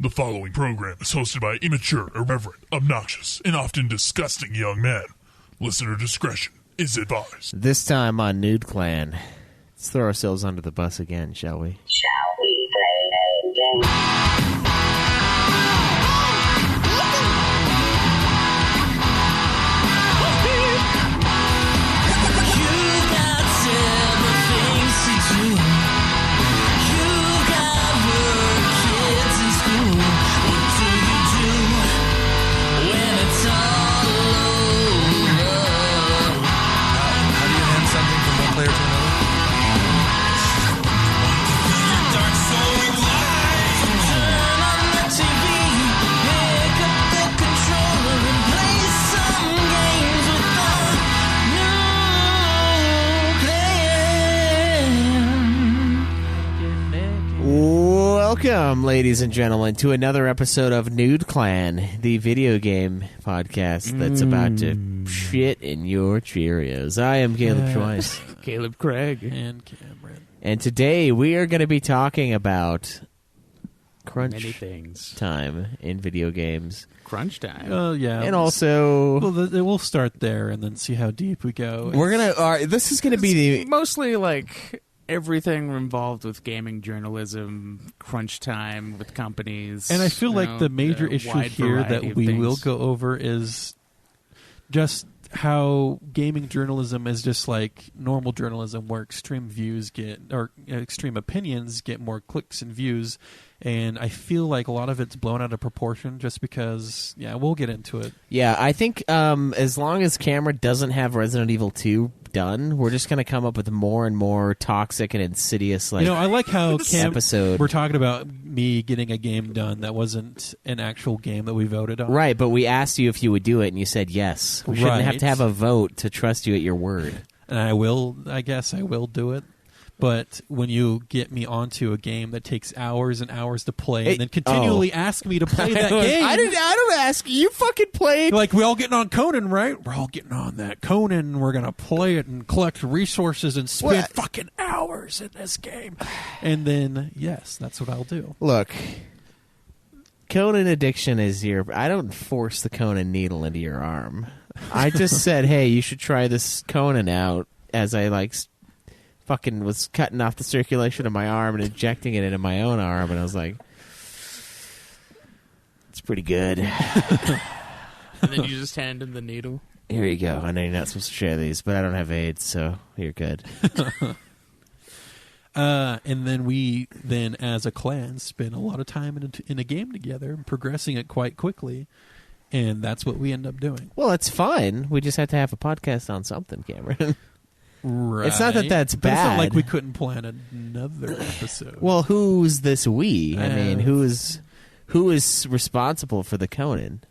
The following program is hosted by immature, irreverent, obnoxious, and often disgusting young men. Listener discretion is advised. This time on Nude Clan, let's throw ourselves under the bus again, shall we? Shall we play a game? Welcome, ladies and gentlemen, to another episode of Nude Clan, the video game podcast that's about to shit in your Cheerios. I am Caleb Schweiss. Caleb Craig. And Cameron. And today we are going to be talking about Many things. time in video games. Crunch time. Yeah. And also... Well, we'll start there and then see how deep we go. We're going to... this is going to be the... Mostly like... everything involved with gaming journalism, crunch time with companies. And I feel like the major issue here that we will go over is just how gaming journalism is just like normal journalism, where extreme views get, or extreme opinions get more clicks and views. And I feel like a lot of it's blown out of proportion just because, we'll get into it. Yeah, I think as long as Cameron doesn't have Resident Evil 2 done, we're just going to come up with more and more toxic and insidious, like, I like how episode. We're talking about me getting a game done that wasn't an actual game that we voted on. Right, but we asked you if you would do it, and you said yes. We shouldn't have to have a vote to trust you at your word. And I guess I will do it. But when you get me onto a game that takes hours and hours to play, and then continually ask me to play that game, I don't ask you. You fucking played. Like, we all getting on Conan, right? We're all getting on that Conan. We're gonna play it and collect resources and spend fucking hours in this game. And then, yes, that's what I'll do. Look, Conan addiction is I don't force the Conan needle into your arm. I just said, hey, you should try this Conan out, as I fucking was cutting off the circulation of my arm and injecting it into my own arm, and I was like, it's pretty good. And then you just hand him the needle. Here you go. I know you're not supposed to share these, but I don't have AIDS, so you're good. And then we as a clan spend a lot of time in a game together and progressing it quite quickly, and that's what we end up doing. Well, it's fine. We just have to have a podcast on something, Cameron. Right. It's not that that's but bad. It's not like we couldn't plan another episode. Well, who's this we? I mean, who is responsible for the Conan?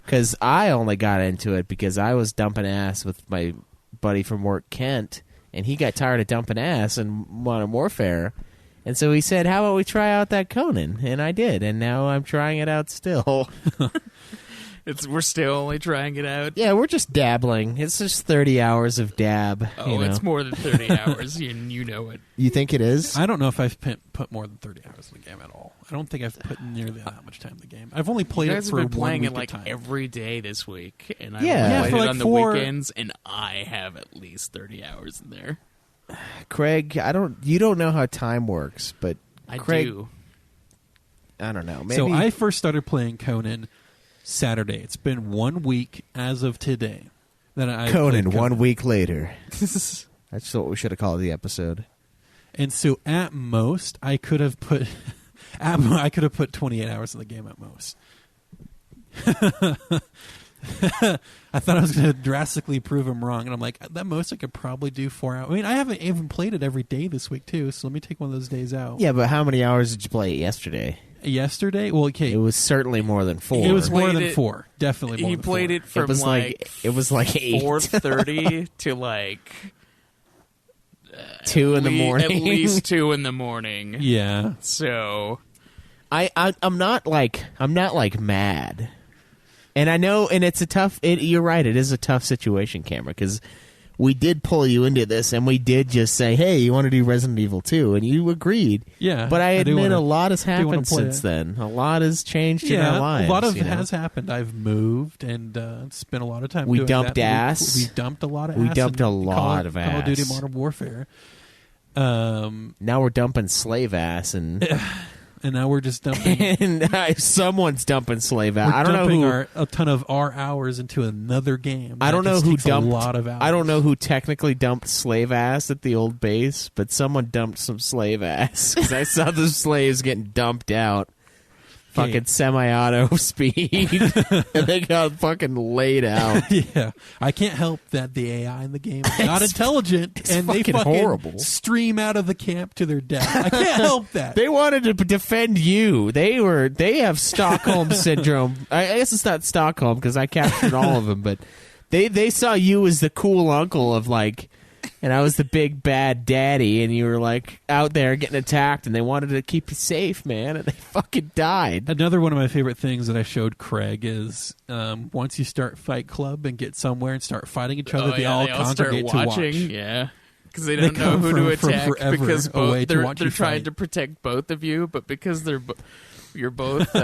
Because I only got into it because I was dumping ass with my buddy from work, Kent, and he got tired of dumping ass in Modern Warfare. And so he said, how about we try out that Conan? And I did, and now I'm trying it out still. We're still only trying it out. Yeah, we're just dabbling. It's just 30 hours of dab. Oh, it's more than 30 hours, and you know it. You think it is? I don't know if I've put more than 30 hours in the game at all. I don't think I've put nearly that much time in the game. I've only played it for 1 week at a time. You guys have been playing it every day this week, and I've played it on the weekends, and I have at least 30 hours in there. Craig, you don't know how time works, but Craig, do. I don't know. Maybe. So I first started playing Conan Saturday. It's been 1 week as of today. Conan 1 week later. That's what we should have called the episode. And so at most, I could have put 28 hours in the game at most. I thought I was going to drastically prove him wrong, and I'm like, at most I could probably do 4 hours. I mean, I haven't even played it every day this week too, so let me take one of those days out. Yeah, but how many hours did you play yesterday? Yesterday? Well, okay. It was certainly more than 4. It was more than 4. Definitely more than 4. He played it from it was like 8. 4:30 to like 2 in the morning. At least 2 in the morning. Yeah. So I'm not mad. And I know, and it's a tough. You're right. It is a tough situation, Cameron, because we did pull you into this, and we did just say, hey, you want to do Resident Evil 2? And you agreed. Yeah. But I admit a lot has happened since then. A lot has changed in our lives. A lot of it has happened. I've moved and spent a lot of time we doing dumped that. ass. We dumped a lot of ass. We dumped a lot of ass. Call of Duty Modern Warfare. Now we're dumping slave ass, and now we're just dumping. and someone's dumping slave ass. We're I don't know who. a ton of our hours into another game. I don't know who dumped a lot of hours. I don't know who technically dumped slave ass at the old base, but someone dumped some slave ass because I saw the slaves getting dumped out. Fucking semi-auto speed, and they got fucking laid out. Yeah, I can't help that the AI in the game is not intelligent, and they fucking horrible. Stream out of the camp to their death. I can't help that. They wanted to defend you. They have Stockholm syndrome. I guess it's not Stockholm because I captured all of them, but they saw you as the cool uncle of like. And I was the big bad daddy, and you were like out there getting attacked, and they wanted to keep you safe, man, and they fucking died. Another one of my favorite things that I showed Craig is once you start Fight Club and get somewhere and start fighting each other, they all congregate to watch. Yeah, because they don't know who to attack because they're trying to protect both of you, but because you're both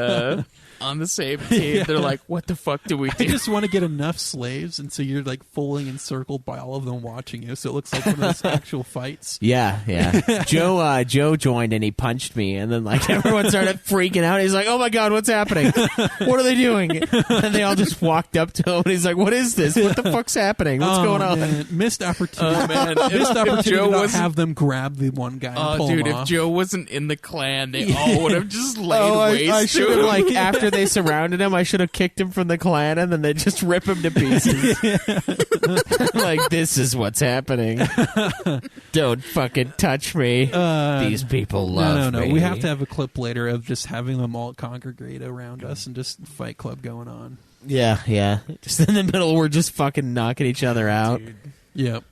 on the same team, they're like, what the fuck do we do? I just want to get enough slaves, and so you're like fully encircled by all of them watching you, so it looks like one of those actual fights. Yeah. Joe joined, and he punched me, and then like everyone started freaking out. He's like, oh my god, what's happening? What are they doing? And they all just walked up to him, and he's like, what is this? What the fuck's happening? What's going on? Man. Missed opportunity. Missed opportunity to have them grab the one guy and pull him off. If Joe wasn't in the clan, they all would have just laid waste. I should have, like, after they surrounded him, I should have kicked him from the clan, and then they just rip him to pieces. Like, this is what's happening. Don't fucking touch me. These people love me. No. We have to have a clip later of just having them all congregate around us and just Fight Club going on. Yeah. Just in the middle, we're just fucking knocking each other out. Dude. Yep.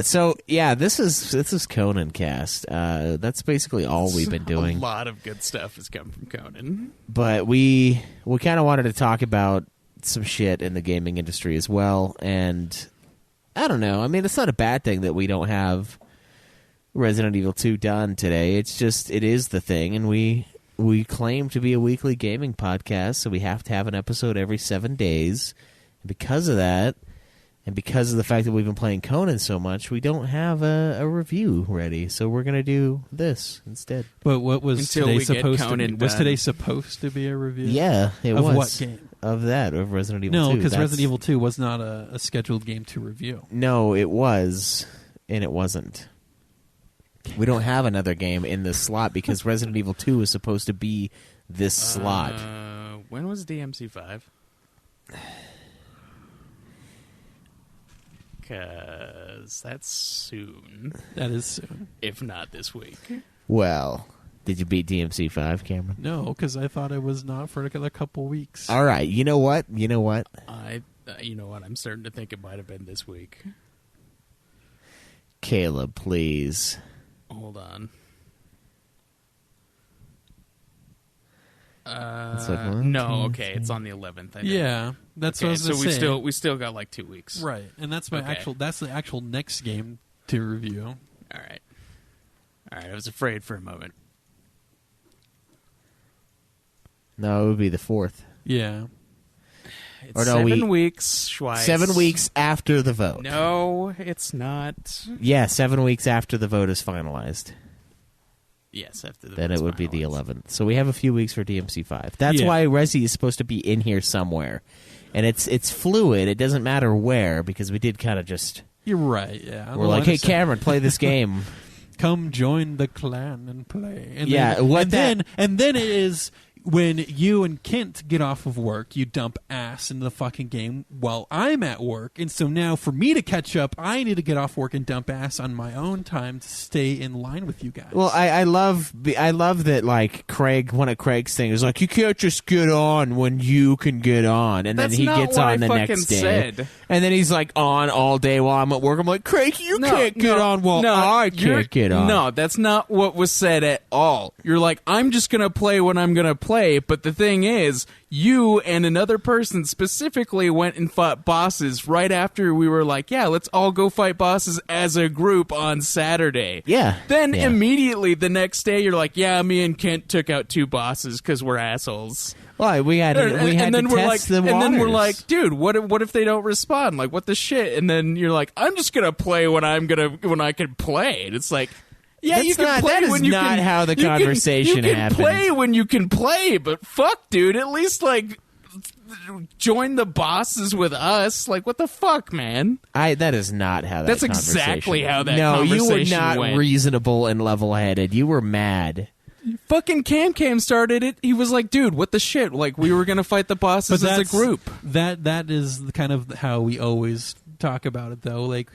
So yeah, this is Conan Cast. That's basically all we've been doing. A lot of good stuff has come from Conan. But we kind of wanted to talk about some shit in the gaming industry as well. And I don't know. I mean, it's not a bad thing that we don't have Resident Evil 2 done today. It's just it is the thing, and we claim to be a weekly gaming podcast, so we have to have an episode every 7 days. And because of that. And because of the fact that we've been playing Conan so much, we don't have a review ready. So we're going to do this instead. But what was today supposed to be? Was today supposed to be a review? Yeah, it was. Of what game? Of Resident Evil 2. No, because Resident Evil 2 was not a scheduled game to review. No, it was, and it wasn't. We don't have another game in this slot because Resident Evil 2 was supposed to be this slot. When was DMC5? Because that's soon. That is soon. If not this week. Well, did you beat DMC5, Cameron? No, because I thought it was not for a couple weeks. All right. You know what? You know what? I'm starting to think it might have been this week. Caleb, please. Hold on. It's on the 11th. I think. Yeah, that's what I was so saying. we still got like 2 weeks, right? And that's that's the actual next game to review. All right. I was afraid for a moment. No, it would be the 4th. Yeah. It's 7 weeks, Schweiss. 7 weeks after the vote. No, it's not. Yeah, 7 weeks after the vote is finalized. Yes, after the then it would be the 11th. So we have a few weeks for DMC5. That's why Resi is supposed to be in here somewhere. And it's fluid. It doesn't matter where, because we did kind of just... You're right, yeah. We're like, hey, Cameron, play this game. Come join the clan and play. And then it is... When you and Kent get off of work, you dump ass into the fucking game while I'm at work. And so now for me to catch up, I need to get off work and dump ass on my own time to stay in line with you guys. Well, I love that, like, Craig, one of Craig's things is like, you can't just get on when you can get on. And then he gets on the next day. And then he's like on all day while I'm at work. I'm like, Craig, you can't get on while I can't get shit on. No, that's not what was said at all. You're like, I'm just going to play when I'm going to play, but the thing is, you and another person specifically went and fought bosses right after we were like, yeah, let's all go fight bosses as a group on Saturday. Yeah. Then immediately the next day, you're like, yeah, me and Kent took out 2 bosses because we're assholes. Well, we had to test the waters. And then we're like, dude, what if they don't respond? Like, what the shit? And then you're like, I'm just gonna play when I can play. And it's like, yeah, you can play when you can. That is not how the conversation happens. You can play when you can play, but fuck, dude, at least like join the bosses with us. Like, what the fuck, man? That is not how that. That's conversation exactly went. how that. No, conversation you were not went. reasonable and level-headed. You were mad. Fucking Cam started it. He was like, dude, what the shit? Like, we were going to fight the bosses as a group. That is kind of how we always talk about it, though. Like,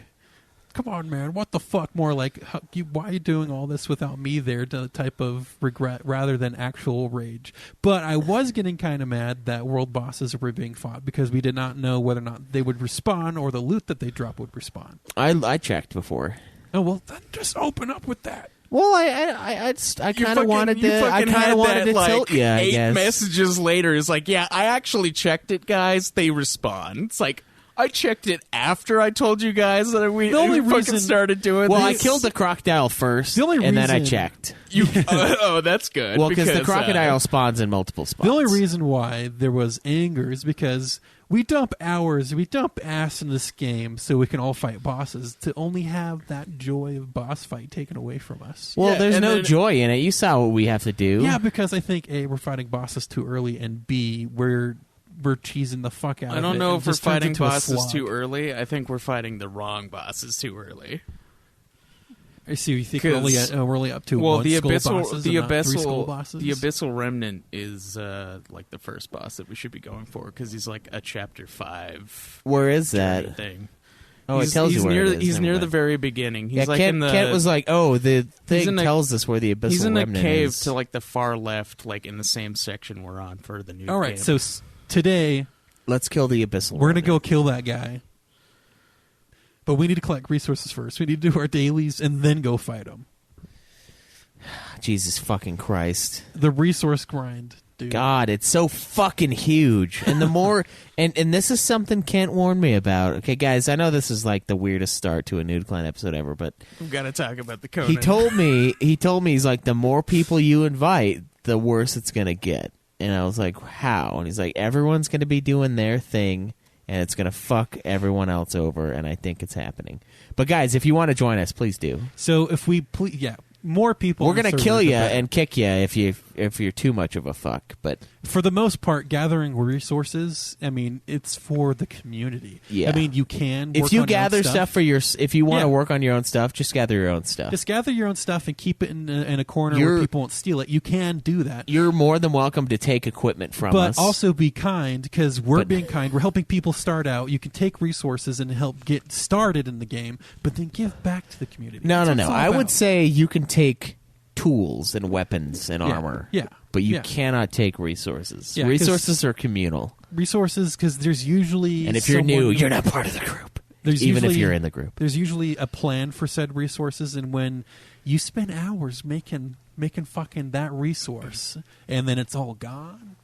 come on, man, what the fuck? More like, why are you doing all this without me there? Type of regret rather than actual rage. But I was getting kind of mad that world bosses were being fought because we did not know whether or not they would respawn or the loot that they drop would respawn. I checked before. Oh, well, then just open up with that. Well, I kind of wanted to. I kind of wanted to tilt you. I 8 guess. messages later is like, yeah, I actually checked it, guys. They respond. It's like, I checked it after I told you guys that we fucking started doing this. Well, this. I killed the crocodile first, and then I checked. That's good. Well, because the crocodile spawns in multiple spots. The only reason why there was anger is because we dump hours, we dump ass in this game so we can all fight bosses to only have that joy of boss fight taken away from us. Well, there's no joy in it. You saw what we have to do. Yeah, because I think A, we're fighting bosses too early, and B, we're cheesing the fuck out of it. I don't know if we're fighting bosses too early. I think we're fighting the wrong bosses too early. I see. You think we're only up to one skull bosses and not 3 skull bosses? The Abyssal Remnant is like the first boss that we should be going for because he's like a chapter 5. Where is that thing? Oh, it tells you where it is. He's near the very beginning. He's like Kent was like, oh, the thing tells us where the Abyssal Remnant is. He's in a cave to like the far left, like in the same section we're on for the new game. All right, so today, let's kill the Abyssal. We're going to go kill that guy. But we need to collect resources first. We need to do our dailies and then go fight him. Jesus fucking Christ. The resource grind, dude. God, it's so fucking huge. And the more... and this is something Kent warned me about. Okay, guys, I know this is like the weirdest start to a Nude Clan episode ever, but... We've got to talk about the Conan. He told me, he's like, the more people you invite, the worse it's going to get. And I was like, how? And he's like, everyone's going to be doing their thing, and it's going to fuck everyone else over, and I think it's happening. But guys, if you want to join us, please do. So if we more people, we're going to kill you and kick you if you're too much of a fuck. But for the most part, gathering resources, I mean, it's for the community. Yeah. I mean, you can work if you on gather your own stuff for if you want to work on your own stuff, just gather your own stuff. Just gather your own stuff and keep it in a corner where people won't steal it. You can do that. You're more than welcome to take equipment from us. But also be kind, because we're being kind. We're helping people start out. You can take resources and help get started in the game, but then give back to the community. No. I would say you can take tools and weapons and armor. Yeah. But you cannot take resources. Yeah, resources are communal. Resources, because there's usually... And if you're new, you're not part of the group. Even if you're in the group. There's usually a plan for said resources, and when you spend hours making fucking that resource, and then it's all gone...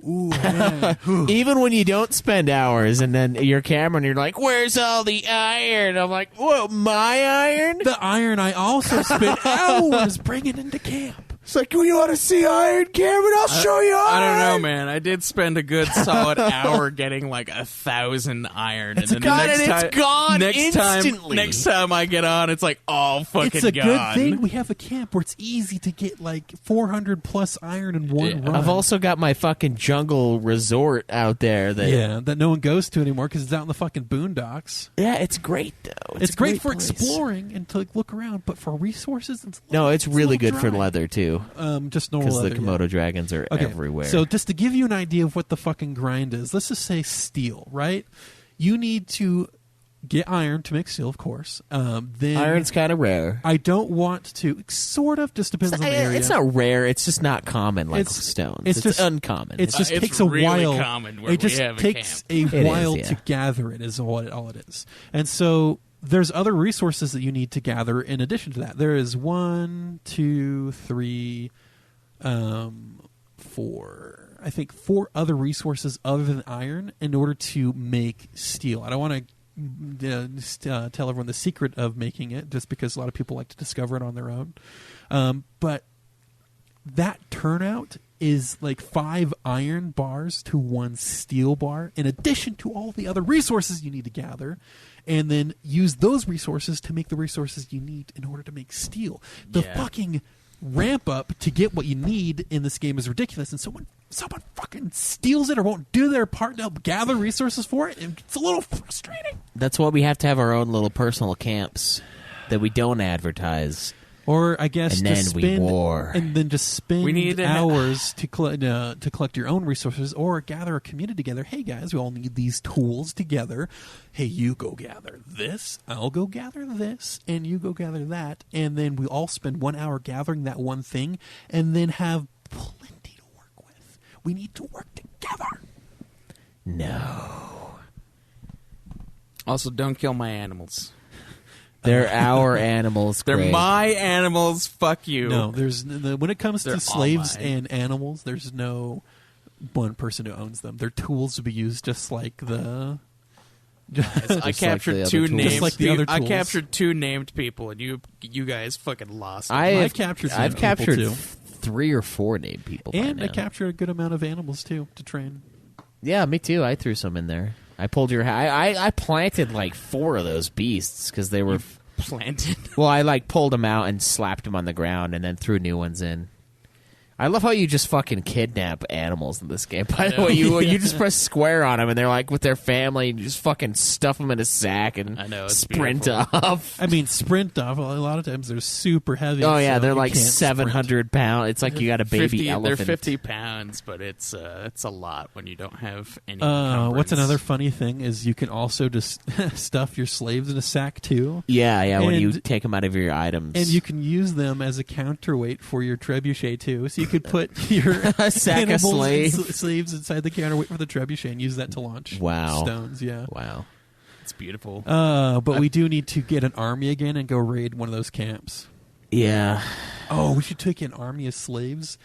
Ooh, man. Even when you don't spend hours, and then you're Cameron, you're like, "Where's all the iron?" I'm like, "Whoa, my iron? The iron I also spent hours bringing into camp." It's like, you want to see iron, Cameron? I'll show you iron. I don't know, man. I did spend a good solid hour getting like 1,000 iron. It's gone instantly. Next time I get on, it's like all fucking gone. It's a good thing we have a camp where it's easy to get like 400 plus iron in one run. I've also got my fucking jungle resort out there that no one goes to anymore because it's out in the fucking boondocks. Yeah, it's great though. It's great for exploring and to look around, but for resources, it's really good for leather too. Just normal leather. Because the Komodo dragons are everywhere. So just to give you an idea of what the fucking grind is, let's just say steel, right? You need to get iron to make steel, of course. Then iron's kind of rare. I don't want to. Sort of. Just depends on the area. It's not rare. It's just not common like stones. It's just uncommon. It just takes a while. It just takes a while to gather it. Is all it is. And so there's other resources that you need to gather in addition to that. There is 1, 2, 3, 4. I think 4 other resources other than iron in order to make steel. I don't want to tell everyone the secret of making it, just because a lot of people like to discover it on their own. But that turnout is like 5 iron bars to 1 steel bar, in addition to all the other resources you need to gather, and then use those resources to make the resources you need in order to make steel. The fucking ramp up to get what you need in this game is ridiculous, and someone fucking steals it or won't do their part to help gather resources for it, and it's a little frustrating. That's why we have to have our own little personal camps that we don't advertise. Or I guess and then we war. And then just spend hours to collect your own resources, or gather a community together. Hey guys, we all need these tools together. Hey, you go gather this, I'll go gather this, and you go gather that, and then we all spend 1 hour gathering that one thing, and then have plenty to work with. We need to work together. No. Also, don't kill my animals. They're our animals. They're Greg. my animals. Fuck you. No, when it comes to slaves and animals, there's no one person who owns them. They're tools to be used, just like the. I captured like 2 named. Like the other I tools. captured 2 named people, and you guys fucking lost. I've captured captured too. 3 or 4 named people. And by I now. captured a good amount of animals too to train. Yeah, me too. I threw some in there. I pulled your. I planted like 4 of those beasts because they were planted. Well, I like pulled them out and slapped them on the ground, and then threw new ones in. I love how you just fucking kidnap animals in this game. By the way, you just press square on them, and they're like with their family, and you just fucking stuff them in a sack and sprint off. I mean, sprint off. A lot of times they're super heavy. Oh yeah, so they're you like can't 700 pounds. It's like you got a baby elephant. They're 50 pounds, but it's a lot when you don't have any. What's another funny thing is you can also just stuff your slaves in a sack too. Yeah, when you take them out of your items, and you can use them as a counterweight for your trebuchet too. So you could put your a sack of slaves inside the counterweight for the trebuchet and use that to launch stones. Yeah, wow, it's beautiful. But we do need to get an army again and go raid one of those camps. Yeah. Oh, we should take an army of slaves,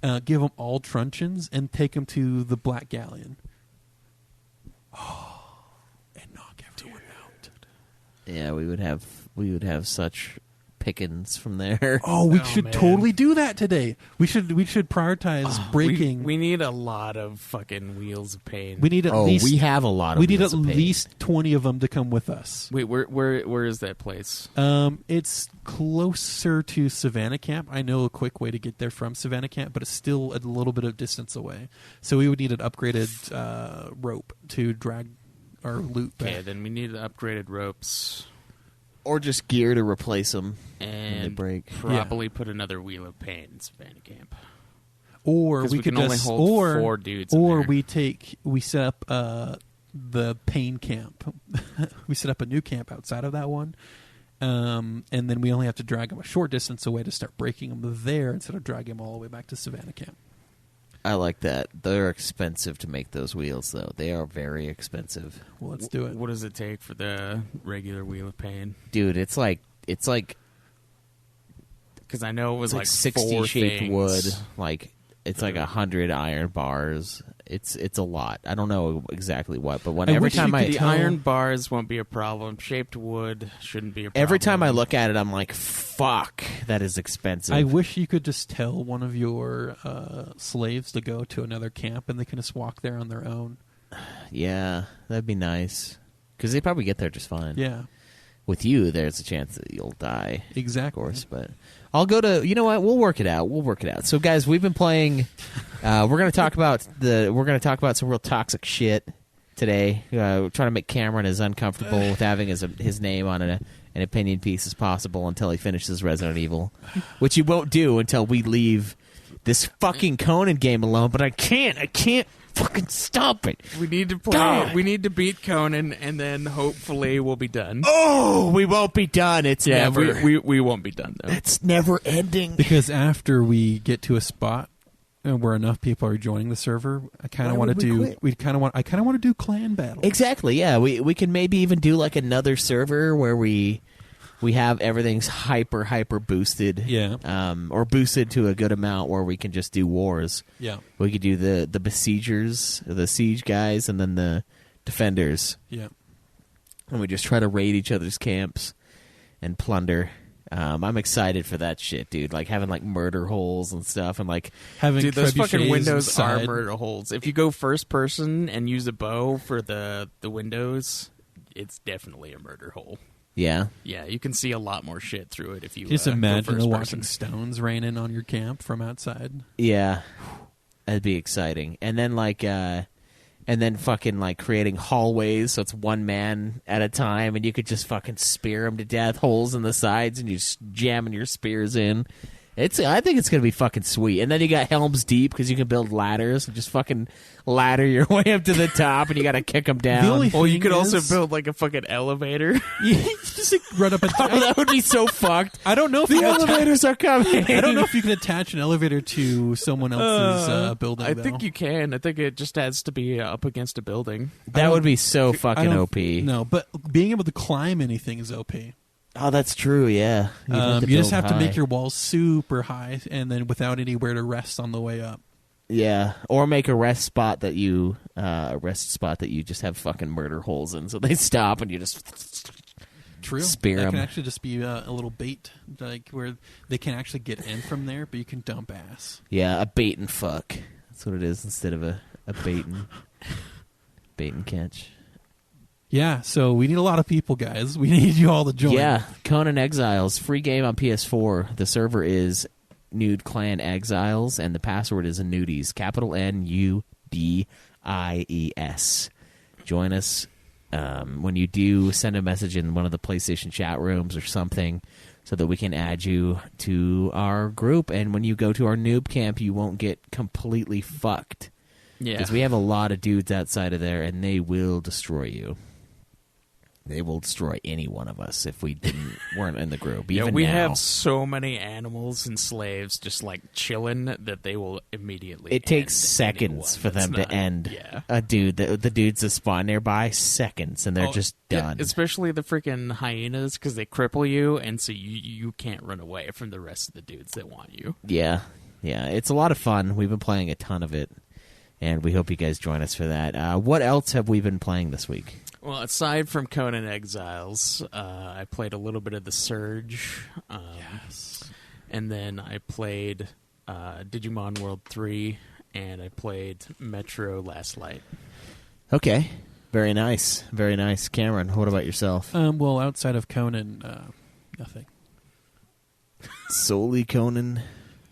give them all truncheons, and take them to the Black Galleon. Oh, and knock everyone out. Yeah, we would have such pickings from there. Oh, we should totally do that today. We should prioritize breaking. We need a lot of fucking wheels of pain. We need at least. We have a lot of. We need wheels at of pain. least 20 of them to come with us. Wait, where is that place? It's closer to Savannah Camp. I know a quick way to get there from Savannah Camp, but it's still a little bit of distance away. So we would need an upgraded rope to drag our loot back. Okay, then we need upgraded ropes. Or just gear to replace them and when they break. Probably put another wheel of pain in Savannah Camp. Or we could can only hold 4 dudes. Or we set up the pain camp. We set up a new camp outside of that one, and then we only have to drag them a short distance away to start breaking them there instead of dragging them all the way back to Savannah Camp. I like that. They're expensive to make those wheels, though. They are very expensive. Well, let's do it. What does it take for the regular wheel of pain? Dude, it's like because I know it was like 60 shaped things. wood. Like it's like 100 iron bars. It's a lot. I don't know exactly what, but the iron bars won't be a problem. Shaped wood shouldn't be a problem. Every time I look at it, I'm like, fuck, that is expensive. I wish you could just tell one of your slaves to go to another camp and they can just walk there on their own. Yeah, that'd be nice. Because they probably get there just fine. Yeah. With you, there's a chance that you'll die. Exactly. Of course, but I'll go to. You know what? We'll work it out. So, guys, we've been playing. We're going to talk about some real toxic shit today. Trying to make Cameron as uncomfortable with having his name on an opinion piece as possible until he finishes Resident Evil, which he won't do until we leave this fucking Conan game alone. But I can't fucking stop it. We need to play. God. We need to beat Conan, and then hopefully we'll be done. Oh, we won't be done. It's never. We won't be done though. It's never ending. Because after we get to a spot where enough people are joining the server, I kind of want to do. I kind of want to do clan battles. Exactly. Yeah, we can maybe even do like another server where we have everything's hyper boosted. Yeah. Or boosted to a good amount where we can just do wars. Yeah. We could do the besiegers, the siege guys, and then the defenders. Yeah. And we just try to raid each other's camps and plunder. I'm excited for that shit, dude. Like having like murder holes and stuff, and like having dude, those fucking trebuchets windows inside. are murder holes. If you go first person and use a bow for the windows, it's definitely a murder hole. yeah. Yeah, you can see a lot more shit through it if you Just go imagine first watching person. stones raining on your camp from outside. Yeah, that'd be exciting. And then fucking like creating hallways, so it's one man at a time, and you could just fucking spear him to death, holes in the sides, and you just jamming your spears in. I think it's gonna be fucking sweet. And then you got Helm's Deep because you can build ladders and just fucking ladder your way up to the top, and you got to kick them down. The only Or you thing could also is- build like a fucking elevator. Just like run up and Oh, that would be so fucked. I don't know if The you can elevators are coming. I don't know if you can attach an elevator to someone else's building. I though. think you can. I think it just has to be up against a building. That would be so I fucking don't- OP. No, but being able to climb anything is OP. Oh, that's true. Yeah, You just have to high. make your walls super high, and then without anywhere to rest on the way up. Yeah, or make a rest spot that you just have fucking murder holes in, so they stop and you just True. Spear that 'em. can actually just be a little bait, like where they can actually get in from there, but you can dump ass. a bait and fuck. That's what it is instead of a bait and catch. Yeah, so we need a lot of people, guys. We need you all to join. Yeah, Conan Exiles, free game on PS4. The server is Nude Clan Exiles, and the password is Nudies, capital NUDIES. Join us. When you do, send a message in one of the PlayStation chat rooms or something so that we can add you to our group. And when you go to our noob camp, you won't get completely fucked. Yeah. Because we have a lot of dudes outside of there, and they will destroy you. They will destroy any one of us if we weren't in the group. Even we now. have so many animals and slaves just like chilling that they will immediately. It takes end seconds anyone for them that's to not- end Yeah. a dude. The dudes that spawn nearby, seconds, and they're just Yeah, done. especially the freaking hyenas because they cripple you, and so you can't run away from the rest of the dudes that want you. Yeah, it's a lot of fun. We've been playing a ton of it, and we hope you guys join us for that. What else have we been playing this week? Well, aside from Conan Exiles, I played a little bit of The Surge. Yes. And then I played Digimon World 3, and I played Metro Last Light. Okay, very nice, very nice. Cameron, what about yourself? Well, outside of Conan, nothing. Solely Conan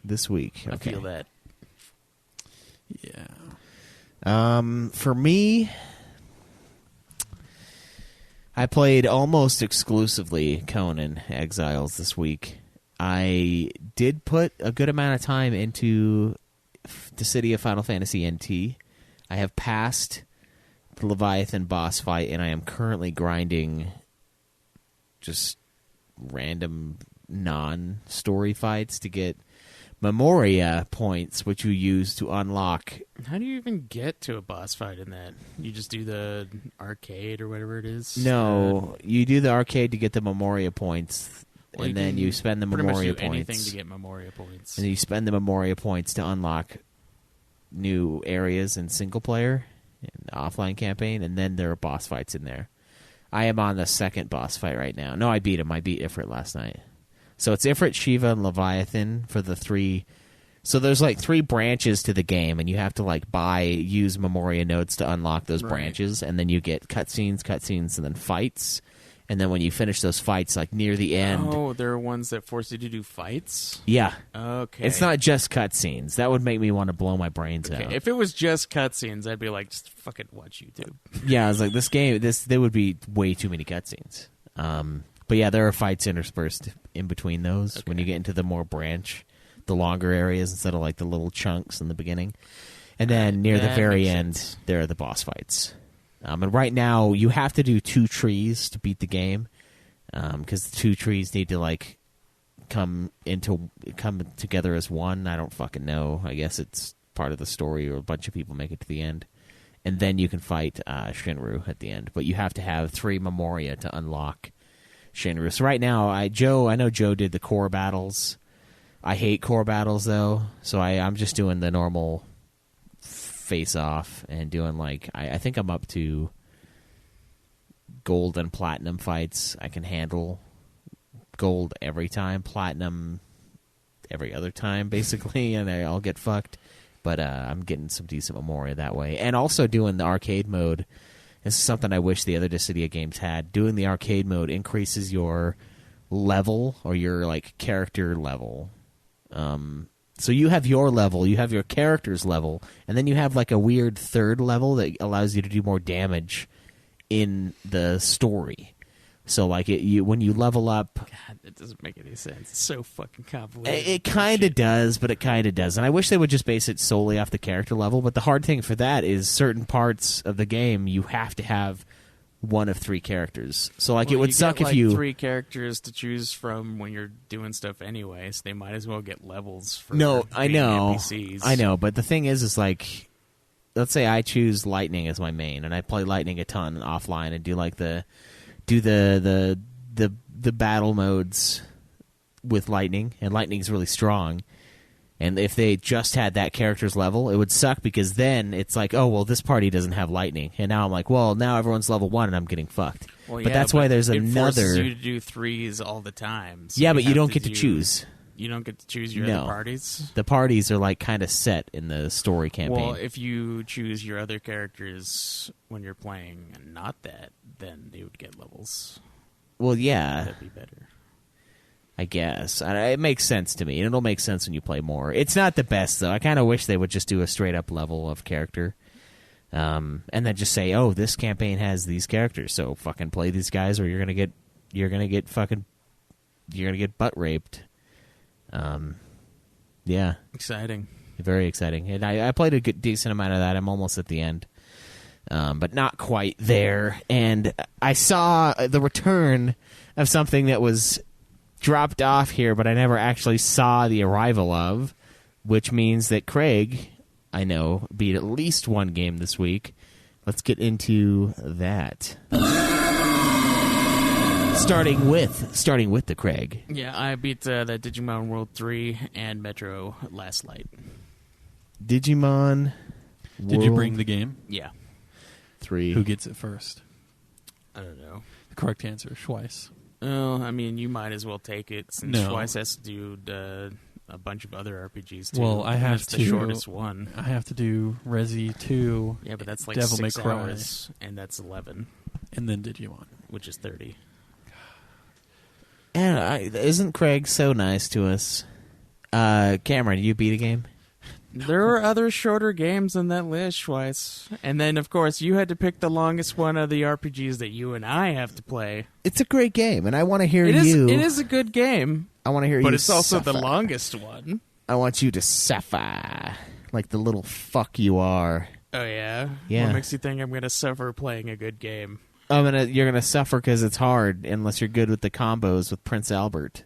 this week. I Okay. feel that. Yeah. For me, I played almost exclusively Conan Exiles this week. I did put a good amount of time into the City of Final Fantasy NT. I have passed the Leviathan boss fight, and I am currently grinding just random non-story fights to get Memoria points, which you use to unlock. How do you even get to a boss fight in that? You just do the arcade or whatever it is? No, you do the arcade to get the Memoria points, Well, and then can you spend the pretty much Memoria do anything points. to get Memoria points. And then you spend the Memoria points to unlock new areas in single player and offline campaign, and then there are boss fights in there. I am on the second boss fight right now. No, I beat him. I beat Ifrit last night. So it's Ifrit, Shiva, and Leviathan for the three. So there's like three branches to the game, and you have to use Memoria nodes to unlock those Right. branches, and then you get cutscenes, and then fights. And then when you finish those fights, like near the end, Oh, there are ones that force you to do fights? yeah, Okay. it's not just cutscenes. That would make me want to blow my brains out. Okay, if it was just cutscenes, I'd be like, just fucking watch YouTube. Yeah, I was like, there would be way too many cutscenes. But yeah, there are fights interspersed in between those when you get into the more the longer areas instead of like the little chunks in the beginning. And then near the That very makes end, sense. there are the boss fights. And right now, you have to do 2 trees to beat the game because the 2 trees need to come together as one. I don't fucking know. I guess it's part of the story, or a bunch of people make it to the end. And then you can fight Shinru at the end. But you have to have 3 Memoria to unlock Shinru. So right now, I know Joe did the core battles. I hate core battles, though. So I'm just doing the normal face-off and doing, like, I think I'm up to gold and platinum fights. I can handle gold every time, platinum every other time, basically, and I'll get fucked. But I'm getting some decent Memoria that way. And also doing the arcade mode. This is something I wish the other Dissidia games had. Doing the arcade mode increases your level, or your like character level. So you have your level, you have your character's level, and then you have like a weird third level that allows you to do more damage in the story. So like when you level up, God, that doesn't make any sense. It's so fucking complicated. it kind of does, but it kind of doesn't. I wish they would just base it solely off the character level, but the hard thing for that is certain parts of the game you have to have one of 3 characters. So like it would suck if you 3 characters to choose from when you're doing stuff anyway, so they might as well get levels for I know. NPCs. I know, but the thing is like, let's say I choose Lightning as my main, and I play Lightning a ton offline and do like the battle modes with Lightning, and Lightning's really strong. And if they just had that character's level, it would suck, because then it's like, oh, well, this party doesn't have Lightning. And now I'm like, well, now everyone's level 1 and I'm getting fucked. Well, but that's why there's it another... forces you to do 3s all the time. So yeah, but you don't have get to choose. You don't get to choose your No. other parties? The parties are like kind of set in the story campaign. Well, if you choose your other characters when you're playing and not that, then they would get levels. Well, yeah. That'd be better. I guess. It makes sense to me. It'll make sense when you play more. It's not the best, though. I kind of wish they would just do a straight-up level of character. And then just say, oh, this campaign has these characters, so fucking play these guys, or you're gonna get butt raped. Yeah. Exciting. Very exciting. And I played a decent amount of that. I'm almost at the end. But not quite there. And I saw the return of something that was dropped off here, but I never actually saw the arrival of, which means that Craig, I know, beat at least one game this week. Let's get into that. Starting with the Craig. Yeah, I beat that Digimon World 3 and Metro Last Light. Digimon Did you bring the game? Yeah. 3. Who gets it first? I don't know. The correct answer, Schweiss. Oh, I mean, you might as well take it since No. Schweiss has to do a bunch of other RPGs too. Well, I have that's to. the shortest one. I have to do Resi 2. Yeah, but that's like Devil 6 May Cry. hours, and that's 11, And then Digimon. which is 30. And isn't Craig so nice to us? Cameron, you beat a game? There were other shorter games than that list, Schweiss. And then, of course, you had to pick the longest one of the RPGs that you and I have to play. It's a great game, and I want to hear It you. is a good game, I want to hear you. but it's also the suffer. longest one. I want you to suffer like the little fuck you are. Oh, yeah? Yeah. What makes you think I'm going to suffer playing a good game? You're gonna suffer because it's hard unless you're good with the combos with Prince Albert.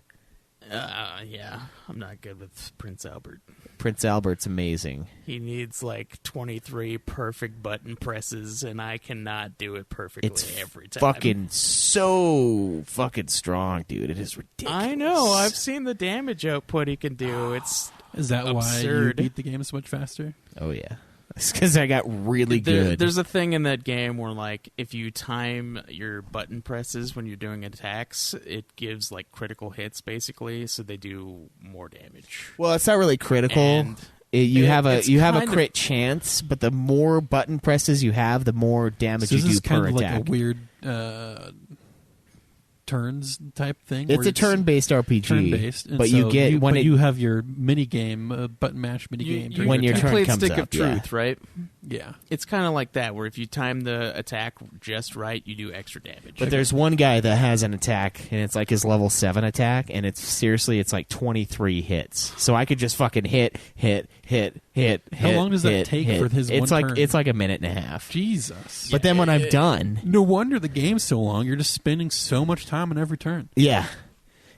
Yeah. I'm not good with Prince Albert. Prince Albert's amazing. He needs like 23 perfect button presses, and I cannot do it perfectly It's every time. fucking so fucking strong, dude. It is ridiculous. I know. I've seen the damage output he can do. It's Is that why you absurd. beat the game so much faster? Oh yeah, it's because I got really good. There's a thing in that game where, like, if you time your button presses when you're doing attacks, it gives like critical hits, basically, so they do more damage. Well, it's not really critical. And You have a it's kind kind of- crit chance, but the more button presses you have, the more damage So you this is do per kind of attack. like a weird turns type thing. It's where a turn-based RPG, turn-based, and but so you get when but it, you have your mini game, button mash mini game. during When your attack. turn played comes Stick up, of Truth, right? Yeah. It's kind of like that, where if you time the attack just right, you do extra damage. But there's one guy that has an attack, and it's like his level 7 attack, and it's like 23 hits. So I could just fucking hit. How long does that take for his It's one like turn? it's like a minute and a half. Jesus. But then when I'm done, No wonder the game's so long. You're just spending so much time on every turn. yeah.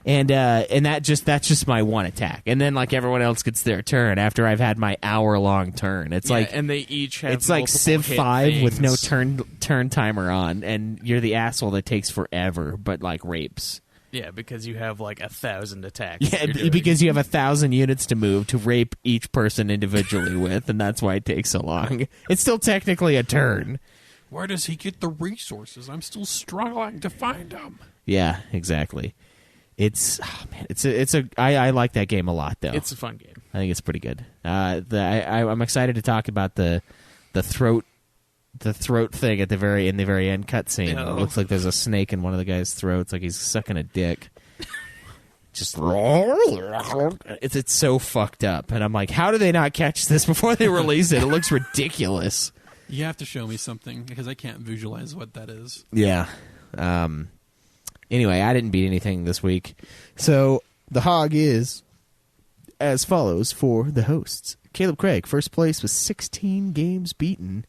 And that's just my one attack, and then like everyone else gets their turn after I've had my hour-long turn. It's and they each have it's like Civ 5 things. with no turn timer on, and you're the asshole that takes forever, but like rapes. Yeah, because you have like 1,000 attacks. Yeah, because you have 1,000 units to move to rape each person individually with, and that's why it takes so long. It's still technically a turn. Where does he get the resources? I'm still struggling to find them. Yeah, exactly. I like that game a lot, though. It's a fun game. I think it's pretty good. I'm excited to talk about the throat thing in the very end cutscene. Oh. It looks like there's a snake in one of the guy's throats, like he's sucking a dick. Just it's so fucked up, and I'm like, how do they not catch this before they release it? It looks ridiculous. You have to show me something because I can't visualize what that is. Yeah. Anyway, I didn't beat anything this week. So the hog is as follows for the hosts. Caleb Craig, first place with 16 games beaten.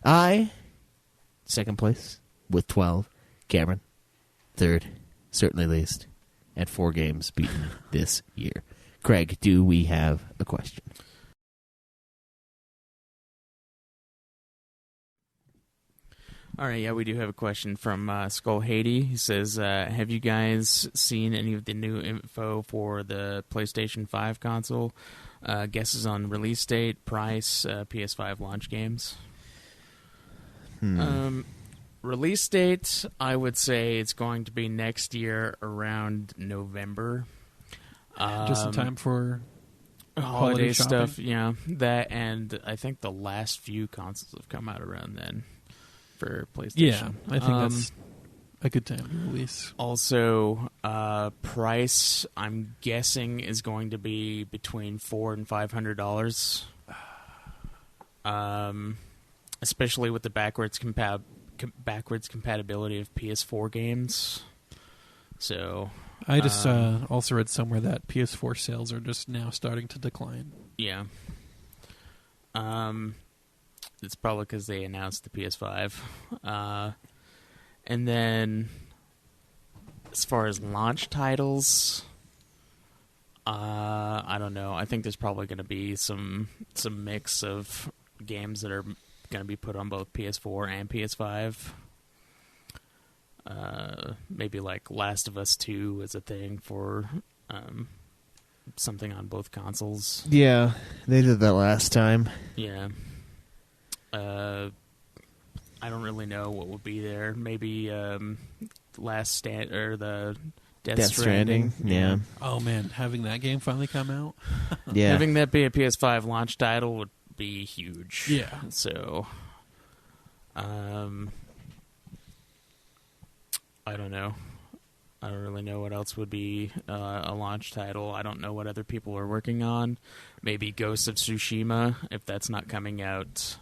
I, second place with 12. Cameron, third, certainly least, at 4 games beaten this year. Craig, do we have a question? All right, yeah, we do have a question from Skull Haiti. He says, have you guys seen any of the new info for the PlayStation 5 console? Guesses on release date, price, PS5 launch games? Release date, I would say it's going to be next year around November. Just in time for holiday shopping? stuff, yeah. That, and I think the last few consoles have come out around then. For PlayStation. Yeah, I think that's a good time to release. Also, price, I'm guessing, is going to be between $400 and $500. Especially with the backwards compatibility of PS4 games. So I just also read somewhere that PS4 sales are just now starting to decline. Yeah. It's probably because they announced the PS5. And then, as far as launch titles, I don't know. I think there's probably going to be some mix of games that are going to be put on both PS4 and PS5. Maybe like Last of Us 2 is a thing for something on both consoles. Yeah, they did that last time. Yeah. I don't really know what would be there. Maybe Last Stand or the Death Stranding. Yeah. Oh man, having that game finally come out. Yeah. Having that be a PS5 launch title would be huge. Yeah. So, I don't know. I don't really know what else would be a launch title. I don't know what other people are working on. Maybe Ghost of Tsushima, if that's not coming out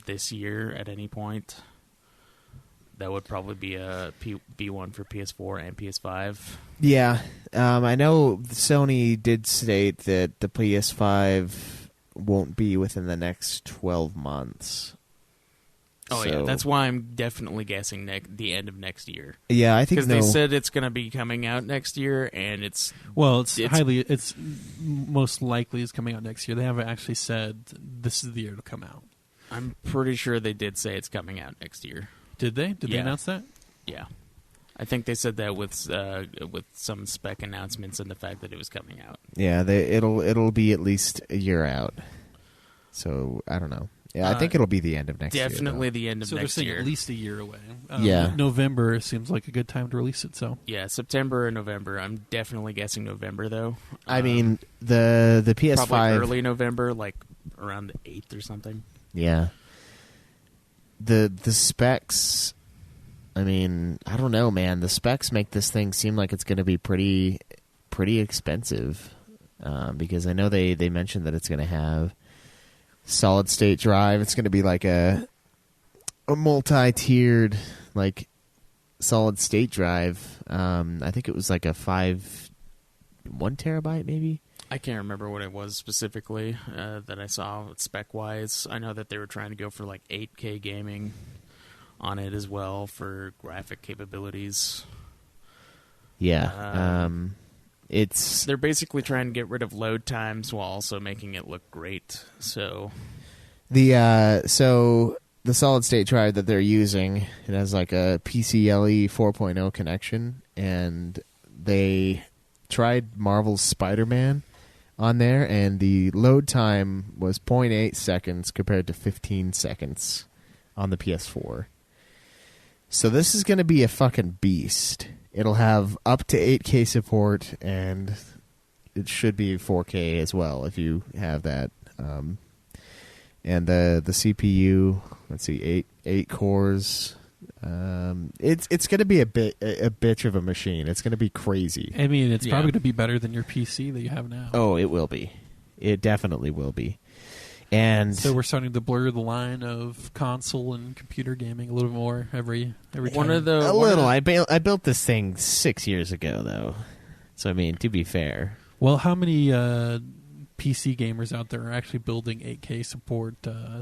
this year at any point. That would probably be be one for PS4 and PS5. Yeah. I know Sony did state that the PS5 won't be within the next 12 months. Oh, yeah. That's why I'm definitely guessing the end of next year. Yeah, I think because they said it's going to be coming out next year, and it's most likely is coming out next year. They haven't actually said this is the year to come out. I'm pretty sure they did say it's coming out next year. Did they? Did they announce that? Yeah, I think they said that with some spec announcements and the fact that it was coming out. Yeah, it'll be at least a year out. So I don't know. Yeah, I think it'll be the end of next year. Definitely the end of next year. So they're saying year. At least a year away. Yeah. November seems like a good time to release it. So yeah, September and November. I'm definitely guessing November though. I mean the PS5 probably early November, like around the 8th or something. Yeah. The specs, I mean, I don't know, man. The specs make this thing seem like it's going to be pretty expensive, because I know they mentioned that it's going to have solid state drive. It's going to be like a multi-tiered like solid state drive. I think it was like a 1 terabyte maybe. I can't remember what it was specifically that I saw spec-wise. I know that they were trying to go for like 8K gaming on it as well for graphic capabilities. Yeah. They're basically trying to get rid of load times while also making it look great. So the solid state drive that they're using, it has like a PCLE 4.0 connection, and they tried Marvel's Spider-Man on there, and the load time was 0.8 seconds compared to 15 seconds on the PS4. So this is going to be a fucking beast. It'll have up to 8K support, and it should be 4K as well if you have that. And the CPU, let's see, eight cores. It's going to be a bitch of a machine. It's going to be crazy. I mean, it's probably going to be better than your PC that you have now. Oh, it will be. It definitely will be. And so we're starting to blur the line of console and computer gaming a little more every time. I built this thing 6 years ago, though. So I mean, to be fair. Well, how many PC gamers out there are actually building 8K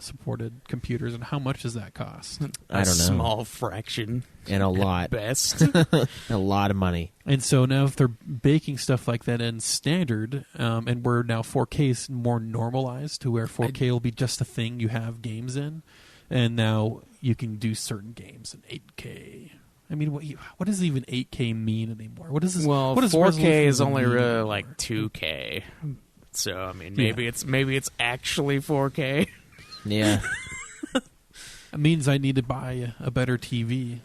supported computers, and how much does that cost? I don't know. A small fraction, and a lot. At best. A lot of money. And so now if they're baking stuff like that in standard, and we're now 4K is more normalized to where 4K will be just a thing you have games in, and now you can do certain games in 8K. I mean, what does even 8K mean anymore? What is this? Well, what does 4K is only really anymore? like 2K. So I mean, maybe it's actually 4K. Yeah. It means I need to buy a better TV.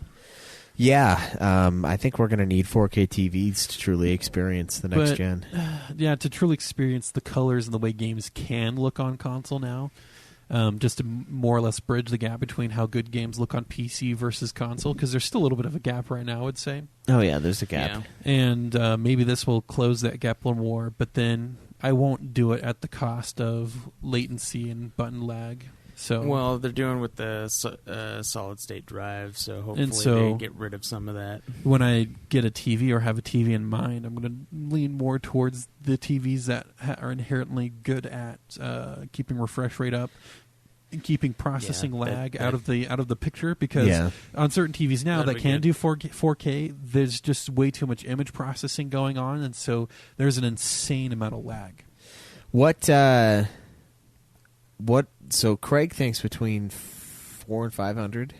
Yeah, I think we're going to need 4K TVs to truly experience the next gen. Yeah, to truly experience the colors and the way games can look on console now. Just to more or less bridge the gap between how good games look on PC versus console, because there's still a little bit of a gap right now, I would say. Oh, yeah, there's a gap. Yeah. And maybe this will close that gap a little more, but then I won't do it at the cost of latency and button lag. So well, they're doing with the solid state drive, so hopefully they get rid of some of that. When I get a TV or have a TV in mind, I'm going to lean more towards the TVs that are inherently good at keeping refresh rate up and keeping processing lag out of the picture, because on certain TVs now that can do 4K, there's just way too much image processing going on, and so there's an insane amount of lag. So Craig thinks between 400 and 500.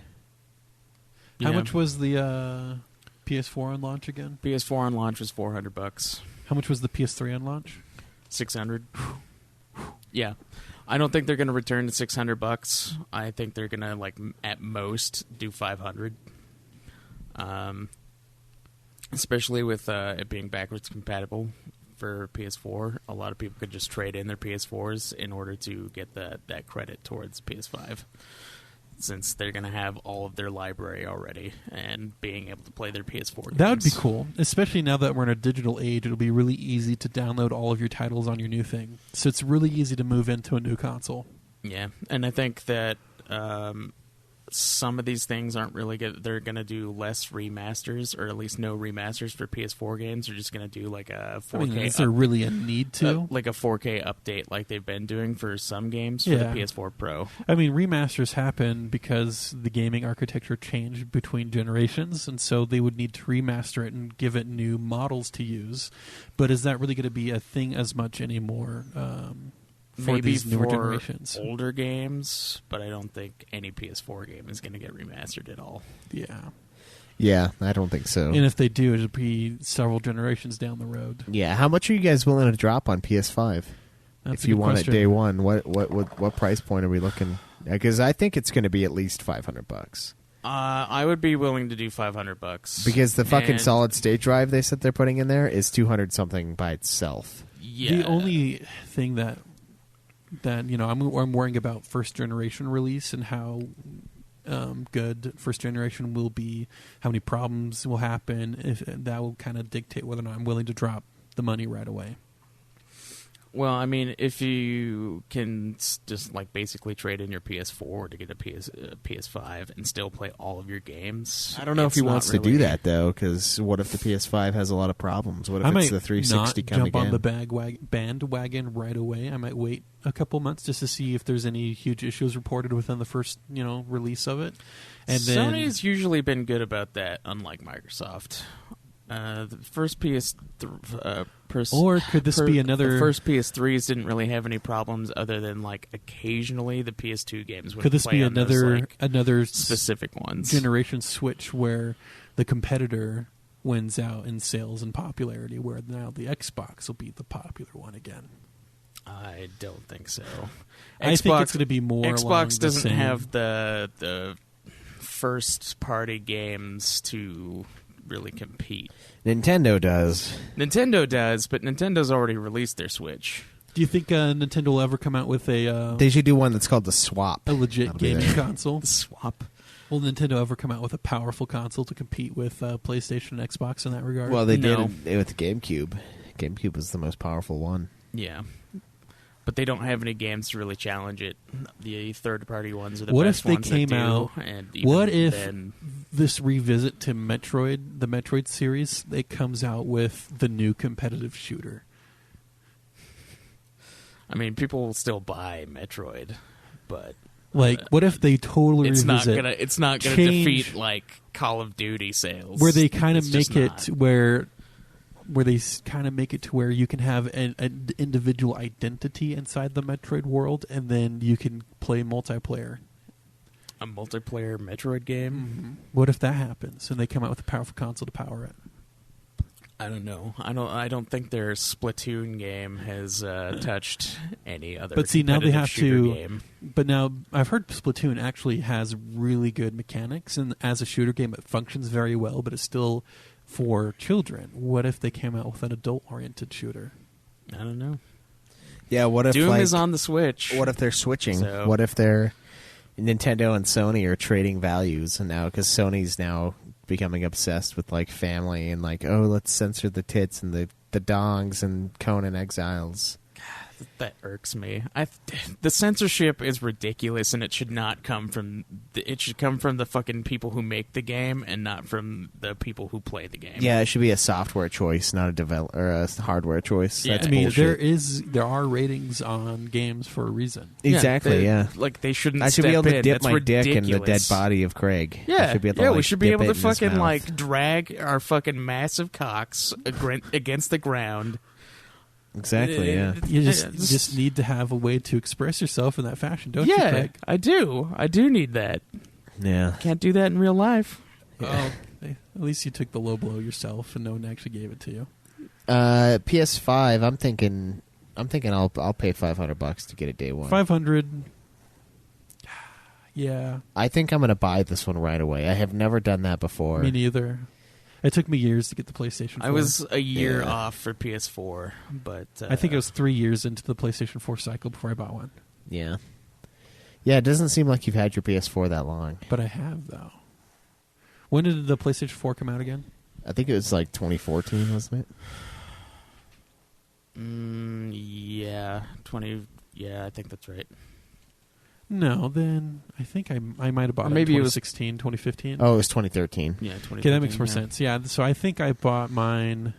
How much was the PS4 on launch again? PS4 on launch was $400. How much was the PS3 on launch? $600. Yeah, I don't think they're going to return to $600. I think they're going to, like, at most do $500. Especially with it being backwards compatible for PS4, a lot of people could just trade in their PS4s in order to get that credit towards PS5, since they're going to have all of their library already and being able to play their PS4 games. That would be cool, especially now that we're in a digital age. It'll be really easy to download all of your titles on your new thing, so it's really easy to move into a new console. Yeah, and I think that some of these things aren't really good. They're going to do less remasters, or at least no remasters for PS4 games. They're just going to do like a 4K. I mean, is there really a need to? Like a 4K update like they've been doing for some games for the PS4 Pro. I mean, remasters happen because the gaming architecture changed between generations, and so they would need to remaster it and give it new models to use. But is that really going to be a thing as much anymore? For maybe these newer for generations, older games, but I don't think any PS4 game is going to get remastered at all. Yeah, I don't think so. And if they do, it'll be several generations down the road. Yeah, how much are you guys willing to drop on PS5? If you want it day one, what price point are we looking? Because I think it's going to be at least $500. I would be willing to do $500 because the fucking solid state drive they said they're putting in there is 200 something by itself. Yeah. The only thing that I'm worrying about first generation release and how good first generation will be, how many problems will happen. If that will kind of dictate whether or not I'm willing to drop the money right away. Well, I mean, if you can just like basically trade in your PS4 to get a PS5 and still play all of your games, I don't know if he wants to do that though, because what if the PS5 has a lot of problems? What if it's the 360 coming jump on the bandwagon right away. I might wait a couple months just to see if there's any huge issues reported within the first release of it. And then Sony's usually been good about that, unlike Microsoft. The first or could this be another? The first PS3s didn't really have any problems, other than like occasionally the PS2 games would. Could this play be on those, another specific ones? Generation switch where the competitor wins out in sales and popularity, where now the Xbox will be the popular one again. I don't think so. I think it's going to be more. Xbox doesn't same. have the first party games to really compete. Nintendo does. Nintendo does, but Nintendo's already released their Switch. Do you think Nintendo will ever come out with a? They should do one that's called the Swap. A legit That'll be gaming there. console. The Swap. Will Nintendo ever come out with a powerful console to compete with PlayStation and Xbox in that regard? Well, they No. did it with the GameCube. GameCube was the most powerful one. Yeah. But they don't have any games to really challenge it. The third-party ones are the What best if they ones came that do, out- and even what if then, this revisit to Metroid, the Metroid series, it comes out with the new competitive shooter? I mean, people will still buy Metroid, but Like, what if they totally it's revisit? not gonna change- defeat like Call of Duty sales, where they kind of It's make just it not. where they kind of make it to where you can have an individual identity inside the Metroid world, and then you can play multiplayer. a multiplayer Metroid game. What if that happens and they come out with a powerful console to power it? I don't know. I don't think their Splatoon game has touched any other. But see, now they competitive have shooter to. Game. But now I've heard Splatoon actually has really good mechanics, and as a shooter game, it functions very well. But it's still for children. What if they came out with an adult-oriented shooter? I don't know. Yeah, what if Doom is on the Switch. What if they're switching? So- What if they're Nintendo and Sony are trading values now because Sony's now becoming obsessed with like family and like, oh, let's censor the tits and the dongs and Conan Exiles. That irks me. The censorship is ridiculous, and it should not come from. It should come from the fucking people who make the game, and not from the people who play the game. Yeah, it should be a software choice, not a developer or a hardware choice. Yeah. That's I mean, bullshit. there are ratings on games for a reason. Exactly. Yeah. Like they shouldn't. I should be able to step in. dip That's my dick in the dead ridiculous. body of Craig. I Yeah, should be able to, yeah, like, we should be dip able it to in his fucking mouth. like drag our fucking massive cocks against the ground. Exactly. Yeah. You just need to have a way to express yourself in that fashion, don't you, Yeah, Craig? I do. I do need that. Yeah. Can't do that in real life. Oh, at least you took the low blow yourself, and no one actually gave it to you. PS5. I'm thinking. I'll pay $500 to get it day one. 500. Yeah, I think I'm gonna buy this one right away. I have never done that before. me neither. It took me years to get the PlayStation 4. I was a year Yeah. off for PS4, but I think it was 3 years into the PlayStation 4 cycle before I bought one. Yeah. Yeah, it doesn't seem like you've had your PS4 that long. But I have, though. When did the PlayStation 4 come out again? I think it was like 2014, wasn't it? yeah, 20. Yeah, I think that's right. No, then I think I might have bought Or it maybe in it was- 2016, 2015. Oh, it was 2013. Yeah, 20. Okay, that makes more sense. Yeah, so I think I bought mine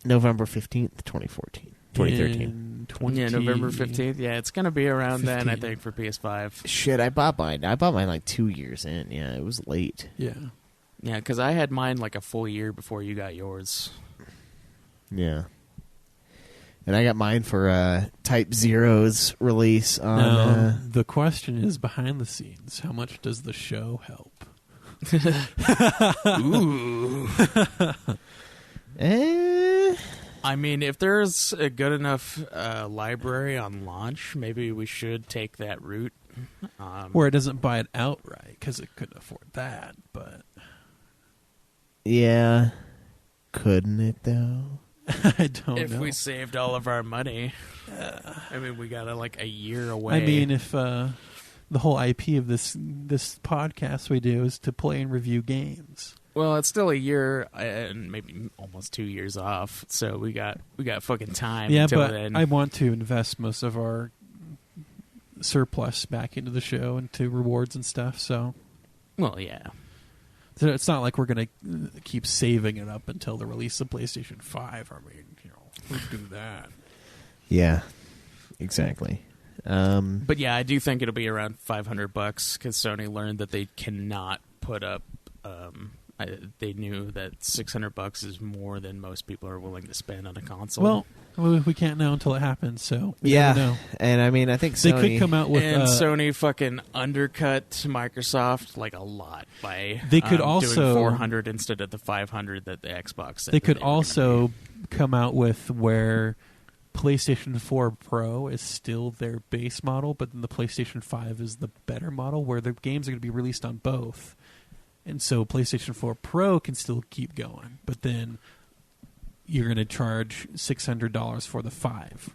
November 15th, 2014. 2013. in 20... Yeah, November 15th. Yeah, it's gonna be around then, I 15. think, for PS5. Shit, I bought mine like 2 years in. Yeah, it was late. Yeah. Yeah, because I had mine like a full year before you got yours. Yeah. And I got mine for Type Zero's release on... Now, the question is, behind the scenes, how much does the show help? Ooh. I mean, if there's a good enough library on launch, maybe we should take that route. Where it doesn't buy it outright, because it couldn't afford that, but... Yeah. Couldn't it, though? I don't If know. we saved all of our money, I mean, we got like a year away. I mean, if the whole IP of this podcast we do is to play and review games. well, it's still a year and maybe almost 2 years off, so we got fucking time. Yeah, until but then. I want to invest most of our surplus back into the show and to rewards and stuff. So Well, yeah. it's not like we're going to keep saving it up until the release of PlayStation 5. I mean, we'll do that. Yeah. Exactly. But yeah, I do think it'll be around $500 because Sony learned that they cannot put up they knew that $600 is more than most people are willing to spend on a console. Well, we can't know until it happens. So we never know. And I mean, I think they Sony could come out with Sony fucking undercut Microsoft like a lot by they could doing also 400 instead of the 500 that the Xbox said. They could also come out with where PlayStation 4 Pro is still their base model, but then the PlayStation 5 is the better model, where the games are going to be released on both. And so PlayStation 4 Pro can still keep going, but then you're going to charge $600 for the 5.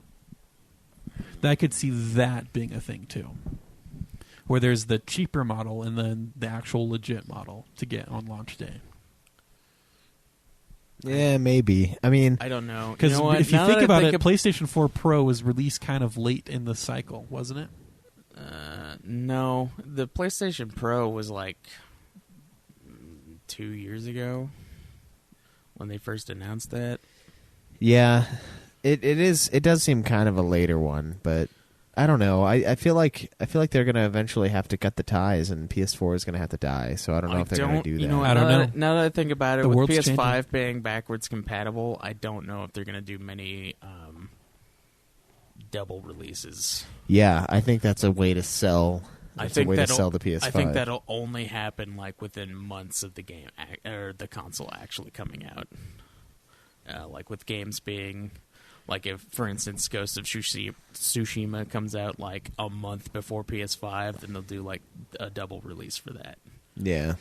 I could see that being a thing too, where there's the cheaper model and then the actual legit model to get on launch day. Yeah, maybe. I mean, I don't know. Because if you Now think that I about think it, PlayStation 4 Pro was released kind of late in the cycle, wasn't it? No, the PlayStation Pro was like 2 years ago when they first announced that. yeah, it is. It does seem kind of a later one, but I don't know. I feel like they're going to eventually have to cut the ties, and PS4 is going to have to die. So I don't know if they're going to do that. I don't know. Now that I think about it, The with world's PS5 changing. being backwards compatible, I don't know if they're going to do many double releases. Yeah, I think that's a way to sell. That's a way to sell the PS5. I think that'll only happen like within months of the game or the console actually coming out. Like with games being. Like if, for instance, Ghost of Tsushima comes out like a month before PS5, then they'll do like a double release for that. Yeah.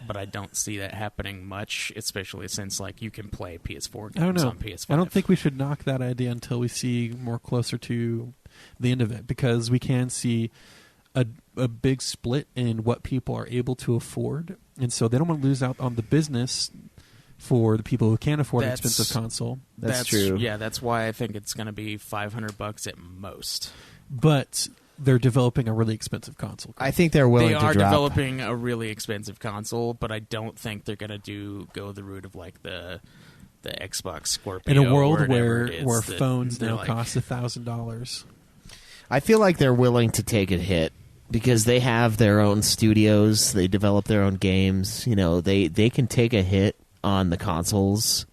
But I don't see that happening much, especially since like you can play PS4 I don't games know. on PS5. I don't think we should knock that idea until we see more closer to the end of it, because we can see a big split in what people are able to afford, and so they don't want to lose out on the business for the people who can't afford an expensive console. That's true. Yeah, that's why I think it's going to be $500 at most. But they're developing a really expensive console. I think they're willing They to are drop. developing a really expensive console, but I don't think they're going to go the route of like the Xbox Scorpio. In a world or whatever where it is that phones they're now like, cost $1,000. I feel like they're willing to take a hit because they have their own studios. They develop their own games. You know, they can take a hit on the consoles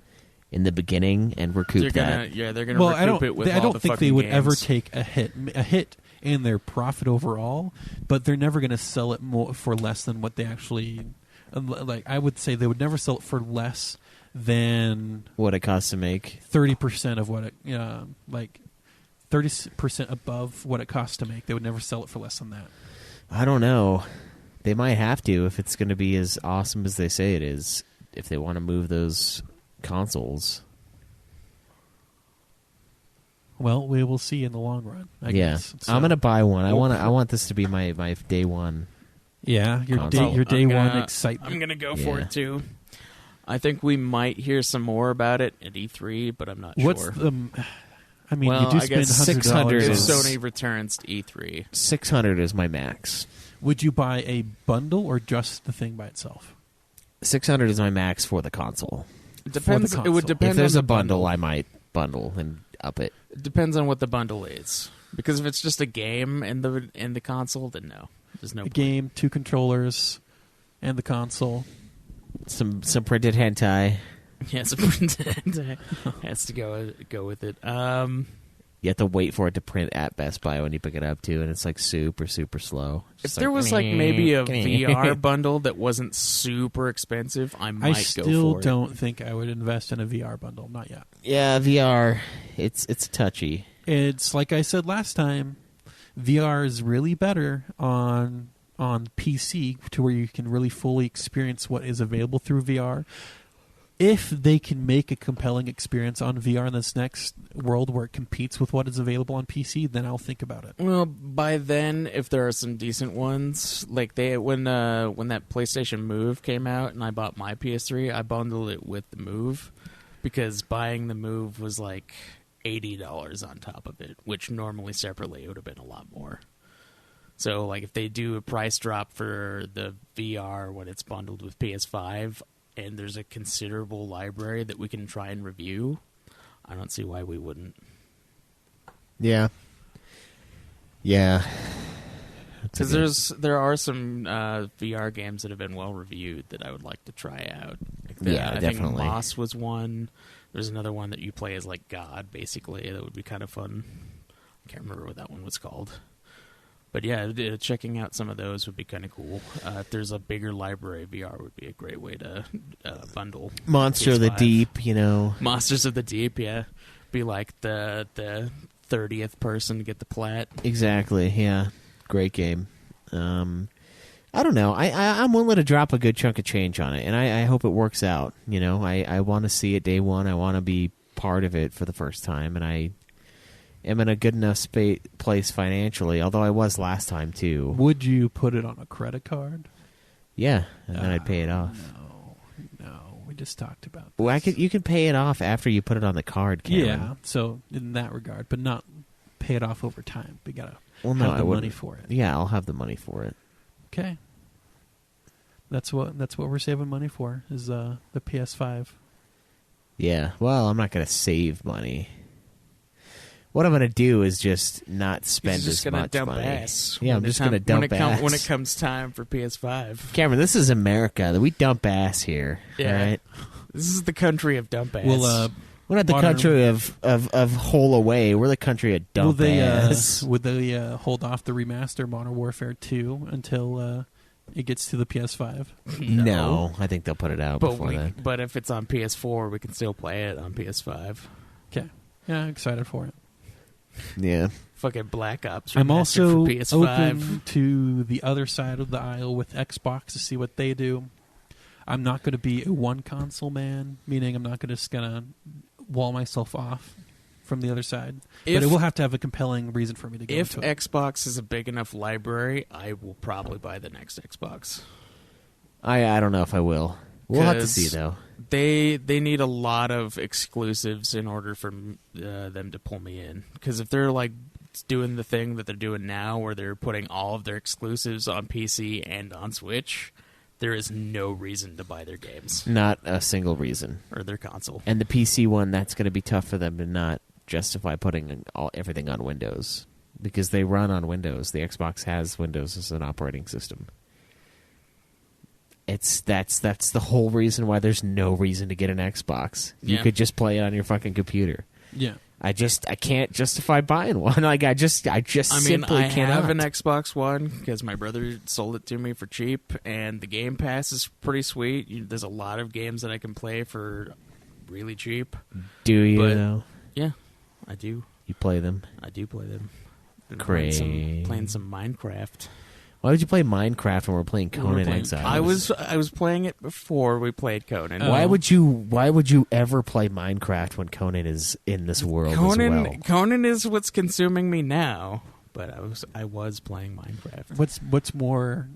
in the beginning and recoup that. Yeah, they're gonna recoup it with I all don't the think fucking they would games. ever take a hit in their profit overall, but they're never going to sell it more for less than what they actually. Like I would say, they would never sell it for less than What it costs to make. 30% of what it, like 30% above what it costs to make. They would never sell it for less than that. I don't know. They might have to if it's going to be as awesome as they say it is. If they want to move those consoles. Well, we will see in the long run. I Yeah, guess. So- I'm going to buy one. I want this to be my day one. Yeah, your console. day I'm one gonna- excitement. I'm gonna go for Yeah. it too. I think we might hear some more about it at E3, but I'm not What's sure. the? I mean, Well, you do I spend guess $600 if is- Sony returns to E3, 600 is my max. Would you buy a bundle or just the thing by itself? 600 is my max for the console. it depends. It console. would depend. If there's on a the bundle, I might bundle and up it. It depends on what the bundle is. Because if it's just a game in the console, then no, there's no A point. game, 2 controllers, and the console. Some printed hentai. Yeah, it's a has to go with it. You have to wait for it to print at Best Buy when you pick it up too, and it's like super slow. If Just there was like maybe a come here. VR bundle that wasn't super expensive, I might I go still for it. don't think I would invest in a VR bundle. Not yet. Yeah, VR. It's touchy. It's like I said last time. VR is really better on PC to where you can really fully experience what is available through VR. If they can make a compelling experience on VR in this next world where it competes with what is available on PC, then I'll think about it. Well, by then, if there are some decent ones, like when that PlayStation Move came out and I bought my PS3, I bundled it with the Move because buying the Move was like $80 on top of it, which normally separately it would have been a lot more. So, like, if they do a price drop for the VR when it's bundled with PS5, and there's a considerable library that we can try and review, I don't see why we wouldn't. Yeah. Because there are some VR games that have been well reviewed that I would like to try out. I definitely. think Moss was one. There's another one that you play as like God, basically. That would be kind of fun. I can't remember what that one was called. But yeah, checking out some of those would be kind of cool. If there's a bigger library, VR would be a great way to bundle. Monster of the PS5. Deep, you know. Monsters of the Deep, yeah. Be like the 30th person to get the plat. Exactly, yeah. Great game. I don't know. I'm willing to drop a good chunk of change on it, and I hope it works out. You know, I want to see it day one. I want to be part of it for the first time, and I am in a good enough place financially, although I was last time, too. Would you put it on a credit card? Yeah, and then I'd pay it off. No, we just talked about this. Well, you can pay it off after you put it on the card, Cameron. Yeah, so in that regard, but not pay it off over time. We got to have the I money for it. Yeah, I'll have the money for it. Okay. That's what we're saving money for, is the PS5. Yeah, well, I'm not going to save money. What I'm going to do is just not spend as much dump money. ass. Yeah, I'm just going to dump ass. When it comes time for PS5. Cameron, this is America. We dump ass here. Yeah. Right? This is the country of dump ass. Well, we're not the country of hole away. We're the country of dump ass. Would they hold off the remaster Modern Warfare 2 until it gets to the PS5? No, I think they'll put it out before that. But if it's on PS4, we can still play it on PS5. Okay. Yeah, I'm excited for it. Yeah. Fucking Black Ops. I'm also for PS5. open to the other side of the aisle with Xbox to see what they do. I'm not going to be a one console man, meaning I'm not just going to wall myself off from the other side. But it will have to have a compelling reason for me to go If into it. Xbox is a big enough library, I will probably buy the next Xbox. I don't know if I will. We'll have to see, though. They need a lot of exclusives in order for them to pull me in. Because if they're like doing the thing that they're doing now, where they're putting all of their exclusives on PC and on Switch, there is no reason to buy their games. Not a single reason. Or their console. And the PC one, that's going to be tough for them to not justify putting everything on Windows. Because they run on Windows. The Xbox has Windows as an operating system. That's the whole reason why there's no reason to get an Xbox. You could just play it on your fucking computer. Yeah. I can't justify buying one. Like I simply cannot. I have an Xbox One because my brother sold it to me for cheap, and the Game Pass is pretty sweet. There's a lot of games that I can play for really cheap. Do you though? Yeah, I do. You play them? I do play them. Great. Playing some Minecraft. Why would you play Minecraft when we're playing Conan Exiles? I was playing it before we played Conan. Why would you ever play Minecraft when Conan is in this world as well? Conan is what's consuming me now, but I was playing Minecraft. What's more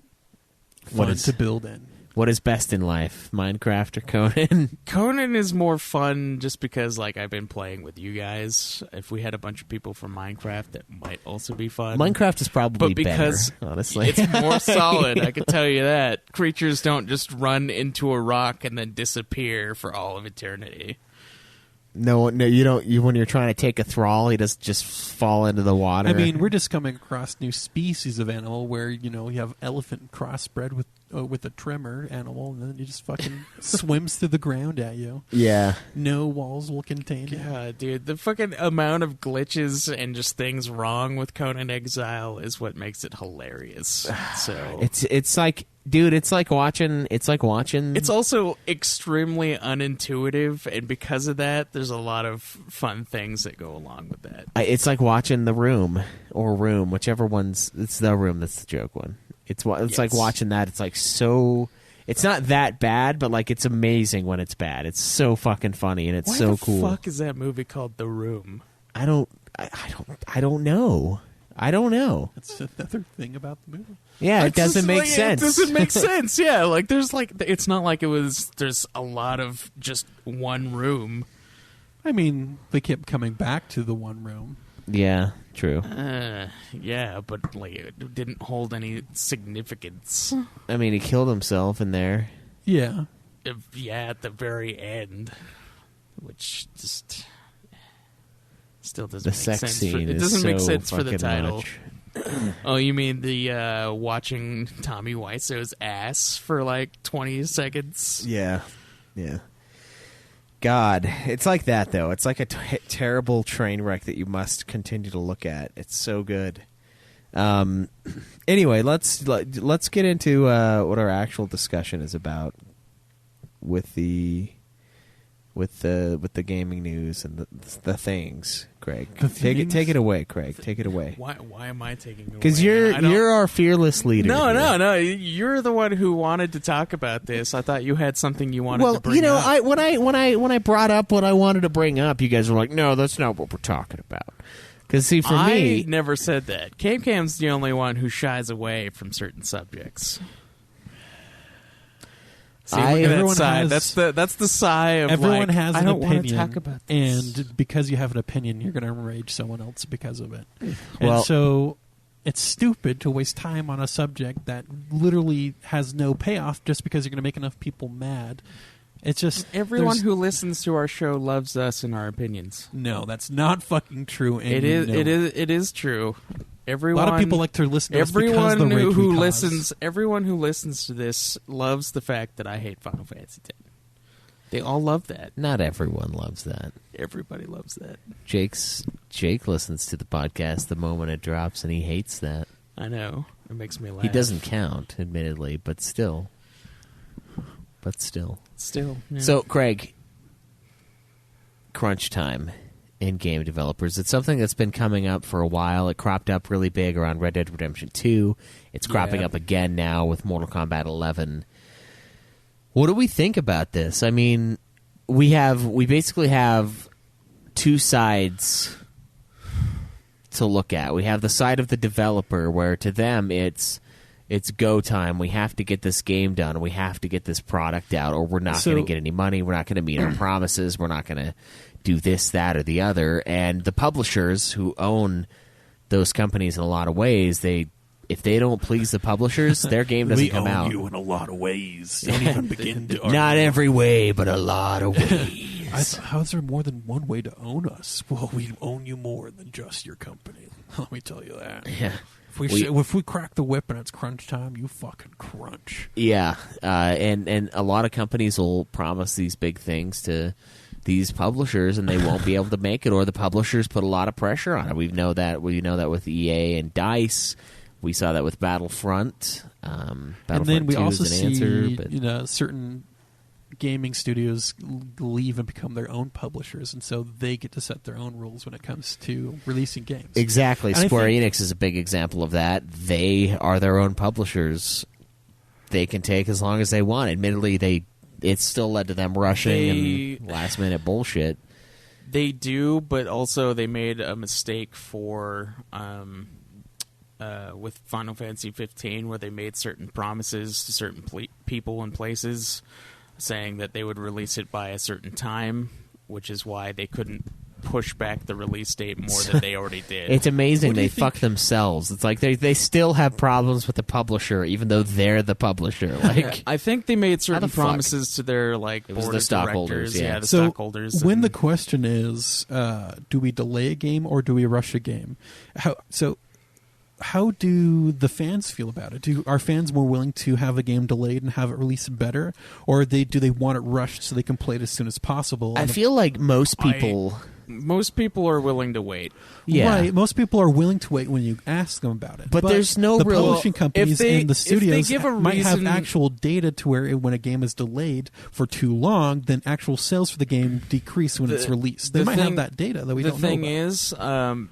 fun to build in? What is best in life, Minecraft or Conan? Conan is more fun just because, like, I've been playing with you guys. If we had a bunch of people from Minecraft, that might also be fun. Minecraft is probably because better, honestly. It's more solid, I can tell you that. Creatures don't just run into a rock and then disappear for all of eternity. No, you don't. When you're trying to take a thrall, he doesn't just fall into the water. I mean, we're just coming across new species of animal where you have elephant crossbred with a trimmer animal, and then he just fucking swims through the ground at you. Yeah, no walls will contain you. Yeah, dude, the fucking amount of glitches and just things wrong with Conan Exile is what makes it hilarious. So it's like. Dude, it's like watching. It's also extremely unintuitive, and because of that, there's a lot of fun things that go along with that. It's like watching The Room or Room, whichever one's. It's The Room that's the joke one. It's like watching that. It's like so. It's not that bad, but like it's amazing when it's bad. It's so fucking funny and it's so cool. Why the fuck is that movie called The Room? I don't know. That's another thing about the movie. Yeah, it doesn't make sense. It doesn't make sense. Yeah, like it's not like there's a lot of just one room. I mean, they kept coming back to the one room. Yeah, true. Yeah, but like it didn't hold any significance. I mean, he killed himself in there. Yeah. At the very end, which just still doesn't make sense. Scene it doesn't make sense for the fucking title. much. Oh, you mean the watching Tommy Wiseau's ass for like 20 seconds? Yeah. God, it's like that though. It's like a terrible train wreck that you must continue to look at. It's so good. Anyway, let's get into what our actual discussion is about with the gaming news and the things. Craig, take it away, Craig. Take it away. Why am I taking it away? Because you're our fearless leader. No. You're the one who wanted to talk about this. I thought you had something you wanted to bring up. Well, when I brought up what I wanted to bring up, you guys were like, "No, that's not what we're talking about." Because see, for me, I never said that. Cam's the only one who shies away from certain subjects. See, look at that sigh. That's the sigh of everyone has an opinion, want to talk about this. And because you have an opinion, you're going to enrage someone else because of it. Well, and so it's stupid to waste time on a subject that literally has no payoff just because you're going to make enough people mad. It's just everyone who listens to our show loves us and our opinions. No, that's not fucking true. And it is true. Everyone, a lot of people like to listen to us because the rage we cause. Everyone who listens to this loves the fact that I hate Final Fantasy X. They all love that. Not everyone loves that. Everybody loves that. Jake listens to the podcast the moment it drops, and he hates that. I know. It makes me laugh. He doesn't count, admittedly, but still. Still. Yeah. So, Craig, crunch time in game developers. It's something that's been coming up for a while. It cropped up really big around Red Dead Redemption 2. It's cropping up again now with Mortal Kombat 11. What do we think about this? I mean, we basically have two sides to look at. We have the side of the developer where to them it's go time. We have to get this game done. We have to get this product out or we're not going to get any money. We're not going to meet our promises. We're not going to do this, that, or the other. And the publishers who own those companies in a lot of ways, if they don't please the publishers, their game doesn't come out. We own you in a lot of ways. Don't even begin to argue. Not every way, but a lot of ways. How is there more than one way to own us? Well, we own you more than just your company. Let me tell you that. Yeah. If we crack the whip and it's crunch time, you fucking crunch. Yeah, and a lot of companies will promise these big things to these publishers, and they won't be able to make it, or the publishers put a lot of pressure on it. We know that with EA and DICE. We saw that with Battlefront. And then we also see certain gaming studios leave and become their own publishers, and so they get to set their own rules when it comes to releasing games. Exactly. And Square Enix is a big example of that. They are their own publishers. They can take as long as they want. Admittedly, it's still led to them rushing and last-minute bullshit. They do, but also they made a mistake with Final Fantasy 15 where they made certain promises to certain people and places saying that they would release it by a certain time, which is why they couldn't push back the release date more than they already did. It's amazing they fuck themselves. It's like they still have problems with the publisher, even though they're the publisher. Like I think they made certain promises to their board the stockholders. directors. The stockholders. When the question is, do we delay a game or do we rush a game? How do the fans feel about it? Are fans more willing to have a game delayed and have it released better, or do they want it rushed so they can play it as soon as possible? I feel like most people are willing to wait. Yeah. Right. Most people are willing to wait when you ask them about it. But there's no the real... publishing companies and the studios might have reason... actual data to where when a game is delayed for too long, then actual sales for the game decrease when it's released. They might have that data that we don't know about. The thing is,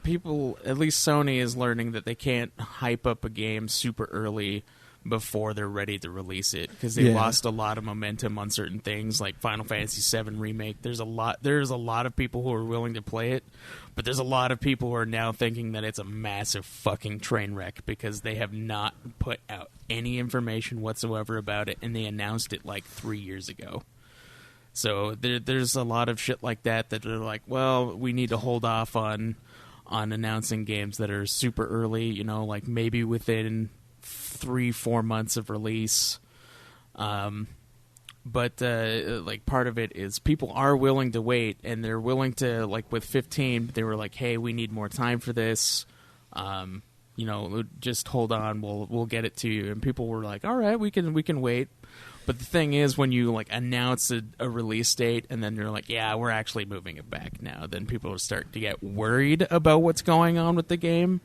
people, at least Sony is learning that they can't hype up a game super early before they're ready to release it because they lost a lot of momentum on certain things like Final Fantasy VII Remake. There's a lot of people who are willing to play it, but there's a lot of people who are now thinking that it's a massive fucking train wreck because they have not put out any information whatsoever about it, and they announced it like 3 years ago. So there's a lot of shit like that they're like, well, we need to hold off on announcing games that are super early, like maybe within 3-4 months of release. But part of it is people are willing to wait, and they're willing to, like with 15, they were like, hey, we need more time for this. just hold on, we'll get it to you. And people were like, all right, we can wait. But the thing is, when you like announce a release date and then you're like, yeah, we're actually moving it back now, then people will start to get worried about what's going on with the game,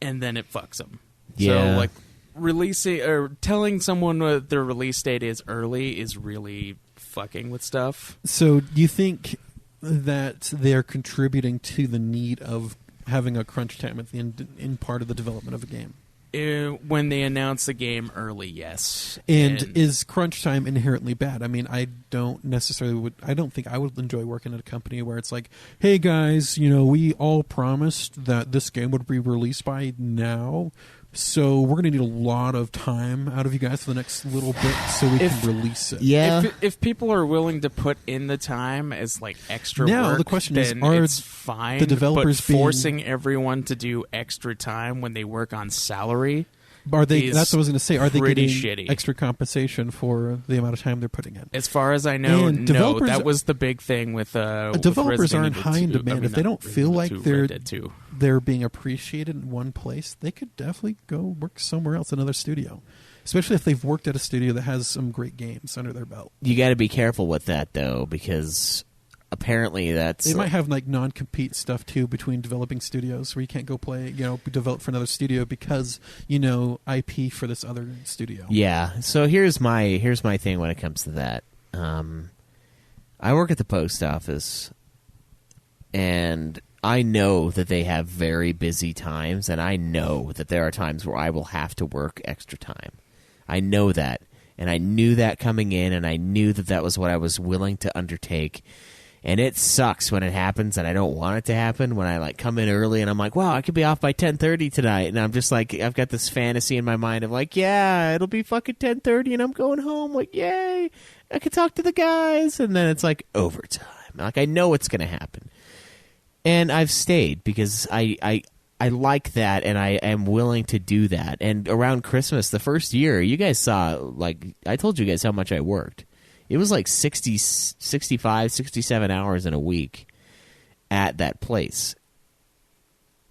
and then it fucks them. Yeah. So like releasing or telling someone what their release date is early is really fucking with stuff. So do you think that they're contributing to the need of having a crunch time at the end in part of the development of a game? When they announce the game early, yes. And is crunch time inherently bad? I mean, I don't think I would enjoy working at a company where it's like, hey guys, we all promised that this game would be released by now, so we're going to need a lot of time out of you guys for the next little bit so we can release it. Yeah. If people are willing to put in the time as like extra now, work, the question then is, are it's fine. the developers but forcing everyone to do extra time when they work on salary, are they? That's what I was going to say. Are they getting shitty. extra compensation for the amount of time they're putting in? As far as I know, And no. That was the big thing with developers aren't high in demand. If they don't feel like too. they're being appreciated in one place, they could definitely go work somewhere else, another studio. Especially if they've worked at a studio that has some great games under their belt. You got to be careful with that, though, because apparently they might have like non-compete stuff too between developing studios where you can't go play, develop for another studio because IP for this other studio. Yeah. So here's my thing when it comes to that. I work at the post office, and I know that they have very busy times, and I know that there are times where I will have to work extra time. I know that, and I knew that coming in, and I knew that was what I was willing to undertake. And it sucks when it happens, and I don't want it to happen. When I like come in early, and I'm like, "Wow, I could be off by 10:30 tonight," and I'm just like, I've got this fantasy in my mind of like, "Yeah, it'll be fucking 10:30, and I'm going home." Like, yay, I could talk to the guys, and then it's like overtime. Like I know it's gonna happen, and I've stayed because I like that, and I am willing to do that. And around Christmas, the first year, you guys saw, like I told you guys how much I worked. It was like 60, 65, 67 hours in a week at that place.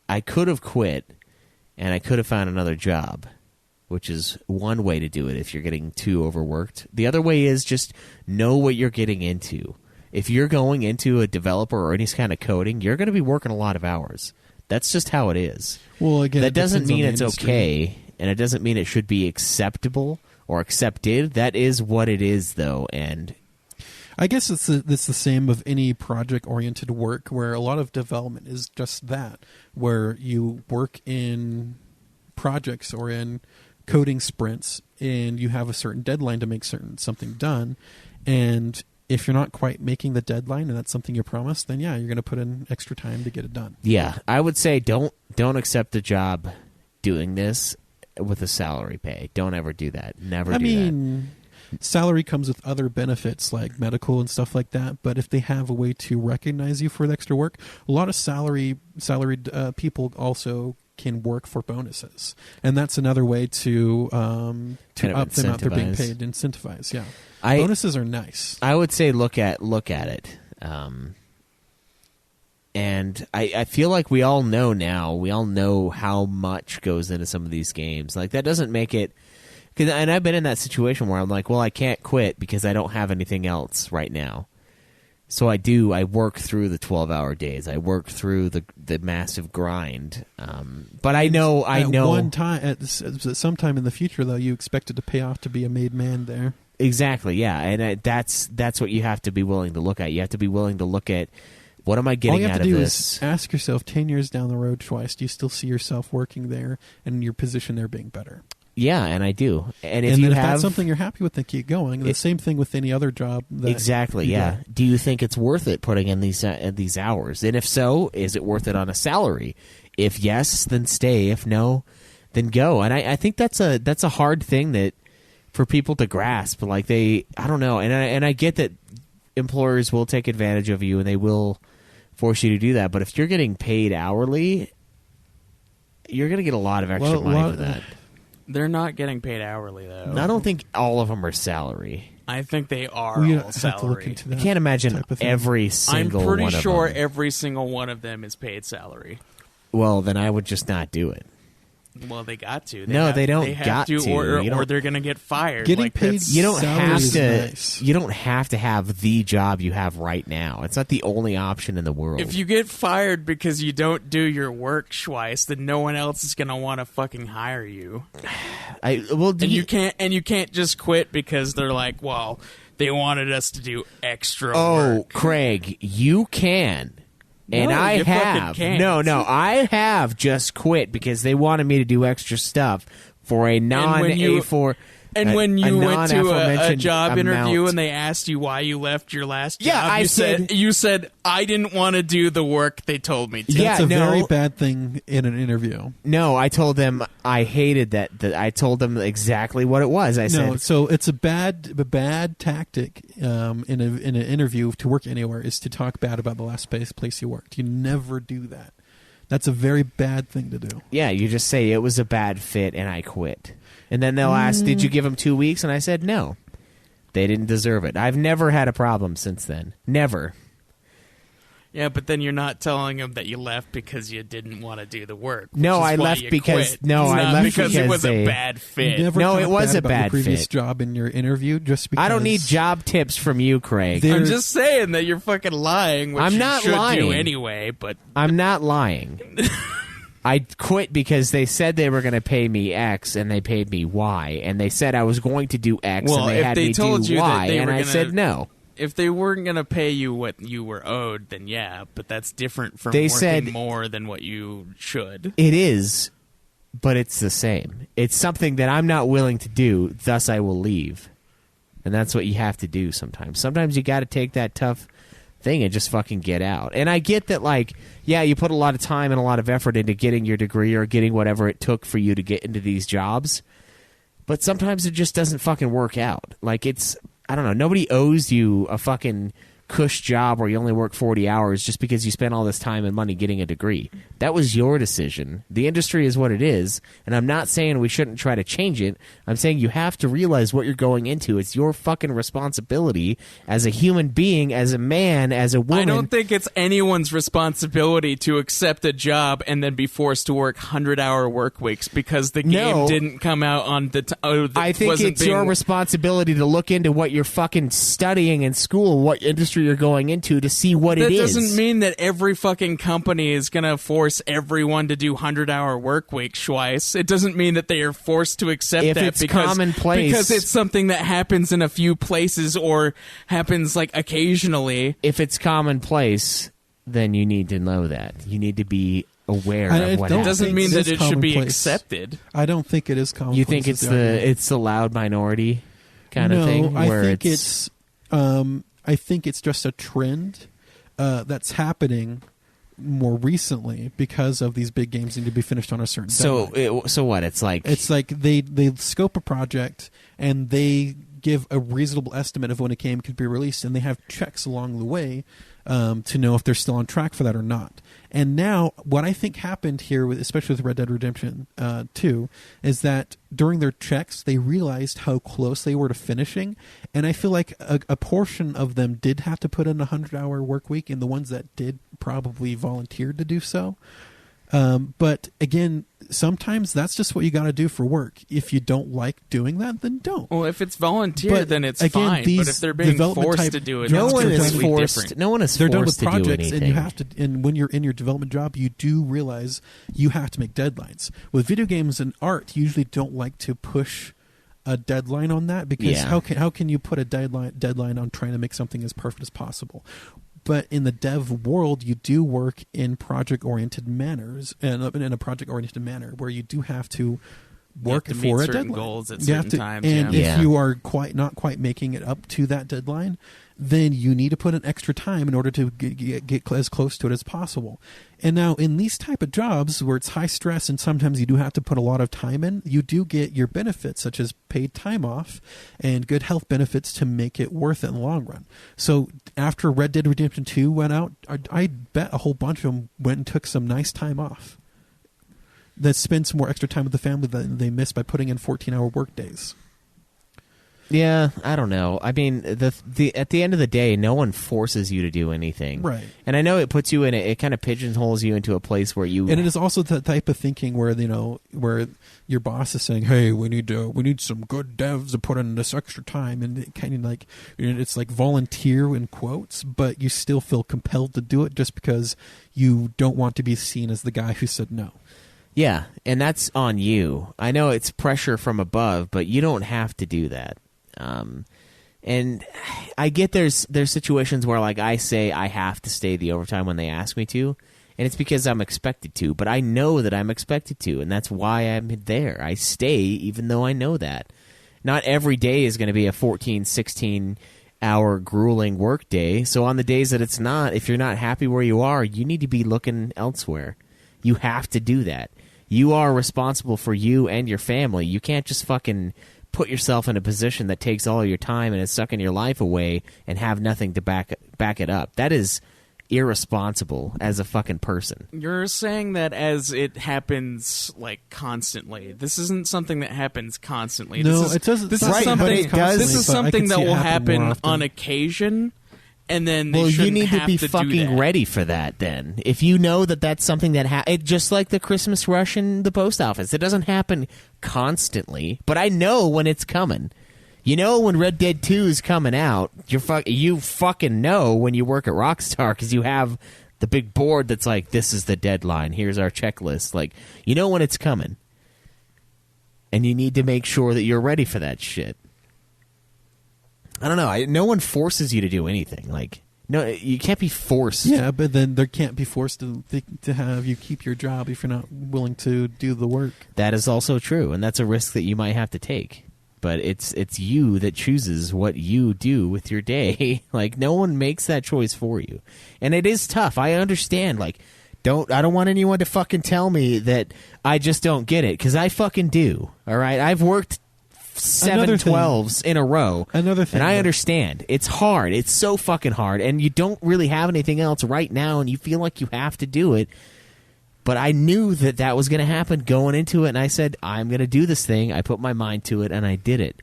I could have quit, and I could have found another job, which is one way to do it if you're getting too overworked. The other way is just know what you're getting into. If you're going into a developer or any kind of coding, you're going to be working a lot of hours. That's just how it is. Well, again, that doesn't mean it's industry. okay, and it doesn't mean it should be acceptable or accepted. That is what it is, though, and I guess it's the same of any project-oriented work, where a lot of development is just that, where you work in projects or in coding sprints, and you have a certain deadline to make something done, and if you're not quite making the deadline and that's something you promised, then yeah, you're going to put in extra time to get it done. Yeah, I would say don't accept a job doing this with a salary pay. Don't ever do that. Never do that. Salary comes with other benefits like medical and stuff like that, but if they have a way to recognize you for the extra work, a lot of salaried people also can work for bonuses, and that's another way to up the amount they're being paid. Incentivize, yeah. Bonuses are nice. I would say look at it. And I feel like we all know now. We all know how much goes into some of these games. Like that doesn't make it. And I've been in that situation where I'm like, well, I can't quit because I don't have anything else right now. So I do. I work through the 12-hour days. I work through the massive grind. But I know. One time, at sometime in the future, though, you expect it to pay off to be a made man there. Exactly. Yeah, and that's what you have to be willing to look at. You have to be willing to look at. What am I getting out of this? All you have to do is ask yourself, 10 years down the road twice, do you still see yourself working there and your position there being better? Yeah, and I do. And if that's something you're happy with, then keep going. The same thing with any other job. Exactly, yeah. Do you think it's worth it putting in these hours? And if so, is it worth it on a salary? If yes, then stay. If no, then go. And I think that's a hard thing that for people to grasp. Like I don't know. And I get that employers will take advantage of you and they will force you to do that. But if you're getting paid hourly, you're going to get a lot of extra money for that. They're not getting paid hourly, though. I don't think all of them are salary. I think they are all salary. I can't imagine every single one of them. I'm pretty sure every single one of them is paid salary. Well, then I would just not do it. Well, they got to. They don't They have got to. or they're going to get fired. Getting Like, paid that's- You don't salary have is to. nice. You don't have to have the job you have right now. It's not the only option in the world. If you get fired because you don't do your work, Schweiss, then no one else is going to want to fucking hire you. You can't just quit because they're like, well, they wanted us to do extra work. Craig, you can. And No, I you fucking have. can't. No, I have just quit because they wanted me to do extra stuff for a non-A4. And when you went to a non-aforementioned job interview amount. and they asked you why you left your last job, Yeah, I you said I didn't want to do the work they told me to. Yeah, That's a no. very bad thing in an interview. No, I told them I hated that. I told them exactly what it was. I No, said, so it's a bad tactic in an interview to work anywhere is to talk bad about the last place you worked. You never do that. That's a very bad thing to do. yeah, you just say it was a bad fit and I quit. And then they'll ask, did you give them 2 weeks? And I said, no. They didn't deserve it. I've never had a problem since then. Never. Yeah, but then you're not telling them that you left because you didn't want to do the work. which No, is I why left you because- quit. no, It's I not left because it because was they- a bad fit. Never No, talk it was bad a about bad your previous fit. job in your interview just because I don't need job tips from you, Craig. There- I'm just saying that you're fucking lying, which I'm you not should do lying. anyway, but I'm not lying. I quit because they said they were going to pay me X and they paid me Y, and they said I was going to do X Well, and they if had they me told do you that Y, they and were I gonna- said no. if they weren't going to pay you what you were owed, then yeah, but that's different from They working said- more than what you should. It is, but it's the same. It's something that I'm not willing to do, thus I will leave. And that's what you have to do sometimes. Sometimes you got to take that tough thing and just fucking get out. And I get that, like, yeah, you put a lot of time and a lot of effort into getting your degree or getting whatever it took for you to get into these jobs, but sometimes it just doesn't fucking work out. Like, it's, I don't know, nobody owes you a fucking cush job where you only work 40 hours just because you spent all this time and money getting a degree. That was your decision. The industry is what it is, and I'm not saying we shouldn't try to change it. I'm saying you have to realize what you're going into. It's your fucking responsibility as a human being, as a man, as a woman. I don't think it's anyone's responsibility to accept a job and then be forced to work 100-hour work weeks because the game No. didn't come out on the I think it's your responsibility to look into what you're fucking studying in school, what industry you're going into, to see what That it is. doesn't mean that every fucking company is going to force everyone to do 100-hour work week, Schweiss. It doesn't mean that they are forced to accept If that it's because commonplace- because it's something that happens in a few places or happens like occasionally. If it's commonplace, then you need to know that. You need to be aware I of what don't It happens. doesn't mean that it's it should be commonplace. accepted. I don't think it is common. You think it's the loud minority kind of thing? I Where think it's I think it's just a trend that's happening more recently because of these big games need to be finished on a certain deadline. so what? It's like they scope a project and they give a reasonable estimate of when a game could be released, and they have checks along the way to know if they're still on track for that or not. And now, what I think happened here, especially with Red Dead Redemption 2, is that during their checks, they realized how close they were to finishing, and I feel like a portion of them did have to put in a 100-hour work week, and the ones that did probably volunteered to do so. But again, sometimes that's just what you got to do for work. If you don't like doing that, then don't. Well, if it's volunteer, But then it's again, fine. But these if they're being development forced type to do it, no it's one is completely forced. different. No one is They're done forced with to do projects, anything. and you have to. And when you're in your development job, you do realize you have to make deadlines. With video games and art, you usually don't like to push a deadline on that because Yeah. how can you put a deadline on trying to make something as perfect as possible? But in the dev world, you do work in project-oriented manners, and in a project-oriented manner where you do have to work to meet for a certain deadline. goals at You have certain to- times, and yeah. if Yeah. you are not quite making it up to that deadline, then you need to put in extra time in order to get as close to it as possible. And now, in these type of jobs where it's high stress and sometimes you do have to put a lot of time in, you do get your benefits such as paid time off and good health benefits to make it worth it in the long run. So after Red Dead Redemption 2 went out, I bet a whole bunch of them went and took some nice time off. That spend some more extra time with the family than they missed by putting in 14-hour work days. Yeah, I don't know. I mean, the at the end of the day, no one forces you to do anything, right? And I know it puts you in it kind of pigeonholes you into a place where you. And it is also the type of thinking where where your boss is saying, "Hey, we need some good devs to put in this extra time," and it kind of like it's like volunteer in quotes, but you still feel compelled to do it just because you don't want to be seen as the guy who said no. Yeah, and that's on you. I know it's pressure from above, but you don't have to do that. And I get there's situations where like I say I have to stay the overtime when they ask me to, and it's because I'm expected to, but I know that I'm expected to, and that's why I'm there. I stay even though I know that. Not every day is going to be a 14, 16-hour grueling work day, so on the days that it's not, if you're not happy where you are, you need to be looking elsewhere. You have to do that. You are responsible for you and your family. You can't just fucking put yourself in a position that takes all your time and is sucking your life away and have nothing to back it up. That is irresponsible as a fucking person. You're saying that as it happens like constantly. This isn't something that happens constantly. No, it doesn't. This is right, something. but it does. This is something that will happen more on occasion. And then they well, you shouldn't need to have be do fucking that. ready for that. Then, if you know that that's something that it's just like the Christmas rush in the post office. It doesn't happen constantly, but I know when it's coming. You know when Red Dead 2 is coming out. You fucking know when you work at Rockstar because you have the big board that's like, this is the deadline. Here's our checklist. Like, you know when it's coming, and you need to make sure that you're ready for that shit. I don't know. No one forces you to do anything. Like, no, you can't be forced. Yeah, but then there can't be forced to have you keep your job if you're not willing to do the work. That is also true, and that's a risk that you might have to take. But it's you that chooses what you do with your day. Like, no one makes that choice for you, and it is tough. I understand. Like, I don't want anyone to fucking tell me that I just don't get it, because I fucking do. All right, I've worked 7 12s in a row. Another thing, and I understand. It's hard. It's so fucking hard, and you don't really have anything else right now, and you feel like you have to do it. But I knew that was going to happen going into it, and I said, I'm going to do this thing. I put my mind to it, and I did it.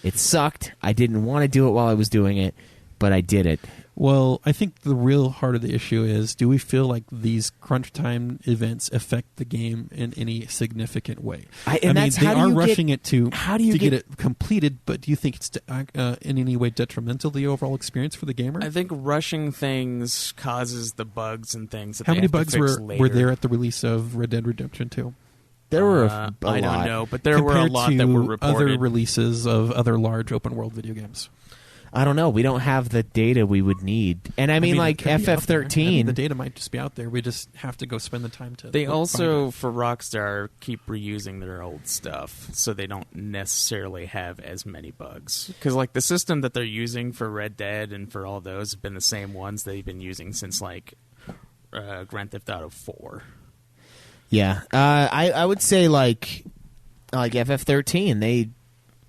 It sucked. I didn't want to do it while I was doing it, but I did it. Well, I think the real heart of the issue is, do we feel like these crunch time events affect the game in any significant way? I mean, they are rushing it to get it completed, but do you think it's in any way detrimental to the overall experience for the gamer? I think rushing things causes the bugs and things that How they many have to bugs fix were later. there at the release of Red Dead Redemption 2? There were I lot. don't know, but there were a lot to that were reported. other releases of other large open world video games. I don't know. We don't have the data we would need. And I mean like FF13. The data might just be out there. We just have to go spend the time to... They also, for Rockstar, keep reusing their old stuff, so they don't necessarily have as many bugs. Because like the system that they're using for Red Dead and for all those have been the same ones they've been using since like Grand Theft Auto 4. Yeah. I would say like FF13, they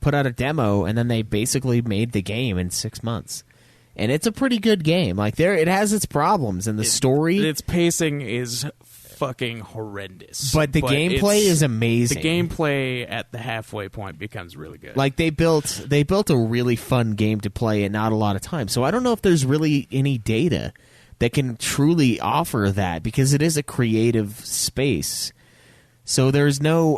put out a demo and then they basically made the game in 6 months, and it's a pretty good game. Like it has its problems, and the story, its pacing is fucking horrendous, but the gameplay is amazing. The gameplay at the halfway point becomes really good. Like they built a really fun game to play, and not a lot of time. So I don't know if there's really any data that can truly offer that, because it is a creative space. So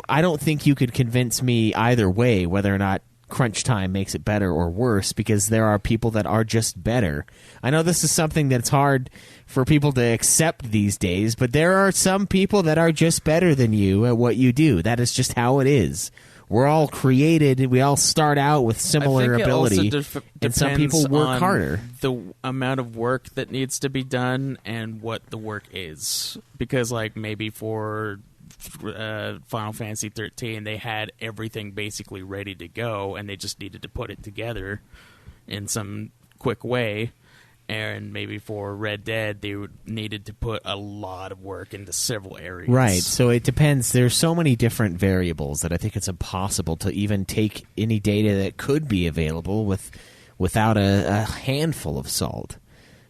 I don't think you could convince me either way whether or not crunch time makes it better or worse, because there are people that are just better. I know this is something that's hard for people to accept these days, but there are some people that are just better than you at what you do. That is just how it is. We're all created, we all start out with similar ability, and some people work harder. The amount of work that needs to be done and what the work is. Because like maybe for Final Fantasy 13, they had everything basically ready to go, and they just needed to put it together in some quick way. And maybe for Red Dead, they needed to put a lot of work into several areas. Right, so it depends. There's so many different variables that I think it's impossible to even take any data that could be available without a handful of salt.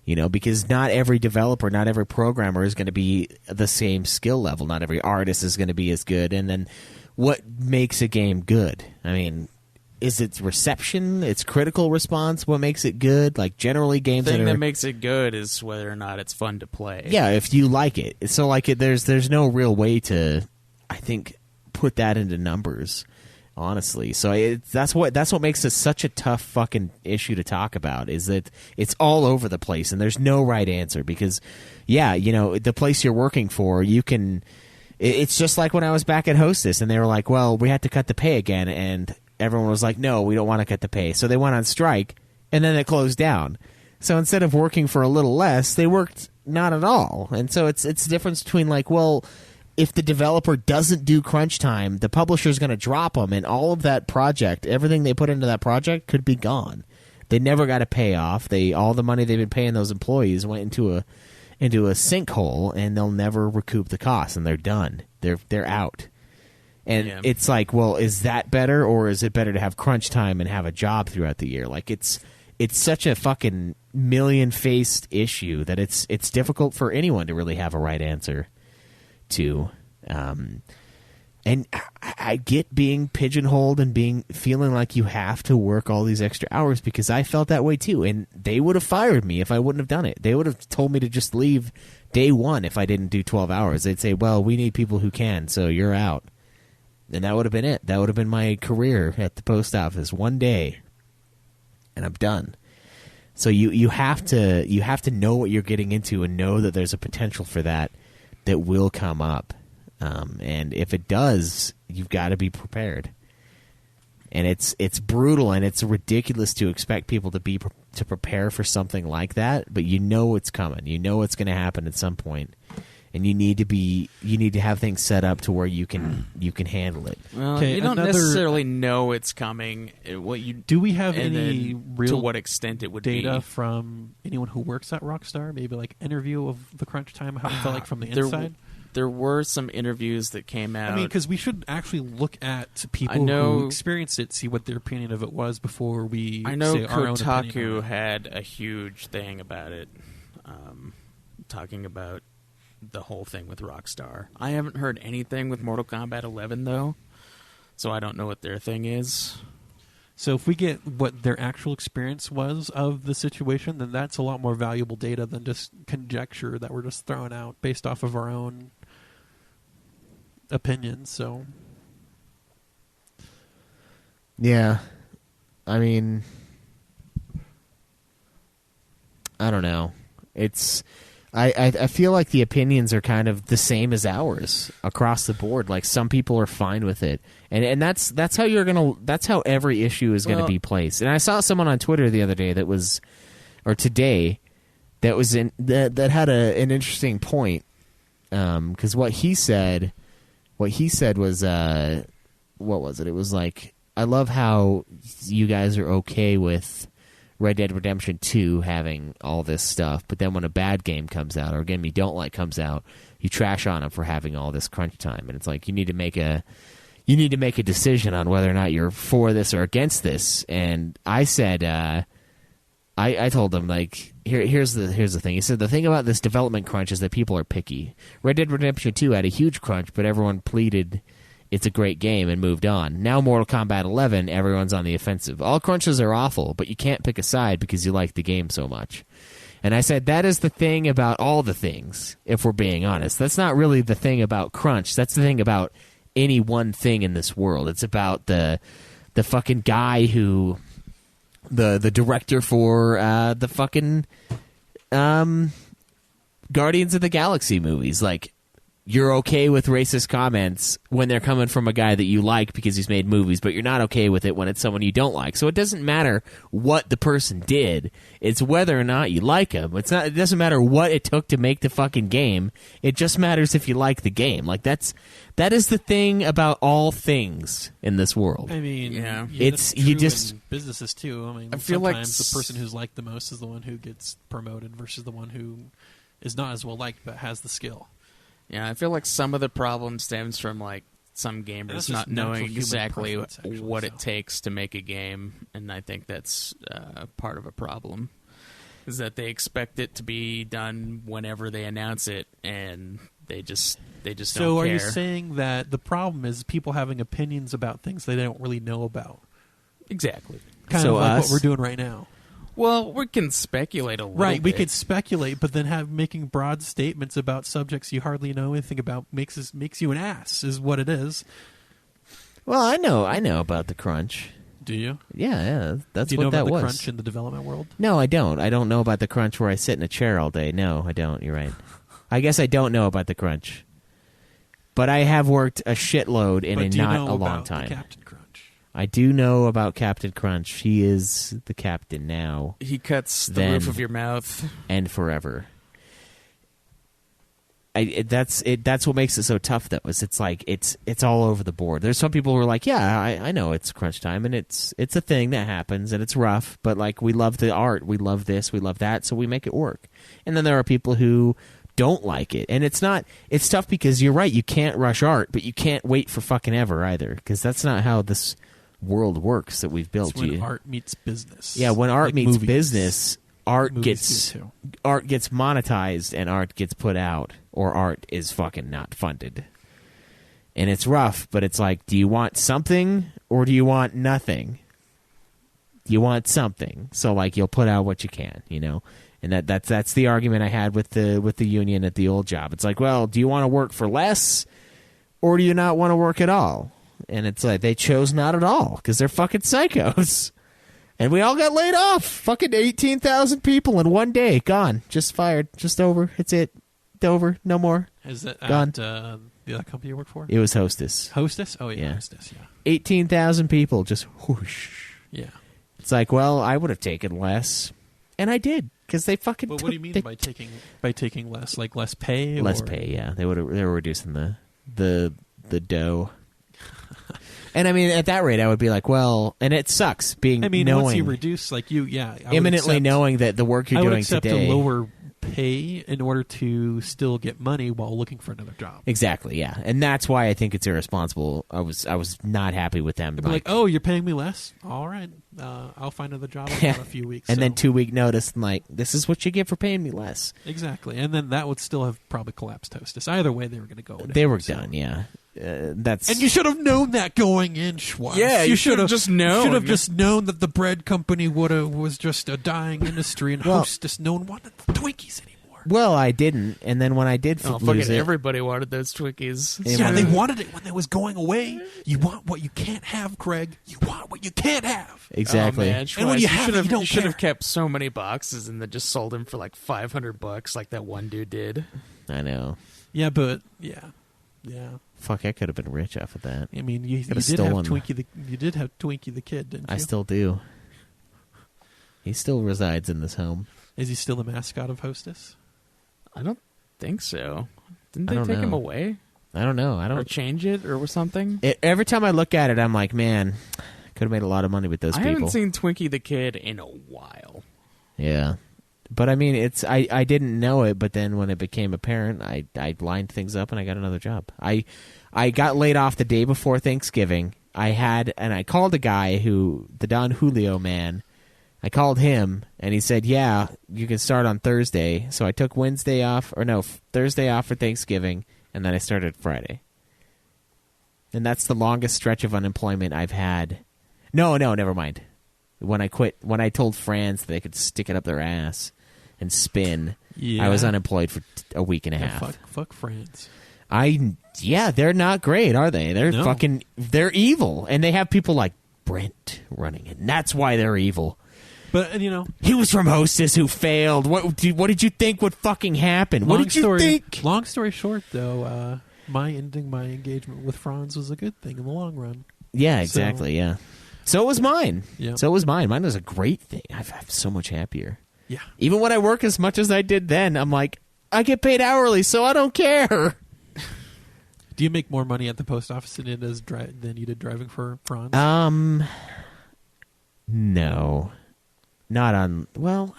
You know, because not every developer, not every programmer is going to be the same skill level. Not every artist is going to be as good. And then what makes a game good? I mean, is it reception? It's critical response. What makes it good? Like generally games the thing that makes it good is whether or not it's fun to play. Yeah, if you like it. So like there's no real way to, I think, put that into numbers, honestly. So that's what makes it such a tough fucking issue to talk about, is that it's all over the place and there's no right answer because, yeah, you know, the place you're working for, you can. It's just like when I was back at Hostess and they were like, well, we had to cut the pay again, and everyone was like, no, we don't want to cut the pay. So they went on strike, and then it closed down. So instead of working for a little less, they worked not at all. And so it's the difference between like, well, if the developer doesn't do crunch time, the publisher's going to drop them, and all of that project, everything they put into that project could be gone. They never got a payoff. All the money they've been paying those employees went into a sinkhole, and they'll never recoup the costs, and they're done. They're out. And it's like, well, is that better, or is it better to have crunch time and have a job throughout the year? Like it's such a fucking million-faced issue that it's difficult for anyone to really have a right answer to. And I get being pigeonholed and feeling like you have to work all these extra hours, because I felt that way too. And they would have fired me if I wouldn't have done it. They would have told me to just leave day one if I didn't do 12 hours. They'd say, well, we need people who can, so you're out. And that would have been it. That would have been my career at the post office. One day, and I'm done. So you have to know what you're getting into and know that there's a potential for that will come up. And if it does, you've got to be prepared. And it's brutal and it's ridiculous to expect people to prepare for something like that. But you know it's coming. You know it's going to happen at some point. And you need to have things set up to where you can handle it. Well, you don't necessarily know it's coming. Do we have any real to what extent it would data be from anyone who works at Rockstar? Maybe like interview of the crunch time, how it felt like from the inside. There were some interviews that came out. I mean, because we should actually look at people who experienced it, see what their opinion of it was before we. I know say our own Kotaku opinion had a huge thing about it, talking about the whole thing with Rockstar. I haven't heard anything with Mortal Kombat 11 though, so I don't know what their thing is. So if we get what their actual experience was of the situation, then that's a lot more valuable data than just conjecture that we're just throwing out based off of our own opinions. So yeah, I mean, I don't know. I feel like the opinions are kind of the same as ours across the board. Like some people are fine with it, and that's how every issue is going to be placed. And I saw someone on Twitter the other day today that had an interesting point, because what he said was what was it? It was like, I love how you guys are okay with Red Dead Redemption 2 having all this stuff, but then when a bad game comes out or a game you don't like comes out, you trash on them for having all this crunch time. And it's like you need to make a decision on whether or not you're for this or against this. And I said, I told them, like, here's the thing. He said the thing about this development crunch is that people are picky. Red Dead Redemption 2 had a huge crunch, but everyone pleaded it's a great game and moved on. Now Mortal Kombat 11, everyone's on the offensive. All crunches are awful, but you can't pick a side because you like the game so much. And I said that is the thing about all the things, if we're being honest. That's not really the thing about crunch. That's the thing about any one thing in this world. It's about the fucking guy who the director for the fucking Guardians of the Galaxy movies. Like, you're okay with racist comments when they're coming from a guy that you like because he's made movies, but you're not okay with it when it's someone you don't like. So it doesn't matter what the person did. It's whether or not you like him. It doesn't matter what it took to make the fucking game. It just matters if you like the game. Like, that is the thing about all things in this world. I mean, yeah, it's you just in businesses too. I mean, I feel like sometimes the person who's liked the most is the one who gets promoted versus the one who is not as well liked but has the skill. Yeah, I feel like some of the problem stems from like some gamers not knowing exactly what it takes to make a game, and I think that's part of a problem. Is that they expect it to be done whenever they announce it, and they just don't care. So, are you saying that the problem is people having opinions about things they don't really know about? Exactly. Kind So of like us? what we're doing right now. Well, we can speculate a little Right, we bit. could speculate, but then making broad statements about subjects you hardly know anything about makes you an ass, is what it is. Well, I know about the crunch. Do you? Yeah, that's Do you what know that about the was. crunch in the development world? No, I don't. I don't know about the crunch where I sit in a chair all day. No, I don't. You're right. I guess I don't know about the crunch. But I have worked a shitload in But do you not know a long about the time. Captain Crunch? I do know about Captain Crunch. He is the captain now He cuts the Then- roof of your mouth. and forever. That's what makes it so tough, though. Is it's like it's all over the board. There's some people who are like, yeah, I know it's crunch time, and it's a thing that happens, and it's rough. But like, we love the art, we love this, we love that, so we make it work. And then there are people who don't like it, and it's tough because you're right. You can't rush art, but you can't wait for fucking ever either, because that's not how this world works that we've built. It's when art meets business. Yeah, when art Like meets movies. business, art Movies do, too. gets monetized and art gets put out, or art is fucking not funded. And it's rough, but it's like, do you want something or do you want nothing? You want something, so like you'll put out what you can, you know. And that's the argument I had with the union at the old job. It's like, well, do you want to work for less, or do you not want to work at all? And it's like they chose not at all because they're fucking psychos. And we all got laid off. Fucking 18,000 people in one day. Gone. Just fired. Just over. It's it. Over. No more. Is it Gone. at the other company you work for? It was Hostess. Hostess? Oh, yeah, Yeah. Hostess, yeah. 18,000 people. Just whoosh. Yeah. It's like, well, I would have taken less. And I did. Because they fucking But what do you mean by taking less? Like less pay? less or? pay, yeah. They were reducing the dough. And I mean, at that rate, I would be like, well, and it sucks being I mean, knowing, once you reduce, like I would imminently accept- knowing that the work you're I would doing accept today. a lower pay in order to still get money while looking for another job. Exactly, yeah, and that's why I think it's irresponsible. I was not happy with them. They'd be like, oh, you're paying me less? All right, I'll find another job in about a few weeks. and So- then 2 week notice, and like, this is what you get for paying me less. exactly, and then that would still have probably collapsed Hostess. Either way, they were going to go. They were so. done, yeah. That's And you should have known that going in, Schwartz. Yeah, you should have just known. Should have just known that the bread company was just a dying industry, and Well- Hostess no one wanted the Twinkies anymore. well, I didn't, and then when I did Oh, lose fucking it, everybody wanted those Twinkies. Yeah, they wanted it when it was going away. You want what you can't have, Craig. You want what you can't have. exactly. Oh, man, And when you have should it, you don't should have care. kept so many boxes and then just sold them for like $500, like that one dude did. I know. Yeah, but yeah. Fuck, I could have been rich off of that. I mean, you Could've did have stolen. Twinkie the kid, didn't you? I still do. He still resides in this home. Is he still the mascot of Hostess? I don't think so. Didn't I they don't take him know. away I don't know. I or don't. change it or something? Every time I look at it, I'm like, man, could have made a lot of money with those I people. haven't seen Twinkie the Kid in a while. Yeah, but I mean, it's I didn't know it, but then when it became apparent, I lined things up and I got another job. I got laid off the day before Thanksgiving. I called a guy the Don Julio man. I called him and he said, yeah, you can start on Thursday. So I took Thursday off for Thanksgiving, and then I started Friday. And that's the longest stretch of unemployment I've had. No, never mind. When I quit, when I told Franz they could stick it up their ass and spin, Yeah. I was unemployed for a week and a Yeah, half. fuck France. They're not great, are they? They're No. they're evil. And they have people like Brent running it. And that's why they're evil. But and, you know, He was from Hostess who failed. What did you think would fucking happen? What did you think? Long story short, though, my ending my engagement with Franz was a good thing in the long run. Yeah, exactly, yeah. So was mine. Yeah. So was mine. Mine was a great thing. I'm so much happier. Yeah. Even when I work as much as I did then, I'm like, I get paid hourly, so I don't care. Do you make more money at the post office than you did driving for Franz? No. Not on... Well,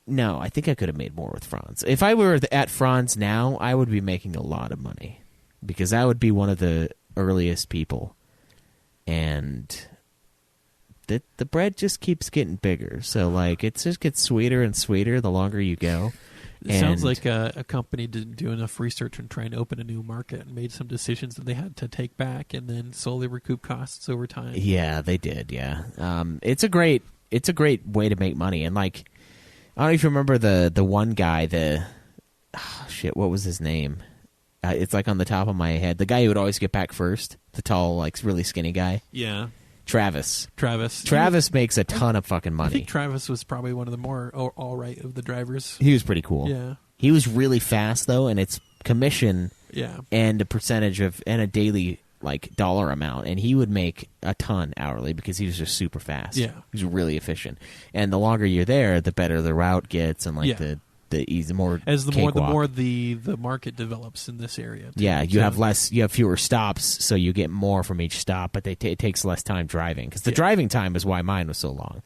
no, I think I could have made more with Franz. If I were at Franz now, I would be making a lot of money. Because I would be one of the earliest people. And the bread just keeps getting bigger. So, like, it just gets sweeter and sweeter the longer you go. It sounds like a company didn't do enough research and trying to open a new market and made some decisions that they had to take back and then slowly recoup costs over time. Yeah, they did. Yeah, it's a great way to make money. And like, I don't know if you remember the one guy. What was his name? It's like on the top of my head. The guy who would always get back first. The tall, like really skinny guy. Yeah. Travis makes a ton of fucking money. I think Travis was probably one of the more all right of the drivers. He was pretty cool. Yeah. He was really fast though, and it's commission and a percentage of and a daily like dollar amount, and he would make a ton hourly because he was just super fast. Yeah. He was really efficient. And the longer you're there, the better the route gets and like the easy more the more the market develops in this area. Yeah, you have fewer stops, so you get more from each stop, but it takes less time driving because the driving time is why mine was so long.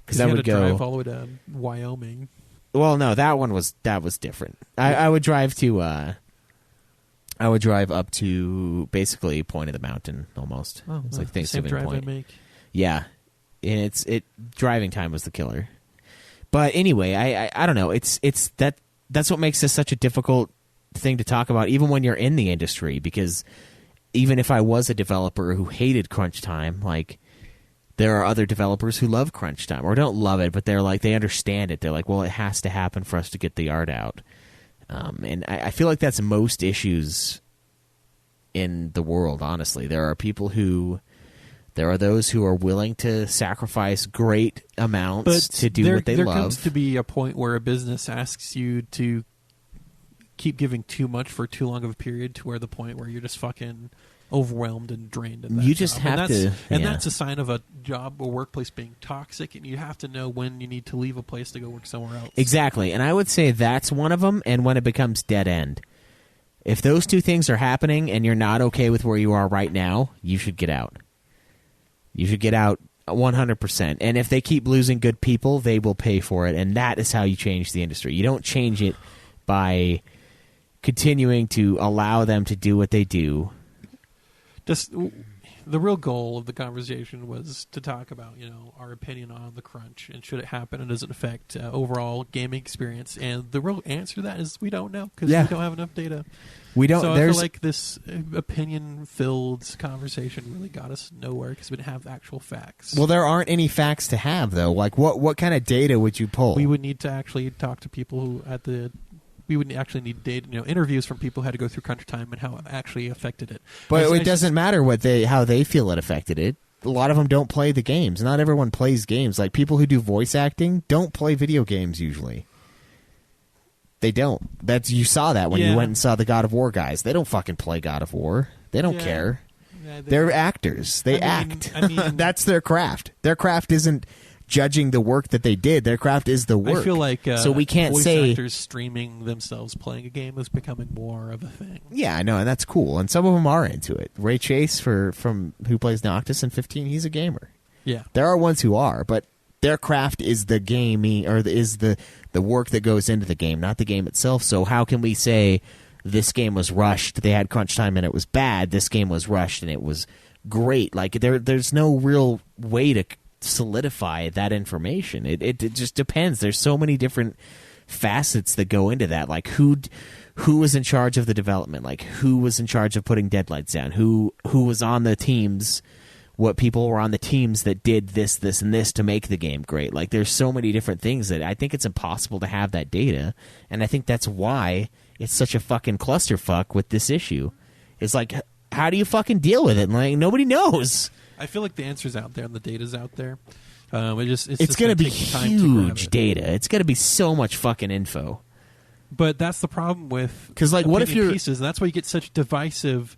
Because I would drive all the way to Wyoming. Well, no, that was different. I would drive to up to basically Point of the Mountain almost. Oh, it's like Thanksgiving Point. Drive I make. Yeah, and driving time was the killer. But anyway, I don't know. That's what makes this such a difficult thing to talk about, even when you're in the industry. Because even if I was a developer who hated crunch time, like there are other developers who love crunch time or don't love it, but they're like they understand it. They're like, well, it has to happen for us to get the art out. And I feel like that's most issues in the world. Honestly, there are those who are willing to sacrifice great amounts to do what they love. There comes to be a point where a business asks you to keep giving too much for too long of a period to where the point where you're just fucking overwhelmed and drained. You just have to... And that's a sign of a job or workplace being toxic, and you have to know when you need to leave a place to go work somewhere else. Exactly, and I would say that's one of them, and when it becomes dead end. If those two things are happening and you're not okay with where you are right now, you should get out. You should get out 100%. And if they keep losing good people, they will pay for it. And that is how you change the industry. You don't change it by continuing to allow them to do what they do. Just the real goal of the conversation was to talk about, our opinion on the crunch and should it happen and does it affect overall gaming experience. And the real answer to that is we don't know because we don't have enough data. We don't. So I feel like this opinion-filled conversation really got us nowhere because we didn't have actual facts. Well, there aren't any facts to have, though. Like, what kind of data would you pull? We would need to actually talk to people who we would actually need data, interviews from people who had to go through crunch time and how it actually affected it. But it doesn't matter how they feel it affected it. A lot of them don't play the games. Not everyone plays games. Like, people who do voice acting don't play video games usually. They don't. You saw that when you went and saw the God of War guys. They don't fucking play God of War. They don't care. Yeah, they're actors. They act. That's their craft. Their craft isn't judging the work that they did. Their craft is the work. I feel like so we can't voice say actors streaming themselves playing a game is becoming more of a thing. Yeah, I know, and that's cool. And some of them are into it. Ray Chase from who plays Noctis in 15, he's a gamer. Yeah, there are ones who are, but their craft is the gaming or is the work that goes into the game, not the game itself. So how can we say this game was rushed? They had crunch time and it was bad. This game was rushed and it was great. Like there's no real way to solidify that information. It just depends. There's so many different facets that go into that. Like who was in charge of the development? Like who was in charge of putting deadlines down? Who was on the teams? What people were on the teams that did this, and this to make the game great. Like, there's so many different things that I think it's impossible to have that data, and I think that's why it's such a fucking clusterfuck with this issue. It's like, how do you fucking deal with it? And like, nobody knows. I feel like the answer's out there and the data's out there. It's going to be huge data. It's going to be so much fucking info. But that's the problem with what if you're pieces. And that's why you get such divisive.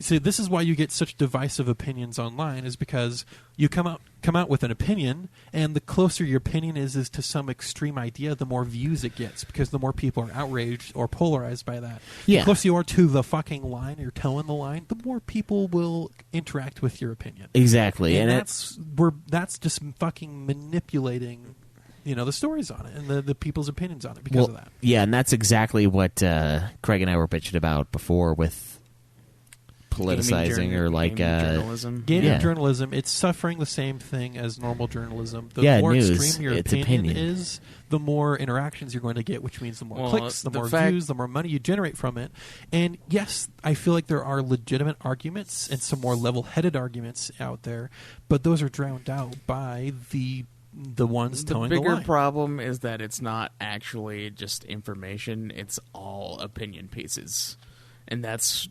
See, this is why you get such divisive opinions online, is because you come out with an opinion, and the closer your opinion is to some extreme idea, the more views it gets, because the more people are outraged or polarized by that. Yeah. The closer you are to the fucking line, you're towing the line, the more people will interact with your opinion. Exactly. And that's just fucking manipulating the stories on it and the people's opinions on it because of that. Yeah, and that's exactly what Craig and I were bitching about before with politicizing or like journalism. Gaming journalism, it's suffering the same thing as normal journalism. The more news, extreme your opinion is, the more interactions you're going to get, which means the more clicks, the more views, the more money you generate from it. And yes, I feel like there are legitimate arguments and some more level-headed arguments out there, but those are drowned out by the ones towing the line. The bigger problem is that it's not actually just information, it's all opinion pieces. And that's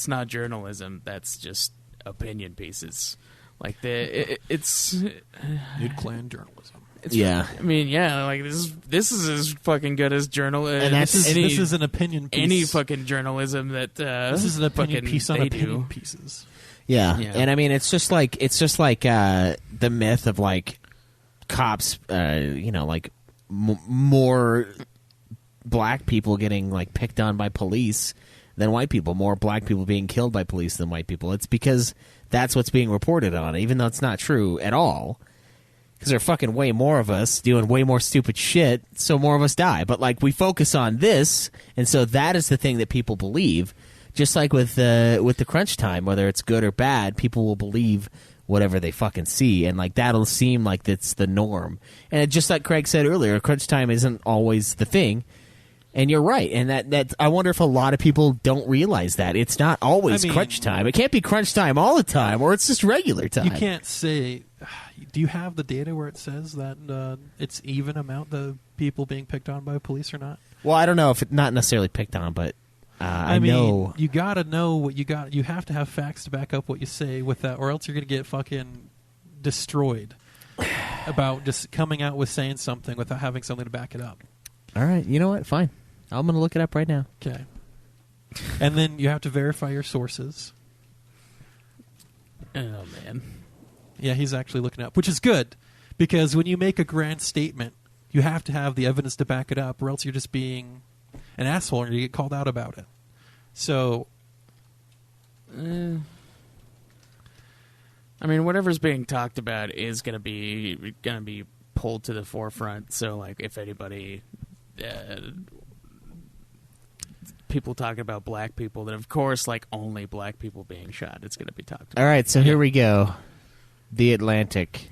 not journalism, that's just opinion pieces. Like it's Nude Clan journalism. I mean, like this is as fucking good as journalism. And this is an opinion piece. Any fucking journalism that this is an opinion piece on opinion pieces. Yeah, and I mean, it's just like the myth of like cops, like more black people getting like picked on by police than white people, more black people being killed by police than white people. It's because that's what's being reported on, even though it's not true at all. Because there are fucking way more of us doing way more stupid shit, so more of us die. But like we focus on this, and so that is the thing that people believe. Just like with the crunch time, whether it's good or bad, people will believe whatever they fucking see, and like that'll seem like that's the norm. And just like Craig said earlier, crunch time isn't always the thing. And you're right, and that I wonder if a lot of people don't realize that it's not always crunch time. It can't be crunch time all the time, or it's just regular time. You can't say. Do you have the data where it says that it's even amount the people being picked on by police or not? Well, I don't know if it's not necessarily picked on, but I mean, know you got to know what you got. You have to have facts to back up what you say with that, or else you're going to get fucking destroyed about just coming out with saying something without having something to back it up. All right, you know what? Fine. I'm going to look it up right now. Okay. And then you have to verify your sources. Oh, man. Yeah, he's actually looking up, which is good, because when you make a grand statement, you have to have the evidence to back it up, or else you're just being an asshole and you get called out about it. So, I mean, whatever's being talked about is going to be pulled to the forefront. So, like, if anybody, people talking about black people, then of course, like, only black people being shot, it's going to be talked about. All right, so here we go. The Atlantic.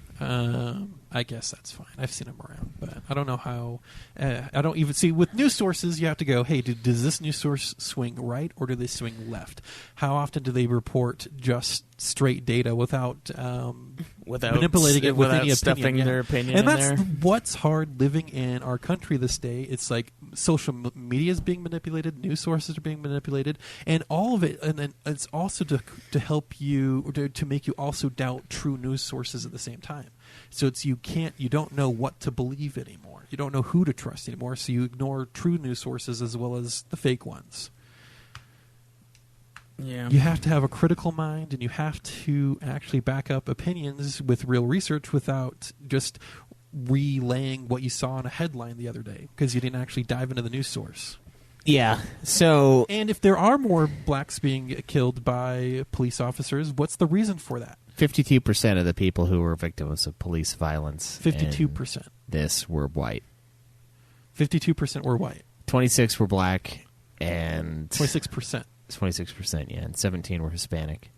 I guess that's fine. I've seen them around, but I don't know how. I don't even see with news sources. You have to go, hey, does this news source swing right or do they swing left? How often do they report just straight data without manipulating it with any stuffing opinion? Their opinion and in that's there? What's hard living in our country this day. It's like social media is being manipulated, news sources are being manipulated, and all of it. And then it's also to help you or to make you also doubt true news sources at the same time. So it's you don't know what to believe anymore. You don't know who to trust anymore, so you ignore true news sources as well as the fake ones. Yeah. You have to have a critical mind, and you have to actually back up opinions with real research without just relaying what you saw in a headline the other day because you didn't actually dive into the news source. Yeah, so... And if there are more blacks being killed by police officers, what's the reason for that? 52% of the people who were victims of police violence 52%. This were white. 52% were white. 26 were black, and... 26%. 26%, yeah, and 17 were Hispanic.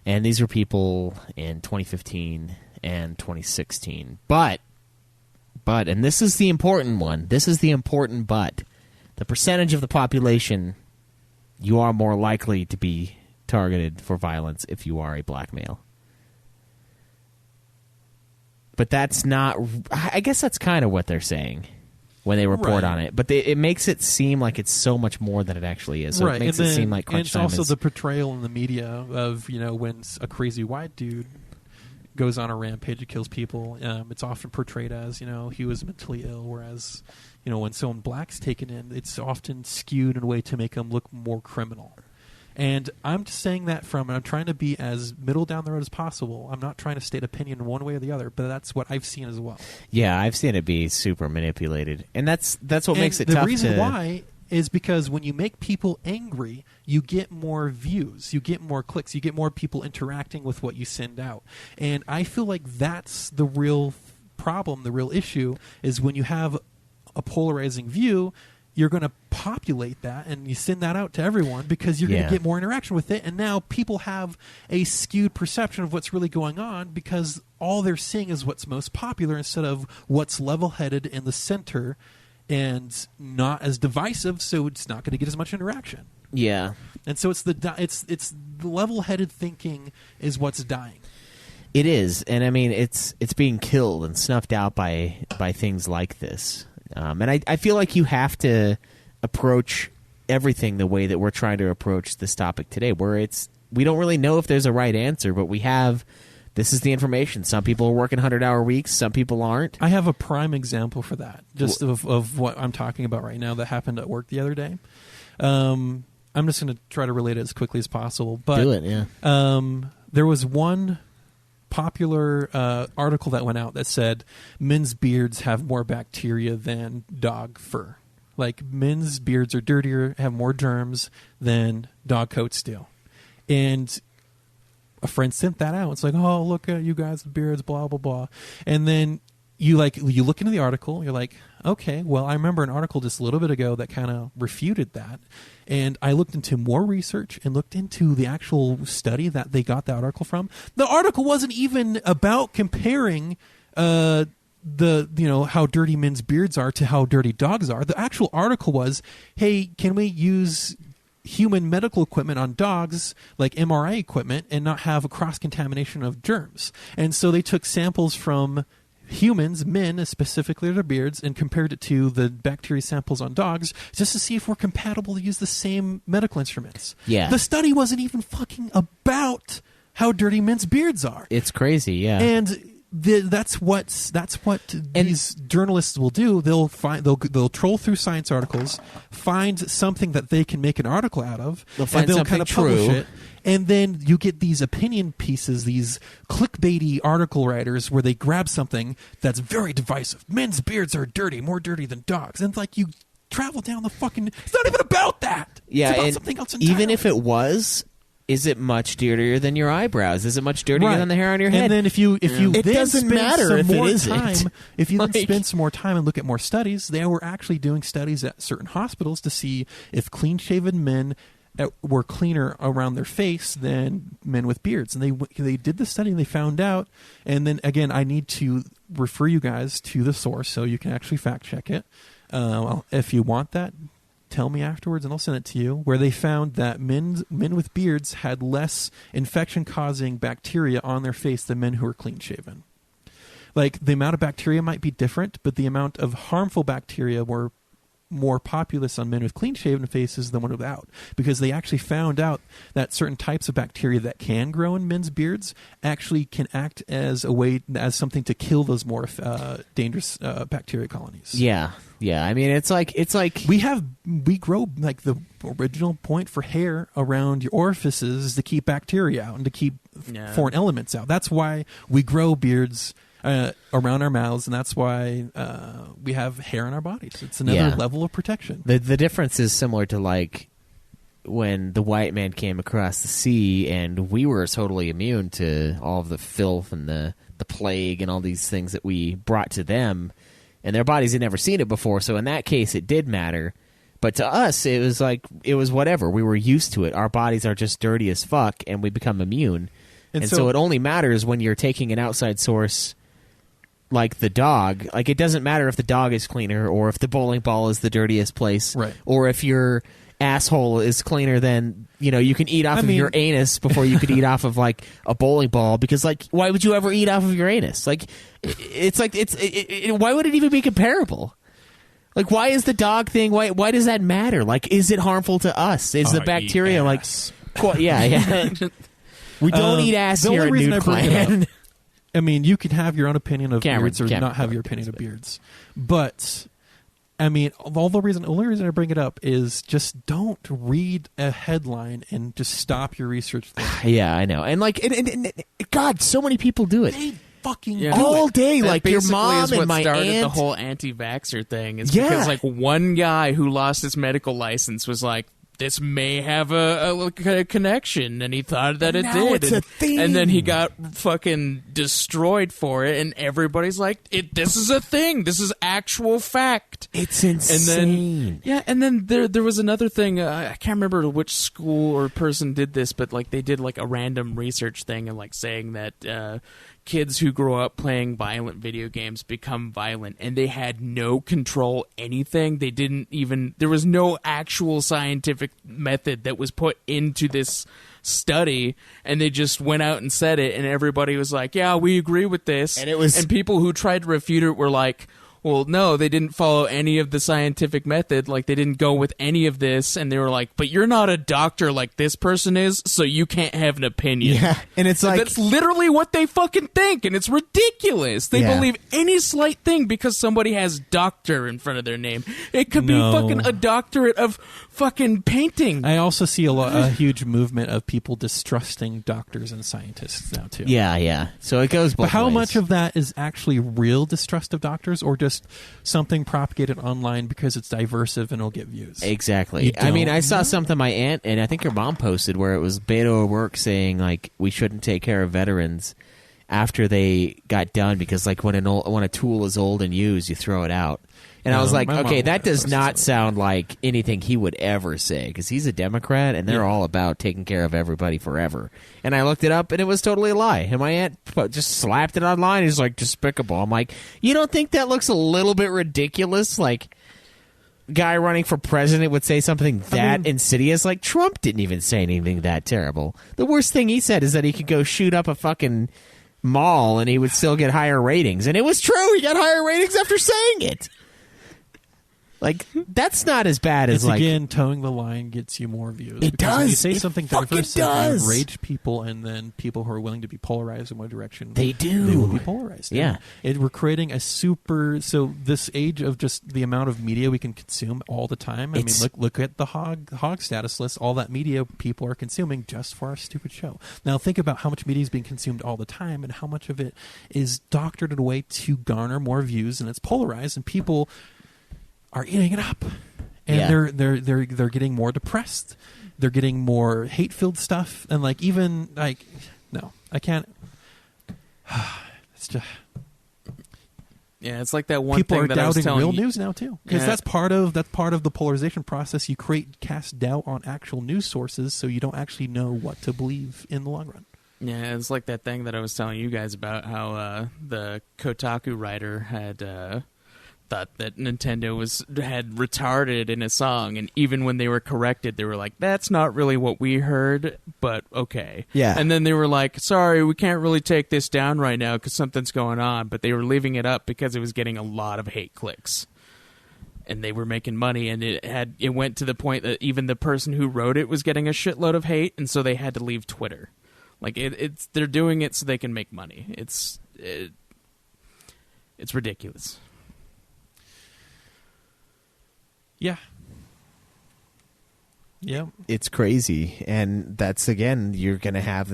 And these were people in 2015 and 2016. But, and this is the important one, this is the important but, the percentage of the population, you are more likely to be targeted for violence if you are a black male. But that's not... I guess that's kind of what they're saying when they report on it. But it makes it seem like it's so much more than it actually is. So it makes it seem like crunch time is... And it's also the portrayal in the media of, when a crazy white dude goes on a rampage and kills people. It's often portrayed as, he was mentally ill, whereas, when someone black's taken in, it's often skewed in a way to make them look more criminal. And I'm just saying that and I'm trying to be as middle down the road as possible. I'm not trying to state opinion one way or the other, but that's what I've seen as well. Yeah, I've seen it be super manipulated. And that's what makes it tough. The reason why is because when you make people angry, you get more views, you get more clicks, you get more people interacting with what you send out. And I feel like that's the real problem, the real issue, is when you have a polarizing view, you're going to populate that and you send that out to everyone because you're going to get more interaction with it. And now people have a skewed perception of what's really going on because all they're seeing is what's most popular instead of what's level-headed in the center and not as divisive, so it's not going to get as much interaction. Yeah. And so it's the level-headed thinking is what's dying. It is, and I mean it's being killed and snuffed out by things like this. And I feel like you have to approach everything the way that we're trying to approach this topic today, where we don't really know if there's a right answer, but this is the information. Some people are working 100-hour weeks, some people aren't. I have a prime example for that, just of what I'm talking about right now that happened at work the other day. I'm just going to try to relate it as quickly as possible. But, do it, yeah. There was one popular article that went out that said men's beards have more bacteria than dog fur. Like, men's beards are dirtier, have more germs than dog coats do. And a friend sent that out. It's like, oh, look at you guys with beards, blah, blah, blah. And then you look into the article, you're like, okay, well, I remember an article just a little bit ago that kind of refuted that. And I looked into more research and looked into the actual study that they got the article from. The article wasn't even about comparing how dirty men's beards are to how dirty dogs are. The actual article was, hey, can we use human medical equipment on dogs, like MRI equipment, and not have a cross-contamination of germs? And so they took samples from humans, men, specifically their beards, and compared it to the bacteria samples on dogs just to see if we're compatible to use the same medical instruments. Yeah. The study wasn't even fucking about how dirty men's beards are. It's crazy, yeah. And that's what these journalists will do. They'll troll through science articles, find something that they can make an article out of, they'll find and they'll something kind of publish true. it. And then you get these opinion pieces, these clickbaity article writers where they grab something that's very divisive. Men's beards are dirty, more dirty than dogs. And it's like you travel down the fucking... It's not even about that. Yeah, it's about and something else entirely. even if it was... Is it much dirtier than your eyebrows? Is it much dirtier than the hair on your head? And then if you it then doesn't spend matter some if more it isn't. time, if you Like- then spend some more time and look at more studies, they were actually doing studies at certain hospitals to see if clean-shaven men were cleaner around their face than men with beards. And they did the study and they found out. And then again, I need to refer you guys to the source so you can actually fact check it. If you want that, tell me afterwards and I'll send it to you, where they found that men with beards had less infection-causing bacteria on their face than men who were clean-shaven. Like, the amount of bacteria might be different, but the amount of harmful bacteria were more populous on men with clean-shaven faces than one without, because they actually found out that certain types of bacteria that can grow in men's beards actually can act as something to kill those more dangerous bacteria colonies. Yeah. I mean, it's like we grow, like, the original point for hair around your orifices is to keep bacteria out and to keep foreign elements out. That's why we grow beards around our mouths, and that's why we have hair in our bodies. It's another level of protection. The difference is similar to, like, when the white man came across the sea and we were totally immune to all of the filth and the plague and all these things that we brought to them, and their bodies had never seen it before. So in that case, it did matter. But to us, it was whatever. We were used to it. Our bodies are just dirty as fuck, and we become immune. And so it only matters when you're taking an outside source like the dog. Like, it doesn't matter if the dog is cleaner or if the bowling ball is the dirtiest place. Right. Or if your asshole is cleaner than, you can eat off of your anus before you could eat off of, like, a bowling ball. Because, like, why would you ever eat off of your anus? Like, why would it even be comparable? Like, why is the dog thing, why does that matter? Like, is it harmful to us? Is the bacteria, like... Yeah. We don't eat ass here at Nude Clan. I mean, you can have your own opinion of beards or not have your opinion of beards. But, I mean, the only reason I bring it up is just don't read a headline and just stop your research there. Yeah, I know. And, like, God, so many people do it. They fucking Yeah. do All it. day, That like your basically mom is what and my started aunt. the whole anti-vaxxer thing. Is Yeah. because, like, one guy who lost his medical license was like, this may have a connection, and he thought that it Now did. it's a thing. And then he got fucking destroyed for it, and everybody's like, this is a thing. This is actual fact. It's insane. And then there was another thing. I can't remember which school or person did this, but like they did like a random research thing and like saying that kids who grow up playing violent video games become violent, and they had no control anything. They didn't even, there was no actual scientific method that was put into this study, and they just went out and said it, and everybody was like, yeah, we agree with this. And people who tried to refute it were like, well, no, they didn't follow any of the scientific method. Like, they didn't go with any of this. And they were like, but you're not a doctor like this person is, so you can't have an opinion. Yeah, and it's like... That's literally what they fucking think, and it's ridiculous. They believe any slight thing because somebody has doctor in front of their name. It could be fucking a doctorate of fucking painting. I also see a huge movement of people distrusting doctors and scientists now, too. Yeah. So it goes both But how ways. much of that is actually real distrust of doctors, or just something propagated online because it's diversive and it'll get views? Exactly. I mean, I saw something my aunt and I think her mom posted where it was Beto O'Rourke saying like we shouldn't take care of veterans after they got done because like when a tool is old and used, you throw it out. And I was like, okay, that does not sound like anything he would ever say because he's a Democrat and they're all about taking care of everybody forever. And I looked it up and it was totally a lie. And my aunt just slapped it online. He's like, despicable. I'm like, you don't think that looks a little bit ridiculous? Like, guy running for president would say something that insidious? Like, Trump didn't even say anything that terrible. The worst thing he said is that he could go shoot up a fucking mall and he would still get higher ratings. And it was true. He got higher ratings after saying it. Like, that's not as bad as it's like... Again, towing the line gets you more views. It because does. When you say It something fucking diverse, does. you enrage people, and then people who are willing to be polarized in one direction, They do. They will be polarized. Yeah. We're creating a super... So this age of just the amount of media we can consume all the time, I mean, look at the hog status list. All that media people are consuming just for our stupid show. Now think about how much media is being consumed all the time and how much of it is doctored in a way to garner more views, and it's polarized, and people are eating it up. And they're getting more depressed. They're getting more hate-filled stuff, and like even like, no, I can't. It's just it's like that one people thing are that I was doubting telling real you. news now too, because that's part of the polarization process. You cast doubt on actual news sources, so you don't actually know what to believe in the long run. Yeah, it's like that thing that I was telling you guys about how the Kotaku writer had thought that Nintendo had retarded in a song, and even when they were corrected, they were like, that's not really what we heard, but okay. Yeah. And then they were like, sorry, we can't really take this down right now because something's going on, but they were leaving it up because it was getting a lot of hate clicks. And they were making money, and it went to the point that even the person who wrote it was getting a shitload of hate, and so they had to leave Twitter. Like, they're doing it so they can make money. It's ridiculous. Yeah. It's crazy, and that's again you're gonna have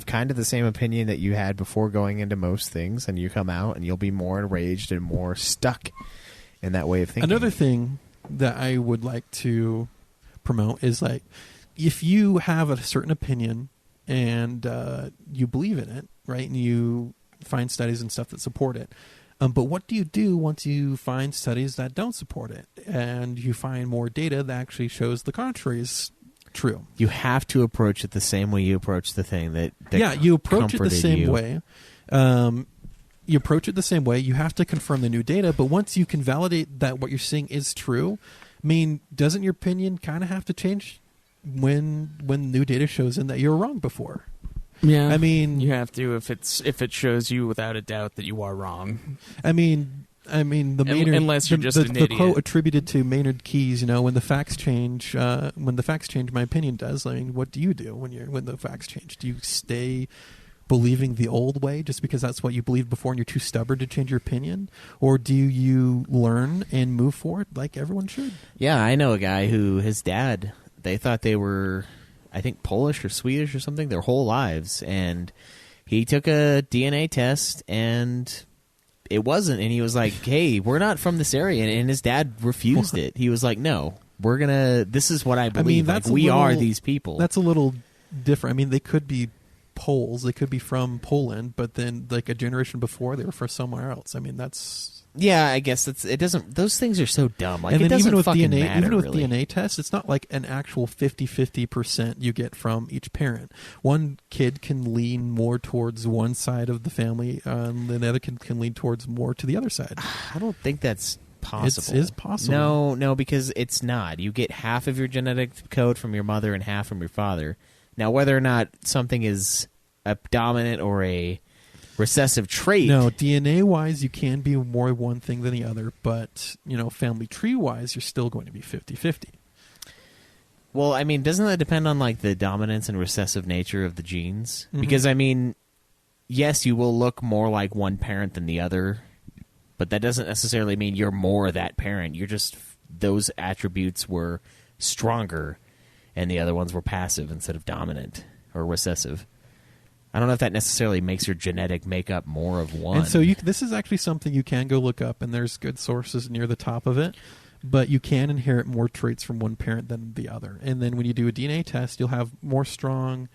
kind of the same opinion that you had before going into most things, and you come out and you'll be more enraged and more stuck in that way of thinking. Another thing that I would like to promote is like, if you have a certain opinion and you believe in it, right, and you find studies and stuff that support it. But what do you do once you find studies that don't support it, and you find more data that actually shows the contrary is true? You have to approach it the same way you approach the thing that you approach it the same you. way. You approach it the same way. You have to confirm the new data, but once you can validate that what you're seeing is true, I mean, doesn't your opinion kind of have to change when new data shows in that you were wrong before? Yeah, I mean, you have to if it shows you without a doubt that you are wrong. I mean, the Maynard, unless you're just an the idiot. quote attributed to Maynard Keyes, when the facts change, my opinion does. I mean, what do you do when the facts change? Do you stay believing the old way just because that's what you believed before and you're too stubborn to change your opinion, or do you learn and move forward like everyone should? Yeah, I know a guy who his dad, they thought they were, I think, Polish or Swedish or something their whole lives, and he took a DNA test and it wasn't, and he was like, hey, we're not from this area, and his dad refused it. He was like, no, This is what I believe. We are these people. That's a little different. I mean, they could be Poles. They could be from Poland, but then like a generation before, they were from somewhere else. I mean, that's. Yeah, I guess it doesn't. Those things are so dumb. Like, and then it doesn't even with fucking DNA, matter, even with really. DNA tests, it's not like an actual 50% you get from each parent. One kid can lean more towards one side of the family, and the other kid can lean towards more to the other side. I don't think that's possible. It is possible. No, because it's not. You get half of your genetic code from your mother and half from your father. Now, whether or not something is a dominant or a recessive trait. No, DNA-wise, you can be more one thing than the other, but, family tree-wise, you're still going to be 50-50. Well, I mean, doesn't that depend on, like, the dominance and recessive nature of the genes? Mm-hmm. Because, I mean, yes, you will look more like one parent than the other, but that doesn't necessarily mean you're more that parent. You're just, those attributes were stronger, and the other ones were passive instead of dominant or recessive. I don't know if that necessarily makes your genetic makeup more of one. And so this is actually something you can go look up, and there's good sources near the top of it. But you can inherit more traits from one parent than the other. And then when you do a DNA test, you'll have more strong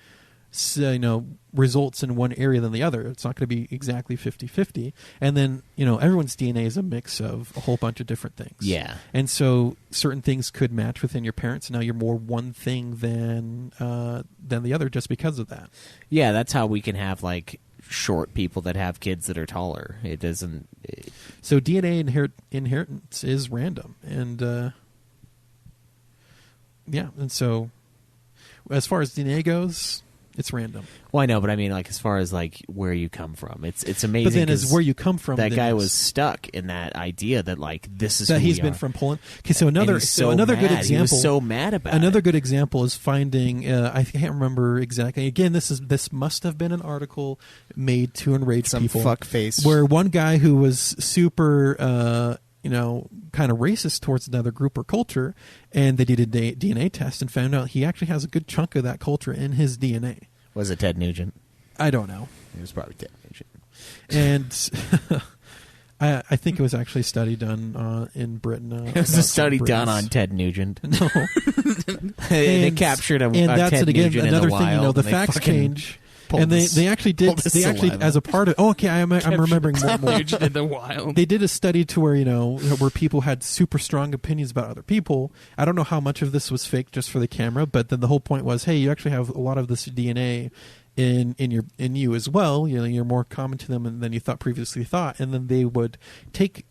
results in one area than the other. It's not going to be exactly 50-50. And then, everyone's DNA is a mix of a whole bunch of different things. Yeah. And so certain things could match within your parents. Now you're more one thing than the other just because of that. Yeah, that's how we can have, like, short people that have kids that are taller. It doesn't... So DNA inheritance is random. And, and so as far as DNA goes... It's random. Well, I know, but I mean, like, as far as, like, where you come from, it's amazing. But then, as where you come from, that guy was stuck in that idea that, like, this is that who he's we been are. from Poland. Okay, so another good example. He was so mad about another it. good example is finding. I can't remember exactly. Again, this must have been an article made to enrage Some people. fuckface. Where one guy who was super. Kind of racist towards another group or culture, and they did a DNA test and found out he actually has a good chunk of that culture in his DNA. Was it Ted Nugent? I don't know. It was probably Ted Nugent. And I think it was actually a study done in Britain. It was a study done on Ted Nugent. No. They captured a and that's Ted it again. Nugent Another in the thing, wild. the facts change. And they actually did. They actually, saliva. as a part of. Oh, okay, I'm remembering more. In the wild. They did a study to where where people had super strong opinions about other people. I don't know how much of this was fake just for the camera, but then the whole point was, hey, you actually have a lot of this DNA in you as well. You're more common to them than you previously thought. And then they would take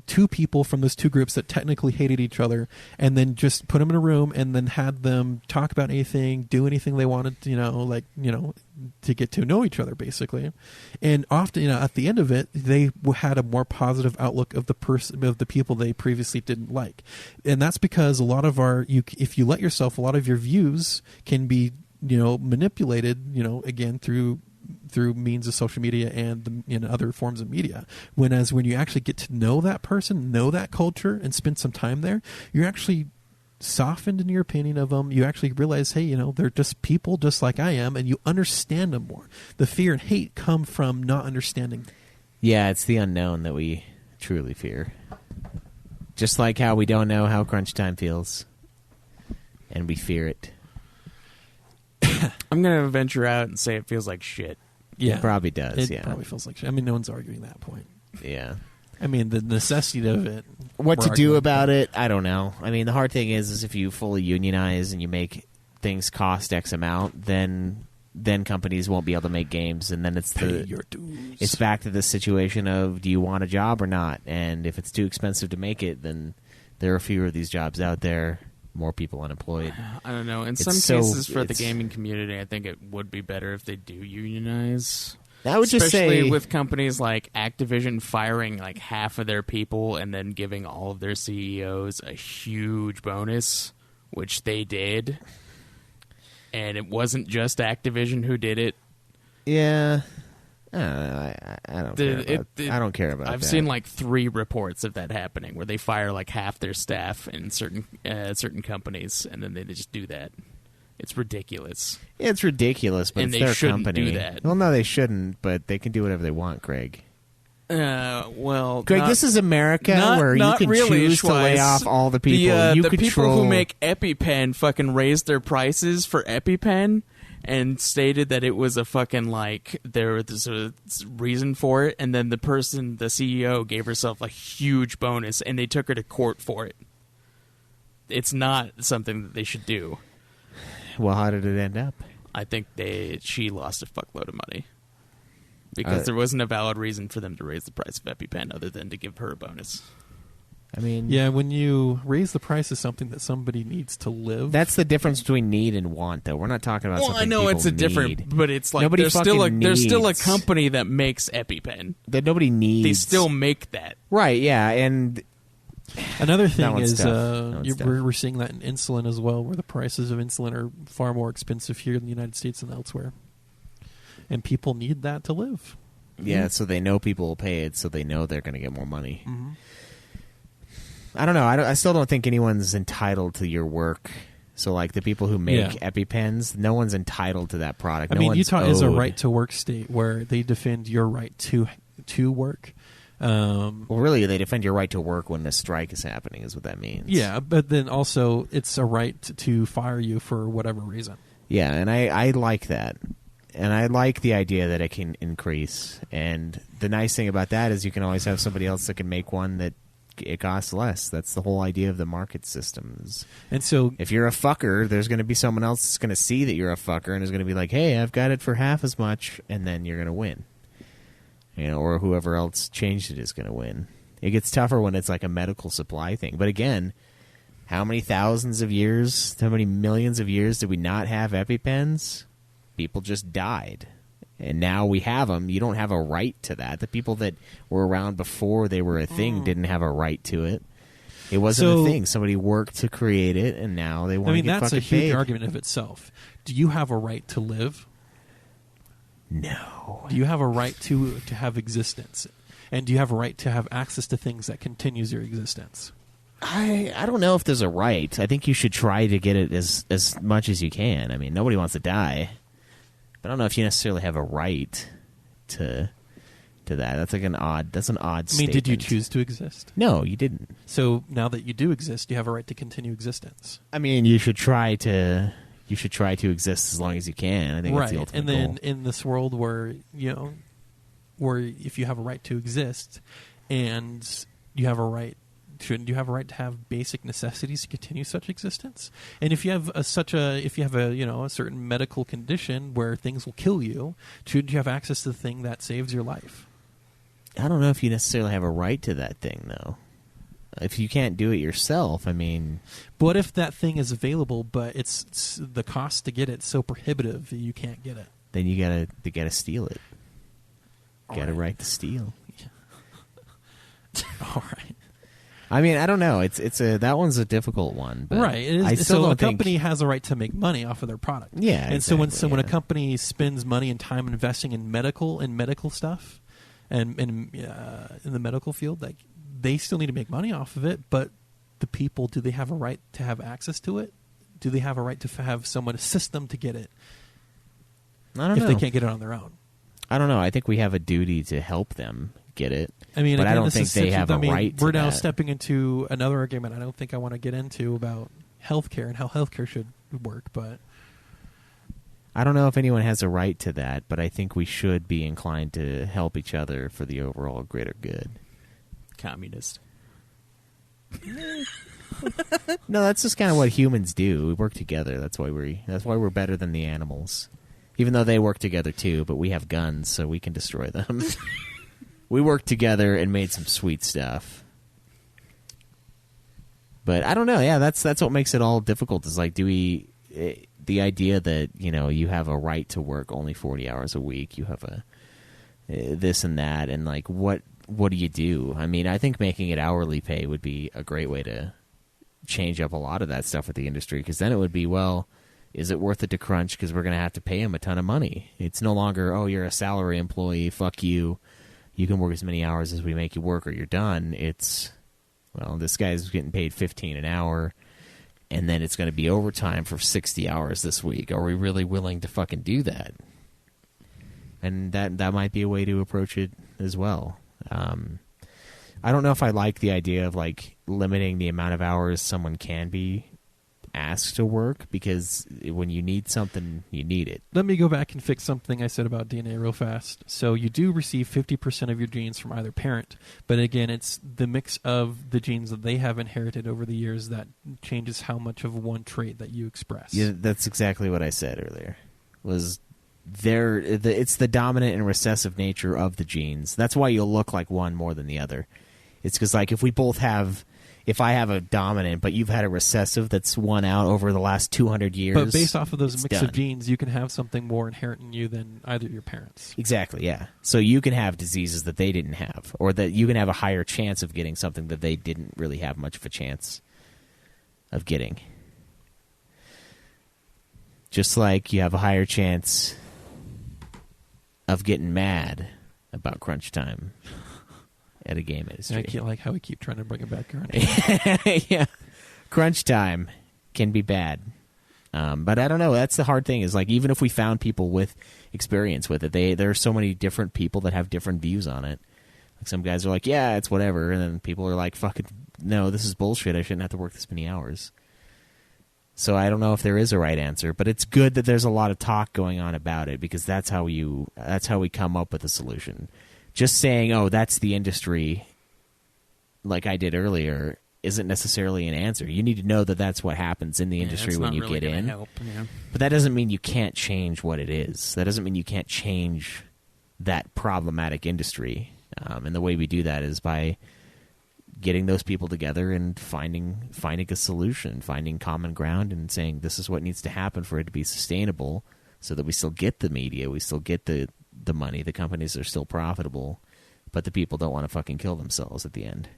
two people from those two groups that technically hated each other and then just put them in a room and then had them talk about anything, do anything they wanted, to get to know each other, basically. And often, at the end of it, they had a more positive outlook of the people they previously didn't like. And that's because a lot of if you let yourself, a lot of your views can be, manipulated, again, through means of social media and other forms of media. Whereas when you actually get to know that person, know that culture, and spend some time there, you're actually softened in your opinion of them. You actually realize, hey, they're just people just like I am, and you understand them more. The fear and hate come from not understanding. Yeah, it's the unknown that we truly fear. Just like how we don't know how crunch time feels, and we fear it. I'm going to venture out and say it feels like shit. Yeah, it probably does. It probably feels like shit. I mean, no one's arguing that point. Yeah. I mean, the necessity of it. What to do about it, I don't know. I mean, the hard thing is if you fully unionize and you make things cost X amount, then companies won't be able to make games, and then Pay your dues. It's back to the situation of, do you want a job or not? And if it's too expensive to make it, then there are fewer of these jobs out there, more people unemployed. I don't know. In some cases, for the gaming community, I think it would be better if they do unionize. I would just say, especially with companies like Activision firing like half of their people and then giving all of their CEOs a huge bonus, which they did. And it wasn't just Activision who did it. Yeah. I don't care about I've that. seen like 3 reports of that happening where they fire like half their staff in certain companies, and then they just do that. It's ridiculous. It's ridiculous, but and it's they their shouldn't company. do that. Well, no, they shouldn't, but they can do whatever they want, Craig. Well, Greg, this is America where you can really, choose to lay off all the people. The you people who make EpiPen fucking raised their prices for EpiPen and stated that it was a fucking, like, there was a reason for it, and then the CEO gave herself a huge bonus, and they took her to court for it. It's not something that they should do. Well, how did it end up? I think she lost a fuckload of money. Because there wasn't a valid reason for them to raise the price of EpiPen other than to give her a bonus. I mean... Yeah, when you raise the price of something that somebody needs to live... That's the difference between need and want, though. We're not talking about something people need. Well, I know it's a different... But it's like Nobody there's still a needs. company that makes EpiPen. That nobody needs. They still make that. Right, yeah, and... Another thing one's is tough. we're seeing that in insulin as well, where the prices of insulin are far more expensive here in the United States than elsewhere. And people need that to live. Yeah, so they know people will pay it, so they know they're going to get more money. Mm-hmm. I don't know. I still don't think anyone's entitled to your work. So, like, the people who make EpiPens, no one's entitled to that product. I mean, Utah is a right-to-work state where they defend your right to work. Well, really, they defend your right to work when a strike is happening, is what that means. Yeah, but then also it's a right to fire you for whatever reason. Yeah, and I like that. And I like the idea that it can increase. And the nice thing about that is you can always have somebody else that can make one that it costs less. That's the whole idea of the market systems. And so if you're a fucker, there's going to be someone else that's going to see that you're a fucker and is going to be like, hey, I've got it for half as much, and then you're going to win. You know, or whoever else changed it is going to win. It gets tougher when it's like a medical supply thing. But again, how many thousands of years, how many millions of years did we not have EpiPens? People just died. And now we have them. You don't have a right to that. The people that were around before they were a thing didn't have a right to it. It wasn't a thing. Somebody worked to create it, and now they want to get fucking paid. I mean, that's a huge argument of itself. Do you have a right to live? No. Do you have a right to have existence? And do you have a right to have access to things that continues your existence? I don't know if there's a right. I think you should try to get it as much as you can. I mean, nobody wants to die. But I don't know if you necessarily have a right to that. That's like an odd statement. Did you choose to exist? No, you didn't. So now that you do exist, you have a right to continue existence. I mean, you should try to exist as long as you can. I think that's the ultimate goal. And then in this world where if you have a right to exist and you have a right, shouldn't you have a right to have basic necessities to continue such existence? And if you have a certain medical condition where things will kill you, shouldn't you have access to the thing that saves your life? I don't know if you necessarily have a right to that thing, though. If you can't do it yourself, I mean... But what if that thing is available, but it's the cost to get it so prohibitive that you can't get it? Then you gotta steal it. You got a right to steal. All right. I mean, I don't know. That one's a difficult one. But right. It is. I still so don't a company has a right to make money off of their product. Yeah. And exactly, so when a company spends money and time investing in medical stuff, and in the medical field, like they still need to make money off of it. But the people, do they have a right to have access to it? Do they have a right to have someone assist them to get it? I don't know. If they can't get it on their own. I don't know. I think we have a duty to help them get it. I mean, but again, I don't think they have a right to We're now that. stepping into another argument I don't think I want to get into about healthcare and how healthcare should work, but I don't know if anyone has a right to that, but I think we should be inclined to help each other for the overall greater good. Communist. No, that's just kind of what humans do. We work together. That's why we're better than the animals. Even though they work together too, but we have guns, so we can destroy them. We worked together and made some sweet stuff. But I don't know. Yeah, that's what makes it all difficult. Is like, the idea that you have a right to work only 40 hours a week. You have this and that, and like what do you do? I mean, I think making it hourly pay would be a great way to change up a lot of that stuff with the industry, because then it would be, well, is it worth it to crunch because we're going to have to pay them a ton of money? It's no longer, oh, you're a salary employee, fuck you. You can work as many hours as we make you work or you're done. It's, well, this guy's getting paid $15 an hour, and then it's going to be overtime for 60 hours this week. Are we really willing to fucking do that? And that might be a way to approach it as well. I don't know if I like the idea of like limiting the amount of hours someone can be asked to work, because when you need something, you need it. Let me go back and fix something I said about DNA real fast. So you do receive 50% of your genes from either parent, but again, it's the mix of the genes that they have inherited over the years that changes how much of one trait that you express. Yeah, that's exactly what I said earlier. It's the dominant and recessive nature of the genes. That's why you'll look like one more than the other. It's because like if I have a dominant, but you've had a recessive that's won out over the last 200 years. But based off of those mix done. of genes, you can have something more inherent in you than either of your parents. Exactly, yeah. So you can have diseases that they didn't have, or that you can have a higher chance of getting something that they didn't really have much of a chance of getting. Just like you have a higher chance of getting mad about crunch time at a game industry. I can't like how we keep trying to bring it back around. Yeah, crunch time can be bad, but I don't know. That's the hard thing. Is like even if we found people with experience with it, there are so many different people that have different views on it. Like some guys are like, "Yeah, it's whatever," and then people are like, "Fuck it, no, this is bullshit. I shouldn't have to work this many hours." So I don't know if there is a right answer, but it's good that there's a lot of talk going on about it, because that's how we come up with a solution. Just saying, oh, that's the industry, like I did earlier, isn't necessarily an answer. You need to know that that's what happens in the industry when you really get in. help, yeah. But that doesn't mean you can't change what it is. That doesn't mean you can't change that problematic industry. And the way we do that is by getting those people together and finding a solution, finding common ground, and saying this is what needs to happen for it to be sustainable, so that we still get the media, we still get the money, the companies are still profitable, but the people don't want to fucking kill themselves at the end,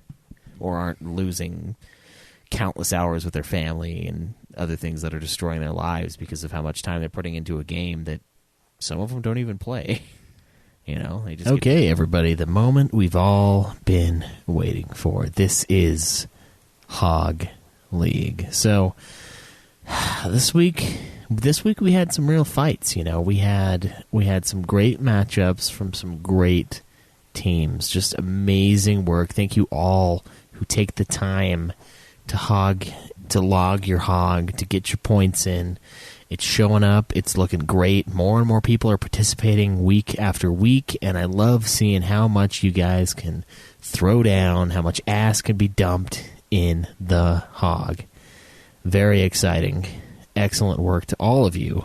or aren't losing countless hours with their family and other things that are destroying their lives because of how much time they're putting into a game that some of them don't even play. You know, they just okay, everybody, the moment we've all been waiting for. This is Hog League. So this week we had some real fights. You know, we had some great matchups from some great teams. Just amazing work. Thank you all who take the time to log your hog, to get your points in. It's showing up. It's looking great. More and more people are participating week after week, and I love seeing how much you guys can throw down, how much ass can be dumped in the hog. Very exciting. Excellent work to all of you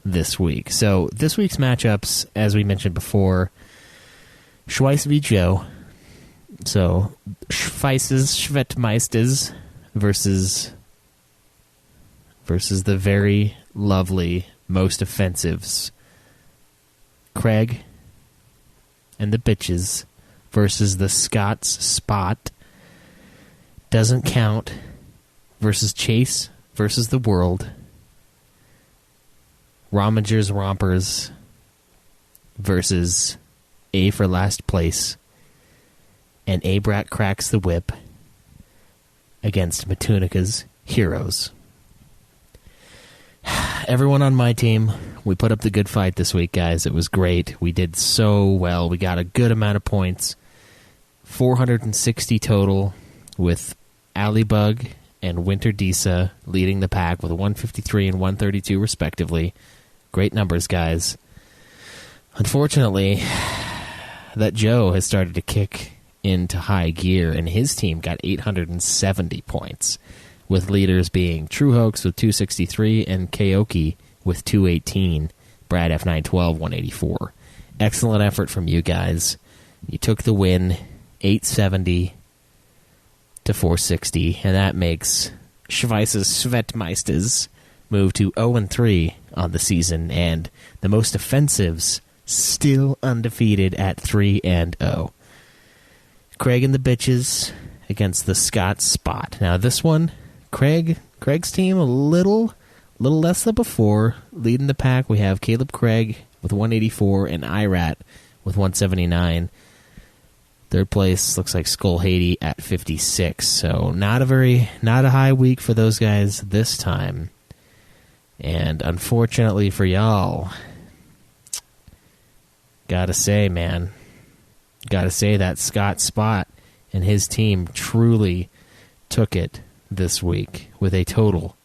this week. So this week's matchups, as we mentioned before, Schweiss v. Joe. So Schweisses, Schwettmeisters versus the very lovely Most Offensives. Craig and the Bitches versus the Scots Spot. Doesn't Count versus Chase versus the World. Romagers Rompers versus A for Last Place. And Abrat Cracks the Whip against Matunica's Heroes. Everyone on my team, we put up the good fight this week, guys. It was great. We did so well. We got a good amount of points. 460 total, with Allybug and Winter Disa leading the pack with 153 and 132 respectively. Great numbers, guys. Unfortunately, that Joe has started to kick into high gear, and his team got 870 points, with leaders being True Hoax with 263 and Kaoki with 218. Brad F912, 184. Excellent effort from you guys. You took the win, 870 to 460, and that makes Schweiss's Schwettmeisters move to 0-3 on the season, and the Most Offensives still undefeated at 3-0. Craig and the Bitches against the Scott Spot. Now this one, Craig's team a little less than before. Leading the pack, we have Caleb Craig with 184 and Irat with 179. Third place looks like Skull Haiti at 56. So not a high week for those guys this time. And unfortunately for y'all, gotta say, man, got to say that Scott Spot and his team truly took it this week with a total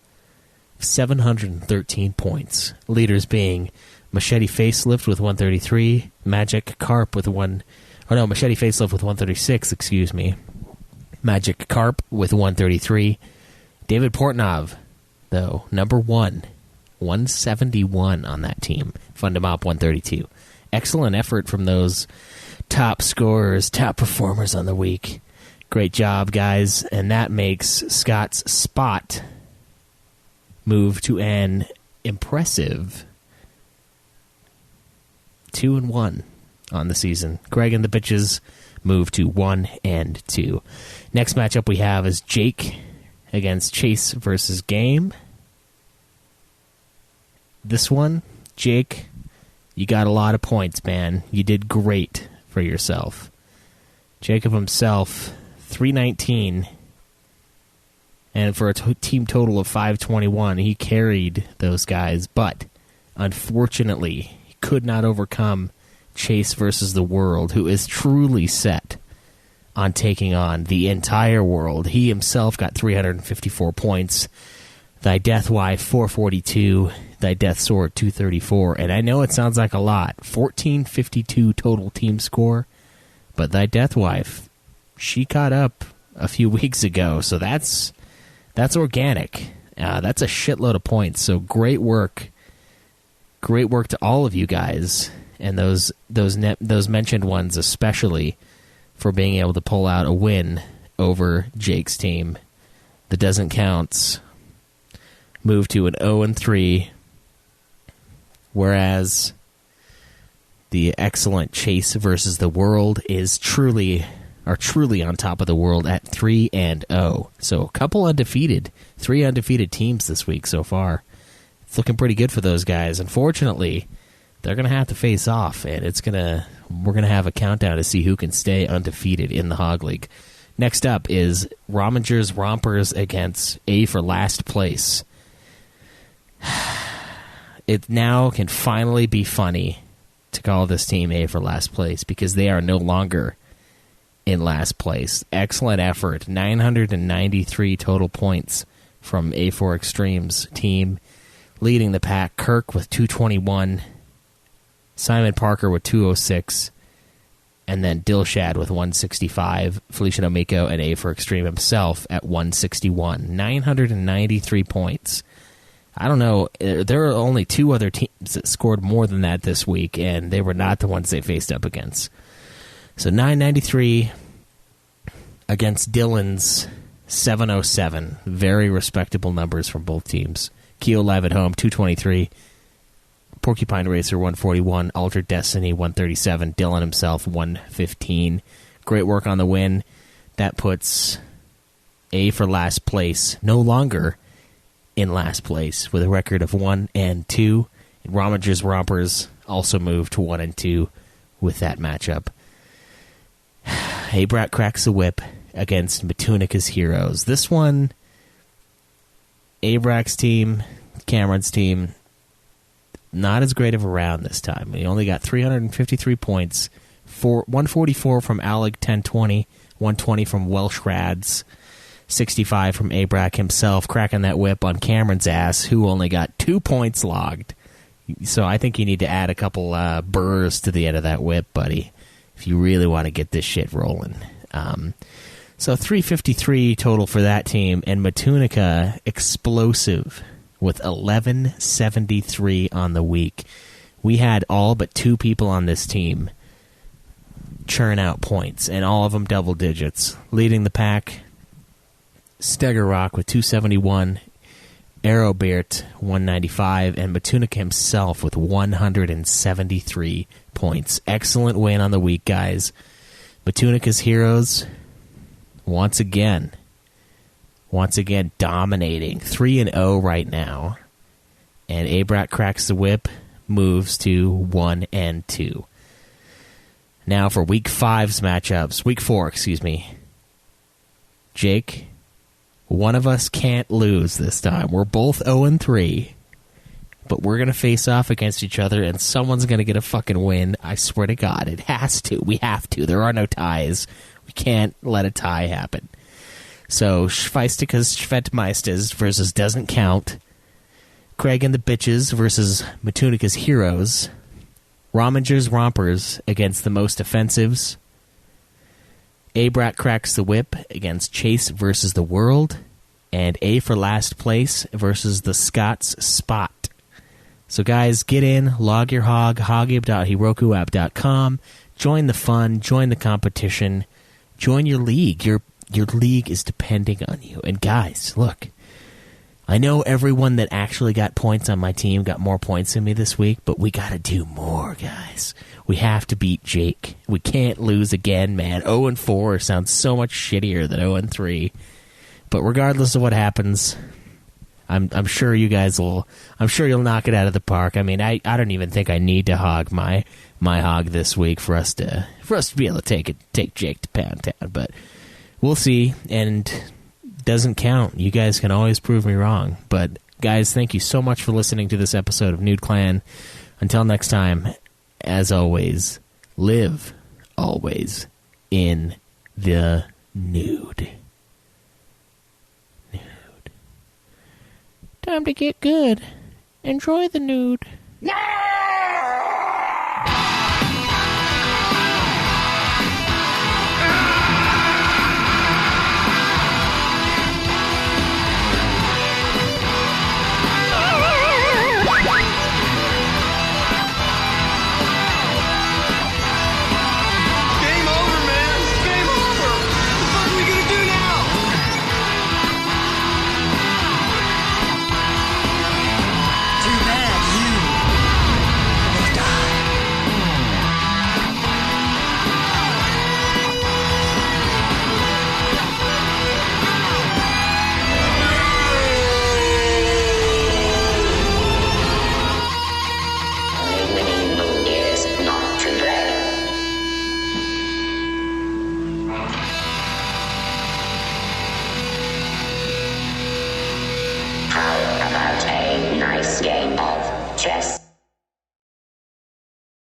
of 713 points. Leaders being Machete Facelift with 133, Magic Carp with Machete Facelift with 136, excuse me. Magic Carp with 133. David Portnov, though, number 171 on that team. Fundamop 132. Excellent effort from those top scorers, top performers on the week. Great job, guys. And that makes Scott's spot move to an impressive 2-1 on the season. Greg and the bitches move to 1-2. Next matchup we have is Jake against Chase versus Game. This one, Jake, you got a lot of points, man. You did great for yourself. Jacob himself, 319, and for a team total of 521, he carried those guys, but unfortunately, he could not overcome Chase versus the World, who is truly set on taking on the entire world. He himself got 354 points. Thy Death Wife, 442. Thy Death Sword, 234. And I know it sounds like a lot. 1452 total team score. But Thy Death Wife, she caught up a few weeks ago. So that's organic. That's a shitload of points. So great work. Great work to all of you guys. And those mentioned ones especially, for being able to pull out a win over Jake's team. The Doesn't Counts move to an 0-3, whereas the excellent Chase versus the World are truly on top of the world at 3-0. So a couple undefeated, 3 undefeated teams this week so far. It's looking pretty good for those guys. Unfortunately, they're going to have to face off, and we're going to have a countdown to see who can stay undefeated in the Hog League. Next up is Romagers Rompers against A for last place. It now can finally be funny to call this team A for last place, because they are no longer in last place. Excellent effort. 993 total points from A4 Extremes team. Leading the pack, Kirk with 221. Simon Parker with 206, and then Dilshad with 165, Feliciano Miko and A for Extreme himself at 161. 993 points. I don't know, there are only 2 other teams that scored more than that this week, and they were not the ones they faced up against. So 993 against Dylan's 707. Very respectable numbers from both teams. Keo Live at Home, 223. Porcupine Racer, 141. Altered Destiny, 137. Dylan himself, 115. Great work on the win. That puts A for last place, no longer in last place, with a record of 1-2. And Romagers Rompers also moved to 1-2 with that matchup. Abrat cracks the whip against Matunica's Heroes. This one, Abrak's team, Cameron's team, not as great of a round this time. He only got 353 points, 144 from Alec 1020, 120 from Welsh Rads, 65 from Abrak himself, cracking that whip on Cameron's ass, who only got 2 points logged. So I think you need to add a couple burrs to the end of that whip, buddy, if you really want to get this shit rolling. So 353 total for that team, and Matunica explosive with 1173 on the week. We had all but 2 people on this team churn out points, and all of them double digits. Leading the pack, Stegger Rock with 271, Arrowbeard 195, and Matunica himself with 173 points. Excellent win on the week, guys. Matunica's Heroes, once again dominating. 3-0 right now. And Abrat cracks the whip, moves to 1-2. Now for week 5's matchups. Week 4, excuse me. Jake, one of us can't lose this time. We're both 0-3. but we're going to face off against each other, and someone's going to get a fucking win. I swear to God, it has to. We have to. There are no ties. We can't let a tie happen. So, Schweistikas Schvetmeisters versus Doesn't Count. Craig and the Bitches versus Matunica's Heroes. Romingers Rompers against the Most Offensives. A-Brat Cracks the Whip against Chase versus the World. And A for Last Place versus the Scots Spot. So guys, get in, log your hog, hogib.herokuapp.com. Join the fun, join the competition, join your league. Your league is depending on you. And guys, look, I know everyone that actually got points on my team got more points than me this week, but we got to do more, guys. We have to beat Jake. We can't lose again, man. 0-4 sounds so much shittier than 0-3. But regardless of what happens, I'm sure you guys will. I'm sure you'll knock it out of the park. I mean, I don't even think I need to hog my hog this week for us to be able to take Jake to Pound Town. But we'll see. And doesn't count. You guys can always prove me wrong. But guys, thank you so much for listening to this episode of Nude Clan. Until next time, as always, live always in the nude. Time to get good. Enjoy the nude. No!